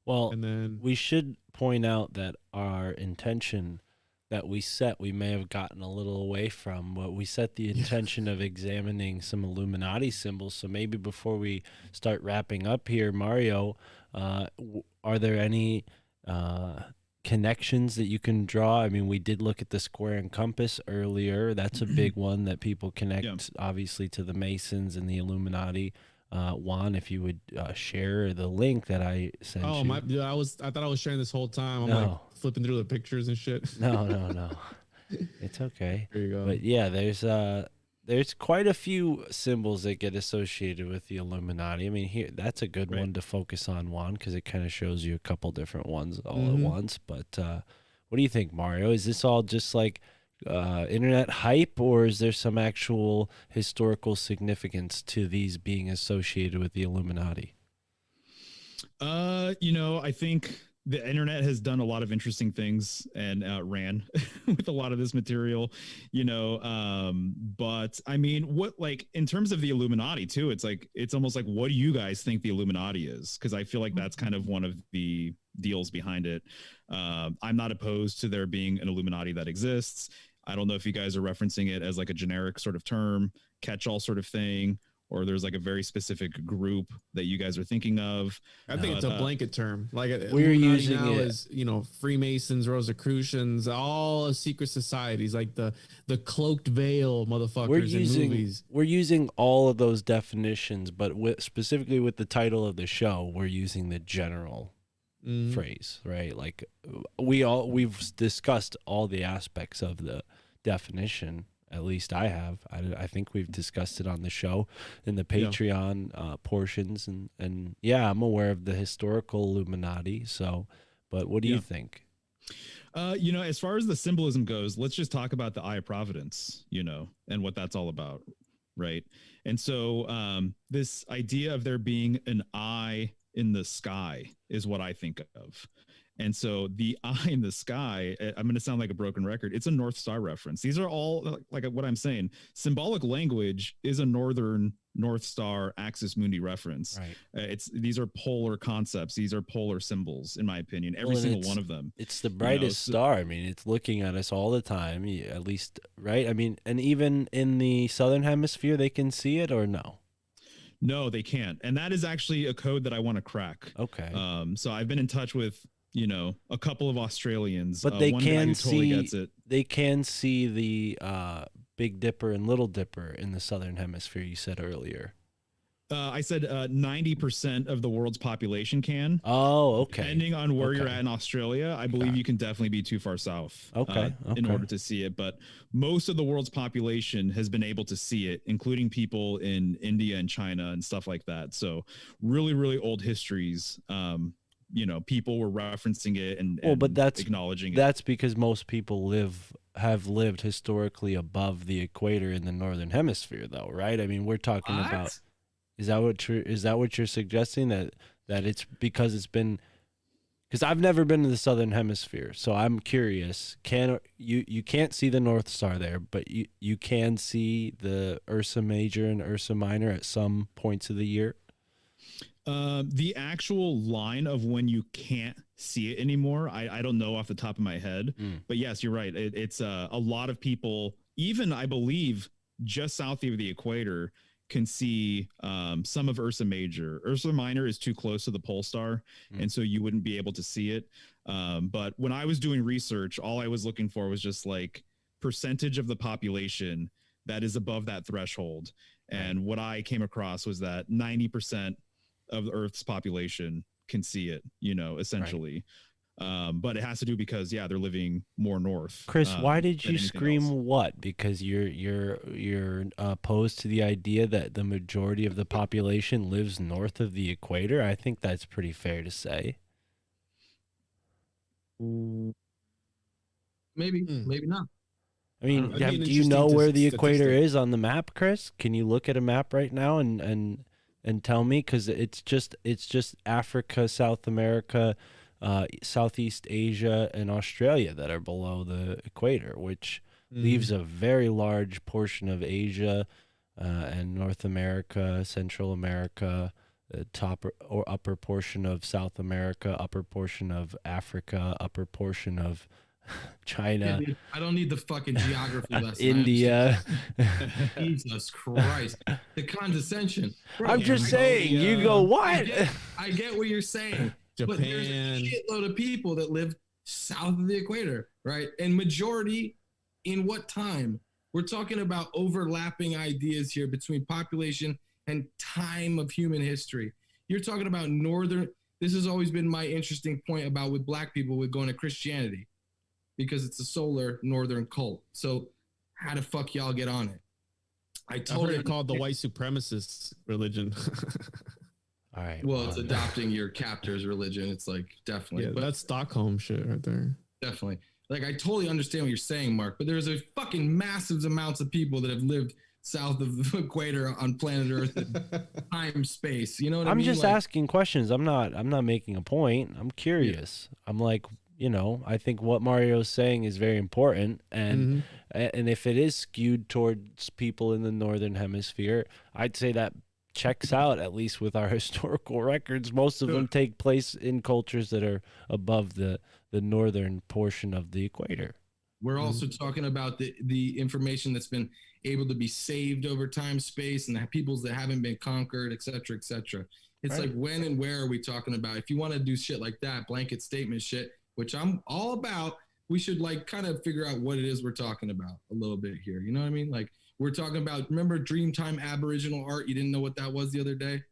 Well, and then we should point out that our intention that we may have gotten a little away from, but we set the intention of examining some Illuminati symbols. So maybe before we start wrapping up here, Mario, are there any connections that you can draw? I mean, we did look at the square and compass earlier. That's a big one that people connect, obviously, to the Masons and the Illuminati. Juan, if you would share the link that I sent you. I thought I was sharing this whole time. I'm like flipping through the pictures and shit. No. It's okay. There you go. But yeah, there's quite a few symbols that get associated with the Illuminati. I mean, that's a good one to focus on, Juan, because it kind of shows you a couple different ones all at once. But what do you think, Mario? Is this all just like internet hype, or is there some actual historical significance to these being associated with the Illuminati? I think the internet has done a lot of interesting things and ran with a lot of this material, but I mean, in terms of the Illuminati too, it's almost like, what do you guys think the Illuminati is? Because I feel like that's kind of one of the deals behind it. I'm not opposed to there being an Illuminati that exists. I don't know if you guys are referencing it as like a generic sort of term, catch-all sort of thing, or there's like a very specific group that you guys are thinking of. I think it's a blanket term. Like we're using now it as Freemasons, Rosicrucians, all secret societies, like the cloaked veil motherfuckers in movies. We're using all of those definitions, but specifically with the title of the show, we're using the general phrase, right? Like we've discussed all the aspects of the definition. At least I have. I think we've discussed it on the show in the Patreon portions, and I'm aware of the historical Illuminati. So, but what do you think? As far as the symbolism goes, let's just talk about the Eye of Providence, and what that's all about, right? And so this idea of there being an eye in the sky is what I think of. And so the eye in the sky, I'm going to sound like a broken record. It's a North Star reference. These are all, like what I'm saying, symbolic language is a northern North Star axis mundi reference. Right. These are polar concepts. These are polar symbols, in my opinion. Every single one of them. It's the brightest star. I mean, it's looking at us all the time, at least, right? I mean, and even in the southern hemisphere, they can see it, or no? No, they can't. And that is actually a code that I want to crack. Okay. So I've been in touch with a couple of Australians, but they can totally gets it. They can see the Big Dipper and Little Dipper in the southern hemisphere. You said earlier. I said 90% of the world's population can. Oh, okay. Depending on where you're at in Australia, I believe you can definitely be too far south. In order to see it, but most of the world's population has been able to see it, including people in India and China and stuff like that. So really, really old histories. people were referencing it and but that's acknowledging it. That's because most people have lived historically above the equator in the northern hemisphere, though, right? I mean, we're talking about. Is that what you're suggesting, that it's because it's been? Because I've never been to the southern hemisphere, so I'm curious. You can't see the North Star there, but you can see the Ursa Major and Ursa Minor at some points of the year? The actual line of when you can't see it anymore, I don't know off the top of my head. But yes, you're right. It's a lot of people, even I believe just south of the equator, can see some of Ursa Major. Ursa Minor is too close to the pole star, and so you wouldn't be able to see it. But when I was doing research, all I was looking for was just like percentage of the population that is above that threshold. And what I came across was that 90% of the Earth's population can see it, essentially. But it has to do because they're living more north. Chris, why did you scream else. what? Because you're opposed to the idea that the majority of the population lives north of the equator? I think that's pretty fair to say. Maybe not. I mean, do you know where the equator is on the map, Chris? Can you look at a map right now and tell me? Because it's just Africa, South America, Southeast Asia, and Australia that are below the equator, which leaves a very large portion of Asia and North America, Central America, the top or upper portion of South America, upper portion of Africa, upper portion of China. Yeah, I don't need the fucking geography lesson. India. Jesus Christ. The condescension. Bro, I'm just saying, you go, what? I get what you're saying. Japan. But there's a shitload of people that live south of the equator, right? And majority in what time? We're talking about overlapping ideas here between population and time of human history. You're talking about northern. This has always been my interesting point about with black people with going to Christianity, because it's a solar northern cult. So how the fuck y'all get on it? I've heard it called the white supremacist religion. All right. Well, it's adopting your captor's religion. It's like, definitely. Yeah, but that's Stockholm shit right there. Definitely. Like, I totally understand what you're saying, Mark, but there's a fucking massive amounts of people that have lived south of the equator on planet Earth in time, space. You know what I mean? I'm just asking questions. I'm not making a point. I'm curious. Yeah. I'm like, I think what Mario's saying is very important, and if it is skewed towards people in the northern hemisphere, I'd say that checks out, at least with our historical records. Most of them take place in cultures that are above the northern portion of the equator. We're also talking about the information that's been able to be saved over time, space, and the peoples that haven't been conquered, et cetera, et cetera. It's like, when and where are we talking about? If you want to do shit like that, blanket statement shit, which I'm all about, we should like kind of figure out what it is we're talking about a little bit here. You know what I mean? Like, we're talking about, remember Dreamtime Aboriginal art? You didn't know what that was the other day?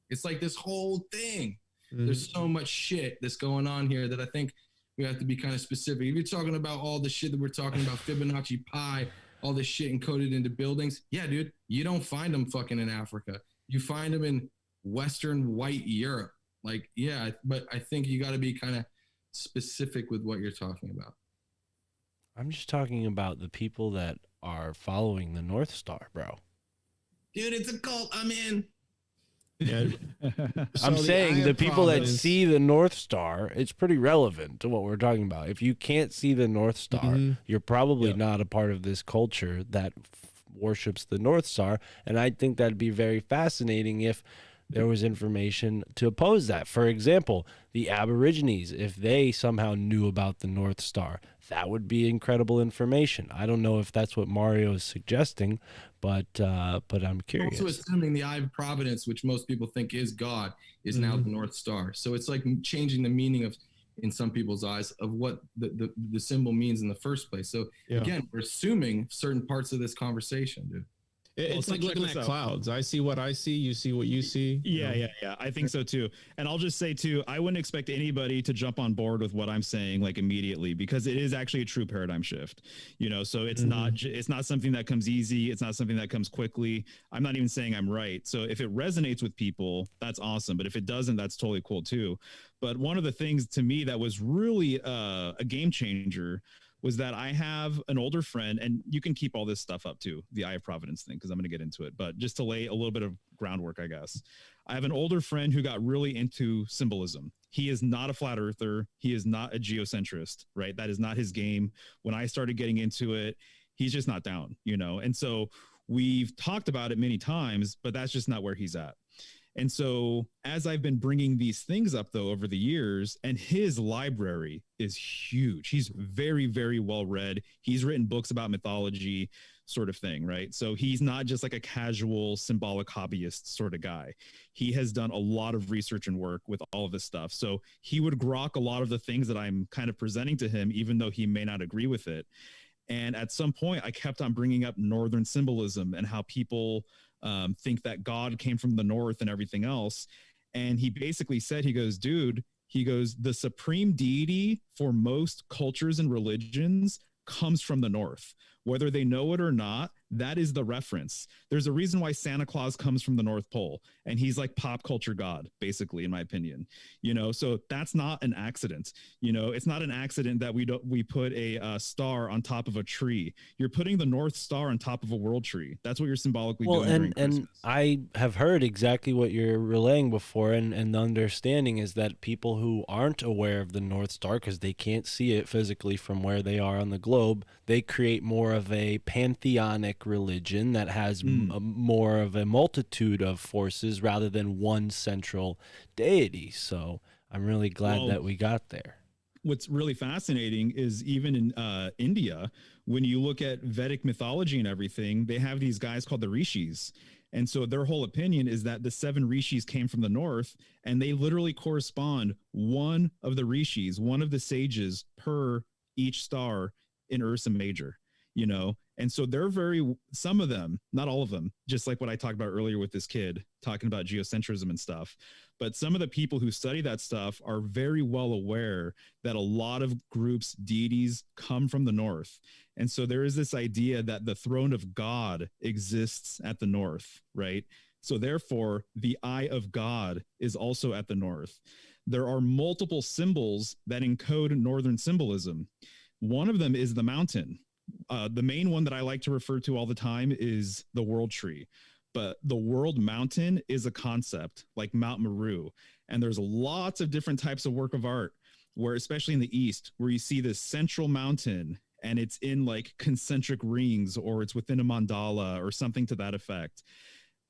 It's like this whole thing. There's so much shit that's going on here that I think we have to be kind of specific. If you're talking about all the shit that we're talking about, Fibonacci pi, all this shit encoded into buildings, yeah, dude, you don't find them fucking in Africa. You find them in Western white Europe. Like, yeah, but I think you got to be kind of specific with what you're talking about. I'm just talking about the people that are following the North Star, bro. Dude, it's a cult. I'm in. Yeah. I'm saying the people that see the North Star, it's pretty relevant to what we're talking about. If you can't see the North Star, you're probably not a part of this culture that worships the North Star. And I think that'd be very fascinating if there was information to oppose that. For example, the Aborigines, if they somehow knew about the North Star, that would be incredible information. I don't know if that's what Mario is suggesting, but I'm curious. Also assuming the Eye of Providence, which most people think is God, is now the North Star. So it's like changing the meaning of, in some people's eyes, of what the symbol means in the first place. So again, we're assuming certain parts of this conversation, dude. It's like check looking this at out. clouds. I see what I see. You see what you see. Yeah. I think so too. And I'll just say too, I wouldn't expect anybody to jump on board with what I'm saying like immediately, because it is actually a true paradigm shift. So it's not something that comes easy. It's not something that comes quickly. I'm not even saying I'm right. So if it resonates with people, that's awesome. But if it doesn't, that's totally cool too. But one of the things to me that was really a game changer was that I have an older friend, and you can keep all this stuff up too, the Eye of Providence thing, because I'm going to get into it. But just to lay a little bit of groundwork, I guess. I have an older friend who got really into symbolism. He is not a flat earther. He is not a geocentrist, right? That is not his game. When I started getting into it, he's just not down, And so we've talked about it many times, but that's just not where he's at. And so as I've been bringing these things up, though, over the years, and his library is huge. He's very, very well read. He's written books about mythology, sort of thing, right? So he's not just like a casual symbolic hobbyist sort of guy. He has done a lot of research and work with all of this stuff. So he would grok a lot of the things that I'm kind of presenting to him, even though he may not agree with it. And at some point, I kept on bringing up Northern symbolism and how people think that God came from the North and everything else. And he basically said, he goes, the supreme deity for most cultures and religions comes from the North. Whether they know it or not, that is the reference. There's a reason why Santa Claus comes from the North Pole, and he's like pop culture God, basically, in my opinion. So that's not an accident. It's not an accident that we put a star on top of a tree. You're putting the North Star on top of a world tree. That's what you're symbolically doing during Christmas. And I have heard exactly what you're relaying before, and the understanding is that people who aren't aware of the North Star, because they can't see it physically from where they are on the globe, they create more of a pantheonic religion that has more of a multitude of forces rather than one central deity. So I'm really glad that we got there. What's really fascinating is even in India, when you look at Vedic mythology and everything, they have these guys called the rishis. And so their whole opinion is that the 7 rishis came from the North, and they literally correspond one of the rishis, one of the sages per each star in Ursa Major. And so they're some of them, not all of them, just like what I talked about earlier with this kid talking about geocentrism and stuff. But some of the people who study that stuff are very well aware that a lot of groups, deities come from the North. And so there is this idea that the throne of God exists at the North, right? So therefore, the eye of God is also at the North. There are multiple symbols that encode Northern symbolism. One of them is the mountain. The main one that I like to refer to all the time is the world tree. But the world mountain is a concept like Mount Meru. And there's lots of different types of work of art where, especially in the East, where you see this central mountain and it's in like concentric rings, or it's within a mandala or something to that effect.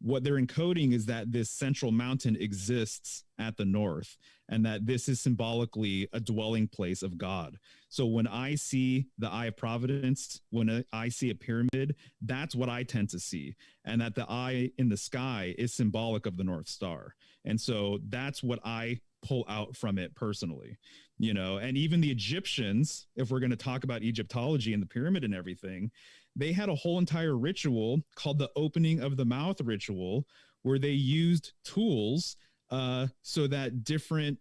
What they're encoding is that this central mountain exists at the North, and that this is symbolically a dwelling place of God. So when I see the Eye of Providence, when I see a pyramid, that's what I tend to see. And that the eye in the sky is symbolic of the North Star. And so that's what I pull out from it personally. And even the Egyptians, if we're going to talk about Egyptology and the pyramid and everything, they had a whole entire ritual called the opening of the mouth ritual, where they used tools so that different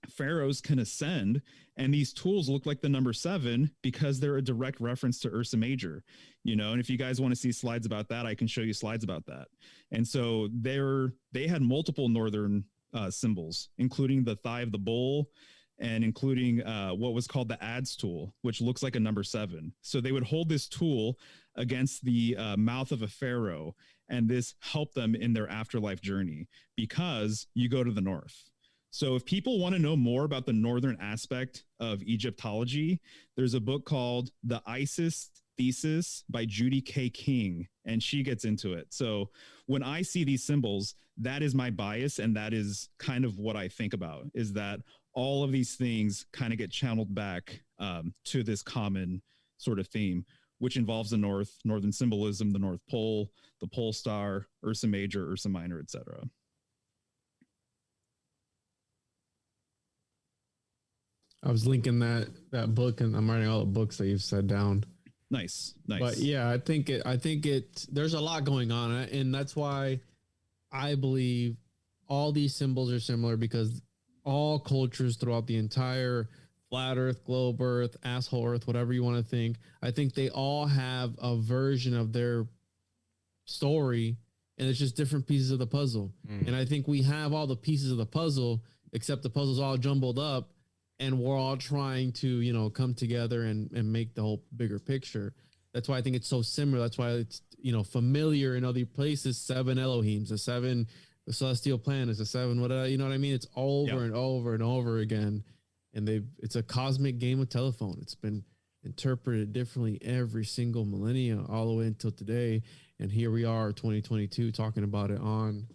pharaohs can ascend. And these tools look like the number 7 because they're a direct reference to Ursa Major, and if you guys want to see slides about that, I can show you slides about that. And so they had multiple Northern symbols, including the thigh of the bull, and including what was called the adze tool, which looks like a number 7. So they would hold this tool against the mouth of a pharaoh, and this helped them in their afterlife journey because you go to the North. So if people want to know more about the Northern aspect of Egyptology, there's a book called The Isis Thesis by Judy K. King, and she gets into it. So when I see these symbols, that is my bias, and that is kind of what I think about, is that all of these things kind of get channeled back to this common sort of theme, which involves the North, Northern symbolism, the North Pole, the Pole Star, Ursa Major, Ursa Minor, etc. I was linking that book, and I'm writing all the books that you've said down. Nice. But yeah, I think there's a lot going on, and that's why I believe all these symbols are similar, because all cultures throughout the entire flat Earth, globe Earth, asshole Earth, whatever you want to think, I think they all have a version of their story, and it's just different pieces of the puzzle. And I think we have all the pieces of the puzzle, except the puzzle's all jumbled up, and we're all trying to, come together and make the whole bigger picture. That's why I think it's so similar. That's why it's, familiar in other places. 7 Elohims, the 7 celestial planets, the 7, whatever, you know what I mean? It's over and over and over again. And it's a cosmic game of telephone. It's been interpreted differently every single millennia all the way until today. And here we are, 2022, talking about it on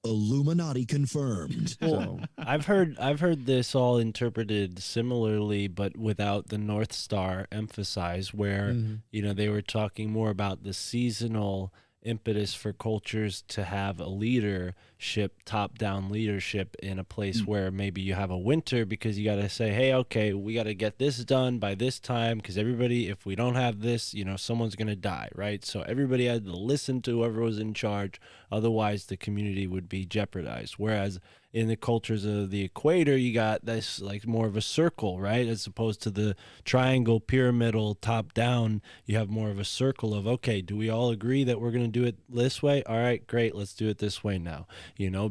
Illuminati Confirmed. Well, I've heard this all interpreted similarly, but without the North Star emphasized, where they were talking more about the seasonal impetus for cultures to have a leadership, top-down leadership in a place where maybe you have a winter, because you got to say, hey, okay, we got to get this done by this time, because everybody, if we don't have this, someone's going to die, right? So everybody had to listen to whoever was in charge, otherwise the community would be jeopardized. Whereas in the cultures of the equator, you got this like more of a circle, right? As opposed to the triangle, pyramidal, top down, you have more of a circle of, okay, do we all agree that we're going to do it this way? All right, great, let's do it this way now,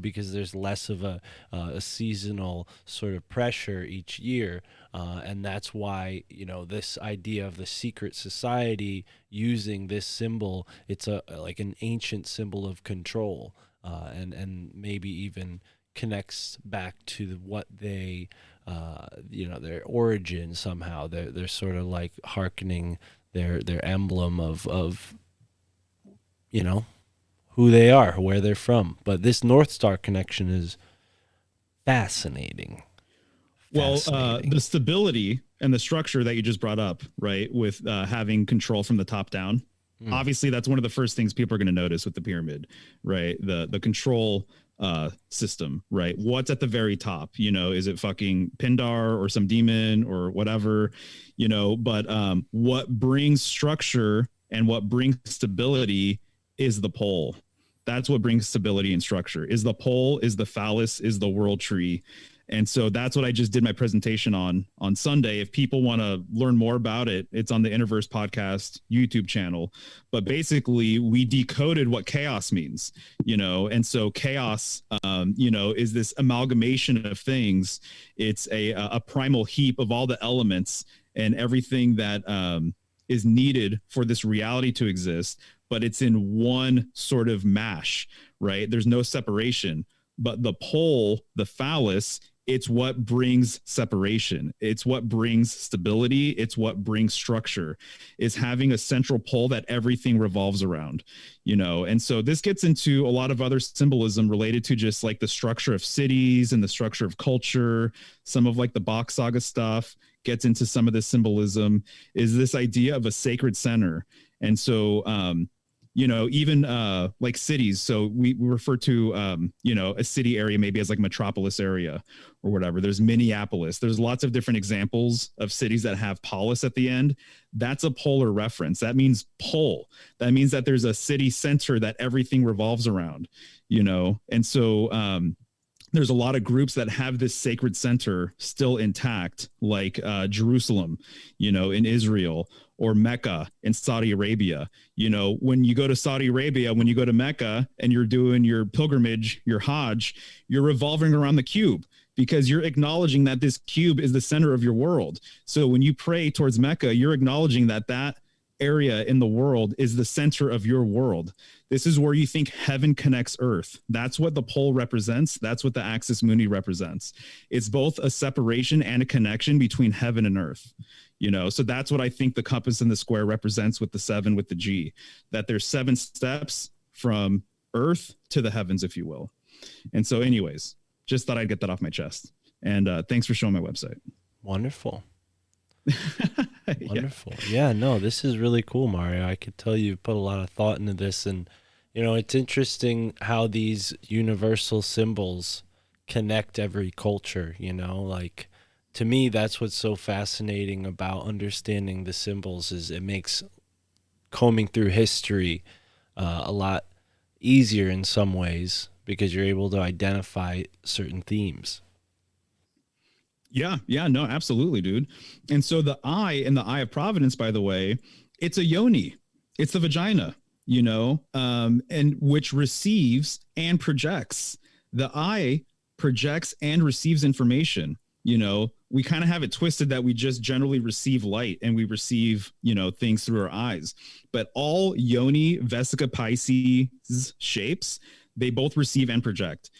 because there's less of a seasonal sort of pressure each year. And that's why, this idea of the secret society using this symbol, it's like an ancient symbol of control, and maybe even connects back to what they, their origin somehow. They're sort of like hearkening their emblem of who they are, where they're from. But this North Star connection is fascinating. Well, the stability and the structure that you just brought up, right, with having control from the top down, obviously that's one of the first things people are going to notice with the pyramid, right? The control system, right? What's at the very top? Is it fucking Pindar or some demon or whatever? But what brings structure and what brings stability is the pole. That's what brings stability and structure. Is the pole, is the phallus, is the world tree. And so that's what I just did my presentation on Sunday. If people want to learn more about it, it's on the Interverse Podcast YouTube channel. But basically, we decoded what chaos means, and so chaos, is this amalgamation of things. It's a primal heap of all the elements and everything that is needed for this reality to exist. But it's in one sort of mash, right? There's no separation. But the pole, the phallus, it's what brings separation. It's what brings stability. It's what brings structure, is having a central pole that everything revolves around, And so this gets into a lot of other symbolism related to just like the structure of cities and the structure of culture. Some of like the Bach Saga stuff gets into some of this symbolism, is this idea of a sacred center. And so, even like cities. So we refer to, a city area maybe as like metropolis area or whatever. There's Minneapolis. There's lots of different examples of cities that have polis at the end. That's a polar reference. That means pole. That means that there's a city center that everything revolves around, And so there's a lot of groups that have this sacred center still intact, like Jerusalem, in Israel, or Mecca in Saudi Arabia. When you go to Saudi Arabia, when you go to Mecca and you're doing your pilgrimage, your Hajj, you're revolving around the cube, because you're acknowledging that this cube is the center of your world. So when you pray towards Mecca, you're acknowledging that area in the world is the center of your world. This is where you think heaven connects earth. That's what the pole represents. That's what the axis mundi represents. It's both a separation and a connection between heaven and earth. So that's what I think the compass and the square represents with the 7, with the G, that there's 7 steps from earth to the heavens, if you will. And so anyways, just thought I'd get that off my chest. And thanks for showing my website. Wonderful. Wonderful. Yeah, no, this is really cool, Mario. I could tell you put a lot of thought into this. And, it's interesting how these universal symbols connect every culture, like, to me, that's what's so fascinating about understanding the symbols, is it makes combing through history a lot easier in some ways because you're able to identify certain themes. Yeah, no, absolutely, dude. And so the eye in the Eye of Providence, by the way, it's a yoni, it's the vagina, and which receives and projects. The eye projects and receives information. We kind of have it twisted that we just generally receive light and we receive, things through our eyes. But all yoni, vesica pisces shapes, they both receive and project,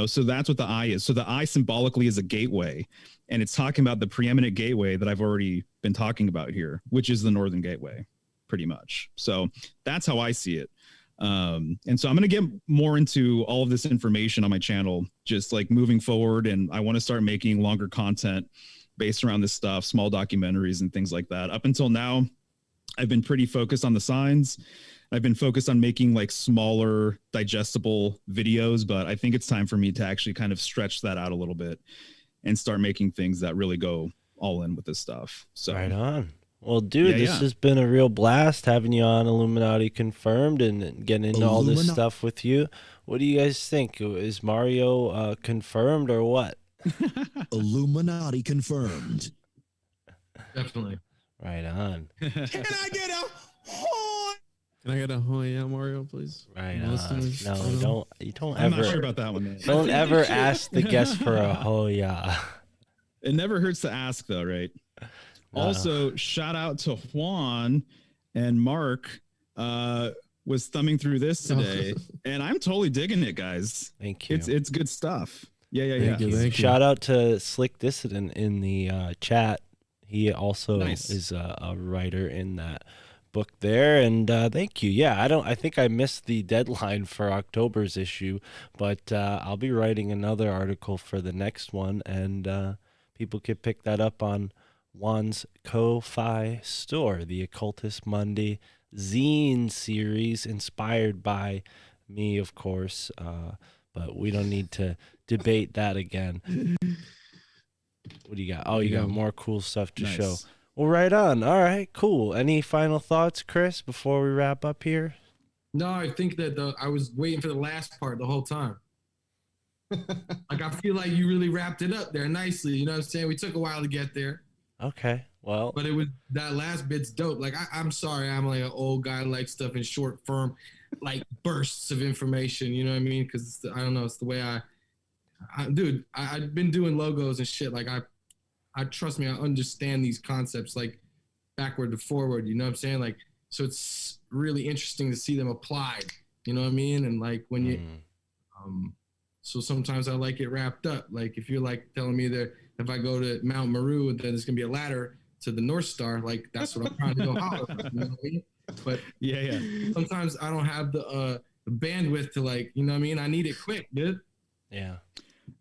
so that's what the eye is. So the eye symbolically is a gateway, and it's talking about the preeminent gateway that I've already been talking about here, which is the Northern Gateway, pretty much. So that's how I see it. And so I'm going to get more into all of this information on my channel, just like moving forward. And I want to start making longer content based around this stuff, small documentaries and things like that. Up until now, I've been pretty focused on the signs. I've been focused on making like smaller digestible videos, but I think it's time for me to actually kind of stretch that out a little bit and start making things that really go all in with this stuff. So right on. Well, dude, this has been a real blast having you on Illuminati Confirmed and getting into all this stuff with you. What do you guys think? Is Mario confirmed or what? Illuminati Confirmed. Definitely. Right on. Can I get a Can I get a yeah, Mario, please? Right on. No, you don't I'm ever. not sure about that one, man. Don't ever ask the guest for a hoya. It never hurts to ask, though, right? Also, shout out to Juan and Mark. Was thumbing through this today, and I'm totally digging it, guys. Thank you. It's good stuff. Yeah. Thank you. Shout out to Slick Dissident in the chat. He also is a writer in that book there, and thank you. Yeah, I think I missed the deadline for October's issue, but I'll be writing another article for the next one, and people could pick that up on Juan's Ko-Fi store, the Occultist Monday zine series inspired by me, of course, but we don't need to debate that again. What do you got? Oh, you got more cool stuff to show. Well, right on. All right, cool. Any final thoughts, Chris, before we wrap up here? No, I think that I was waiting for the last part the whole time. Like, I feel like you really wrapped it up there nicely. You know what I'm saying? We took a while to get there. Okay, well. But it was, that last bit's dope. Like, I'm sorry, I'm like an old guy, like stuff in short form, like bursts of information, you know what I mean? Because I don't know, it's the way dude, I've been doing logos and shit. Like, I trust me, I understand these concepts like backward to forward, you know what I'm saying? Like, so it's really interesting to see them applied, you know what I mean? And like when you, so sometimes I like it wrapped up. Like if you're like telling me that if I go to Mount Meru, then there's gonna be a ladder to the North Star, like that's what I'm trying to go hollow, you know what I mean? But yeah, sometimes I don't have the bandwidth to like, you know what I mean? I need it quick, dude. Yeah.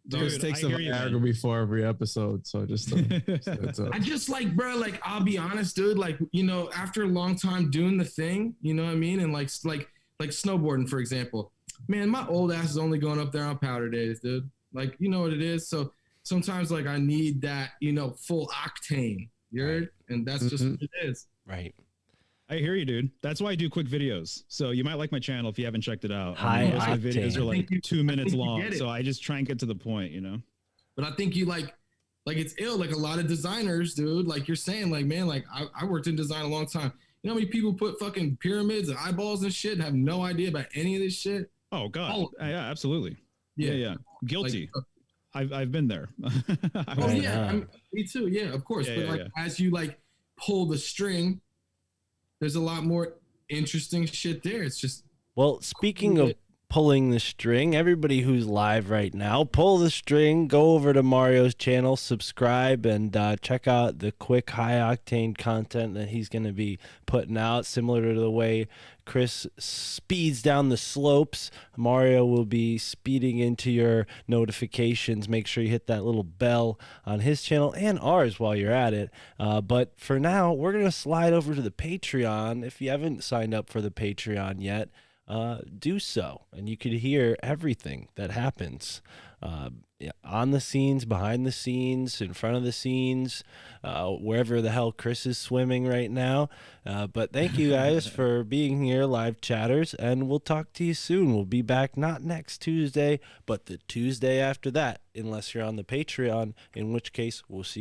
Just takes a Viagra before every episode, so just I just like, bro, like I'll be honest, dude, like, you know, after a long time doing the thing, you know what I mean, and like snowboarding, for example, man, my old ass is only going up there on powder days, dude. Like, you know what it is. So sometimes like I need that, you know, full octane, you heard? And that's just what it is. Right. I hear you, dude. That's why I do quick videos. So you might like my channel if you haven't checked it out. Most of the videos are like 2 minutes long, so I just try and get to the point, you know. But I think you like it's ill. Like a lot of designers, dude. Like you're saying, like man, like I worked in design a long time. You know how many people put fucking pyramids and eyeballs and shit and have no idea about any of this shit? Oh God, yeah, absolutely. Yeah. Guilty. Like, I've been there. Oh yeah, I mean, me too. Yeah, of course. But like as you like pull the string, there's a lot more interesting shit there. It's just speaking of pulling the string, everybody who's live right now, pull the string, go over to Mario's channel, subscribe, and check out the quick high octane content that he's going to be putting out, similar to the way Chris speeds down the slopes. Mario will be speeding into your notifications. Make sure you hit that little bell on his channel and ours while you're at it. But for now, we're going to slide over to the Patreon. If you haven't signed up for the Patreon yet, do so, and you could hear everything that happens on the scenes, behind the scenes, in front of the scenes, wherever the hell Chris is swimming right now. But thank you guys for being here, live chatters, and we'll talk to you soon. We'll be back not next Tuesday, but the Tuesday after that, unless you're on the Patreon, in which case we'll see you.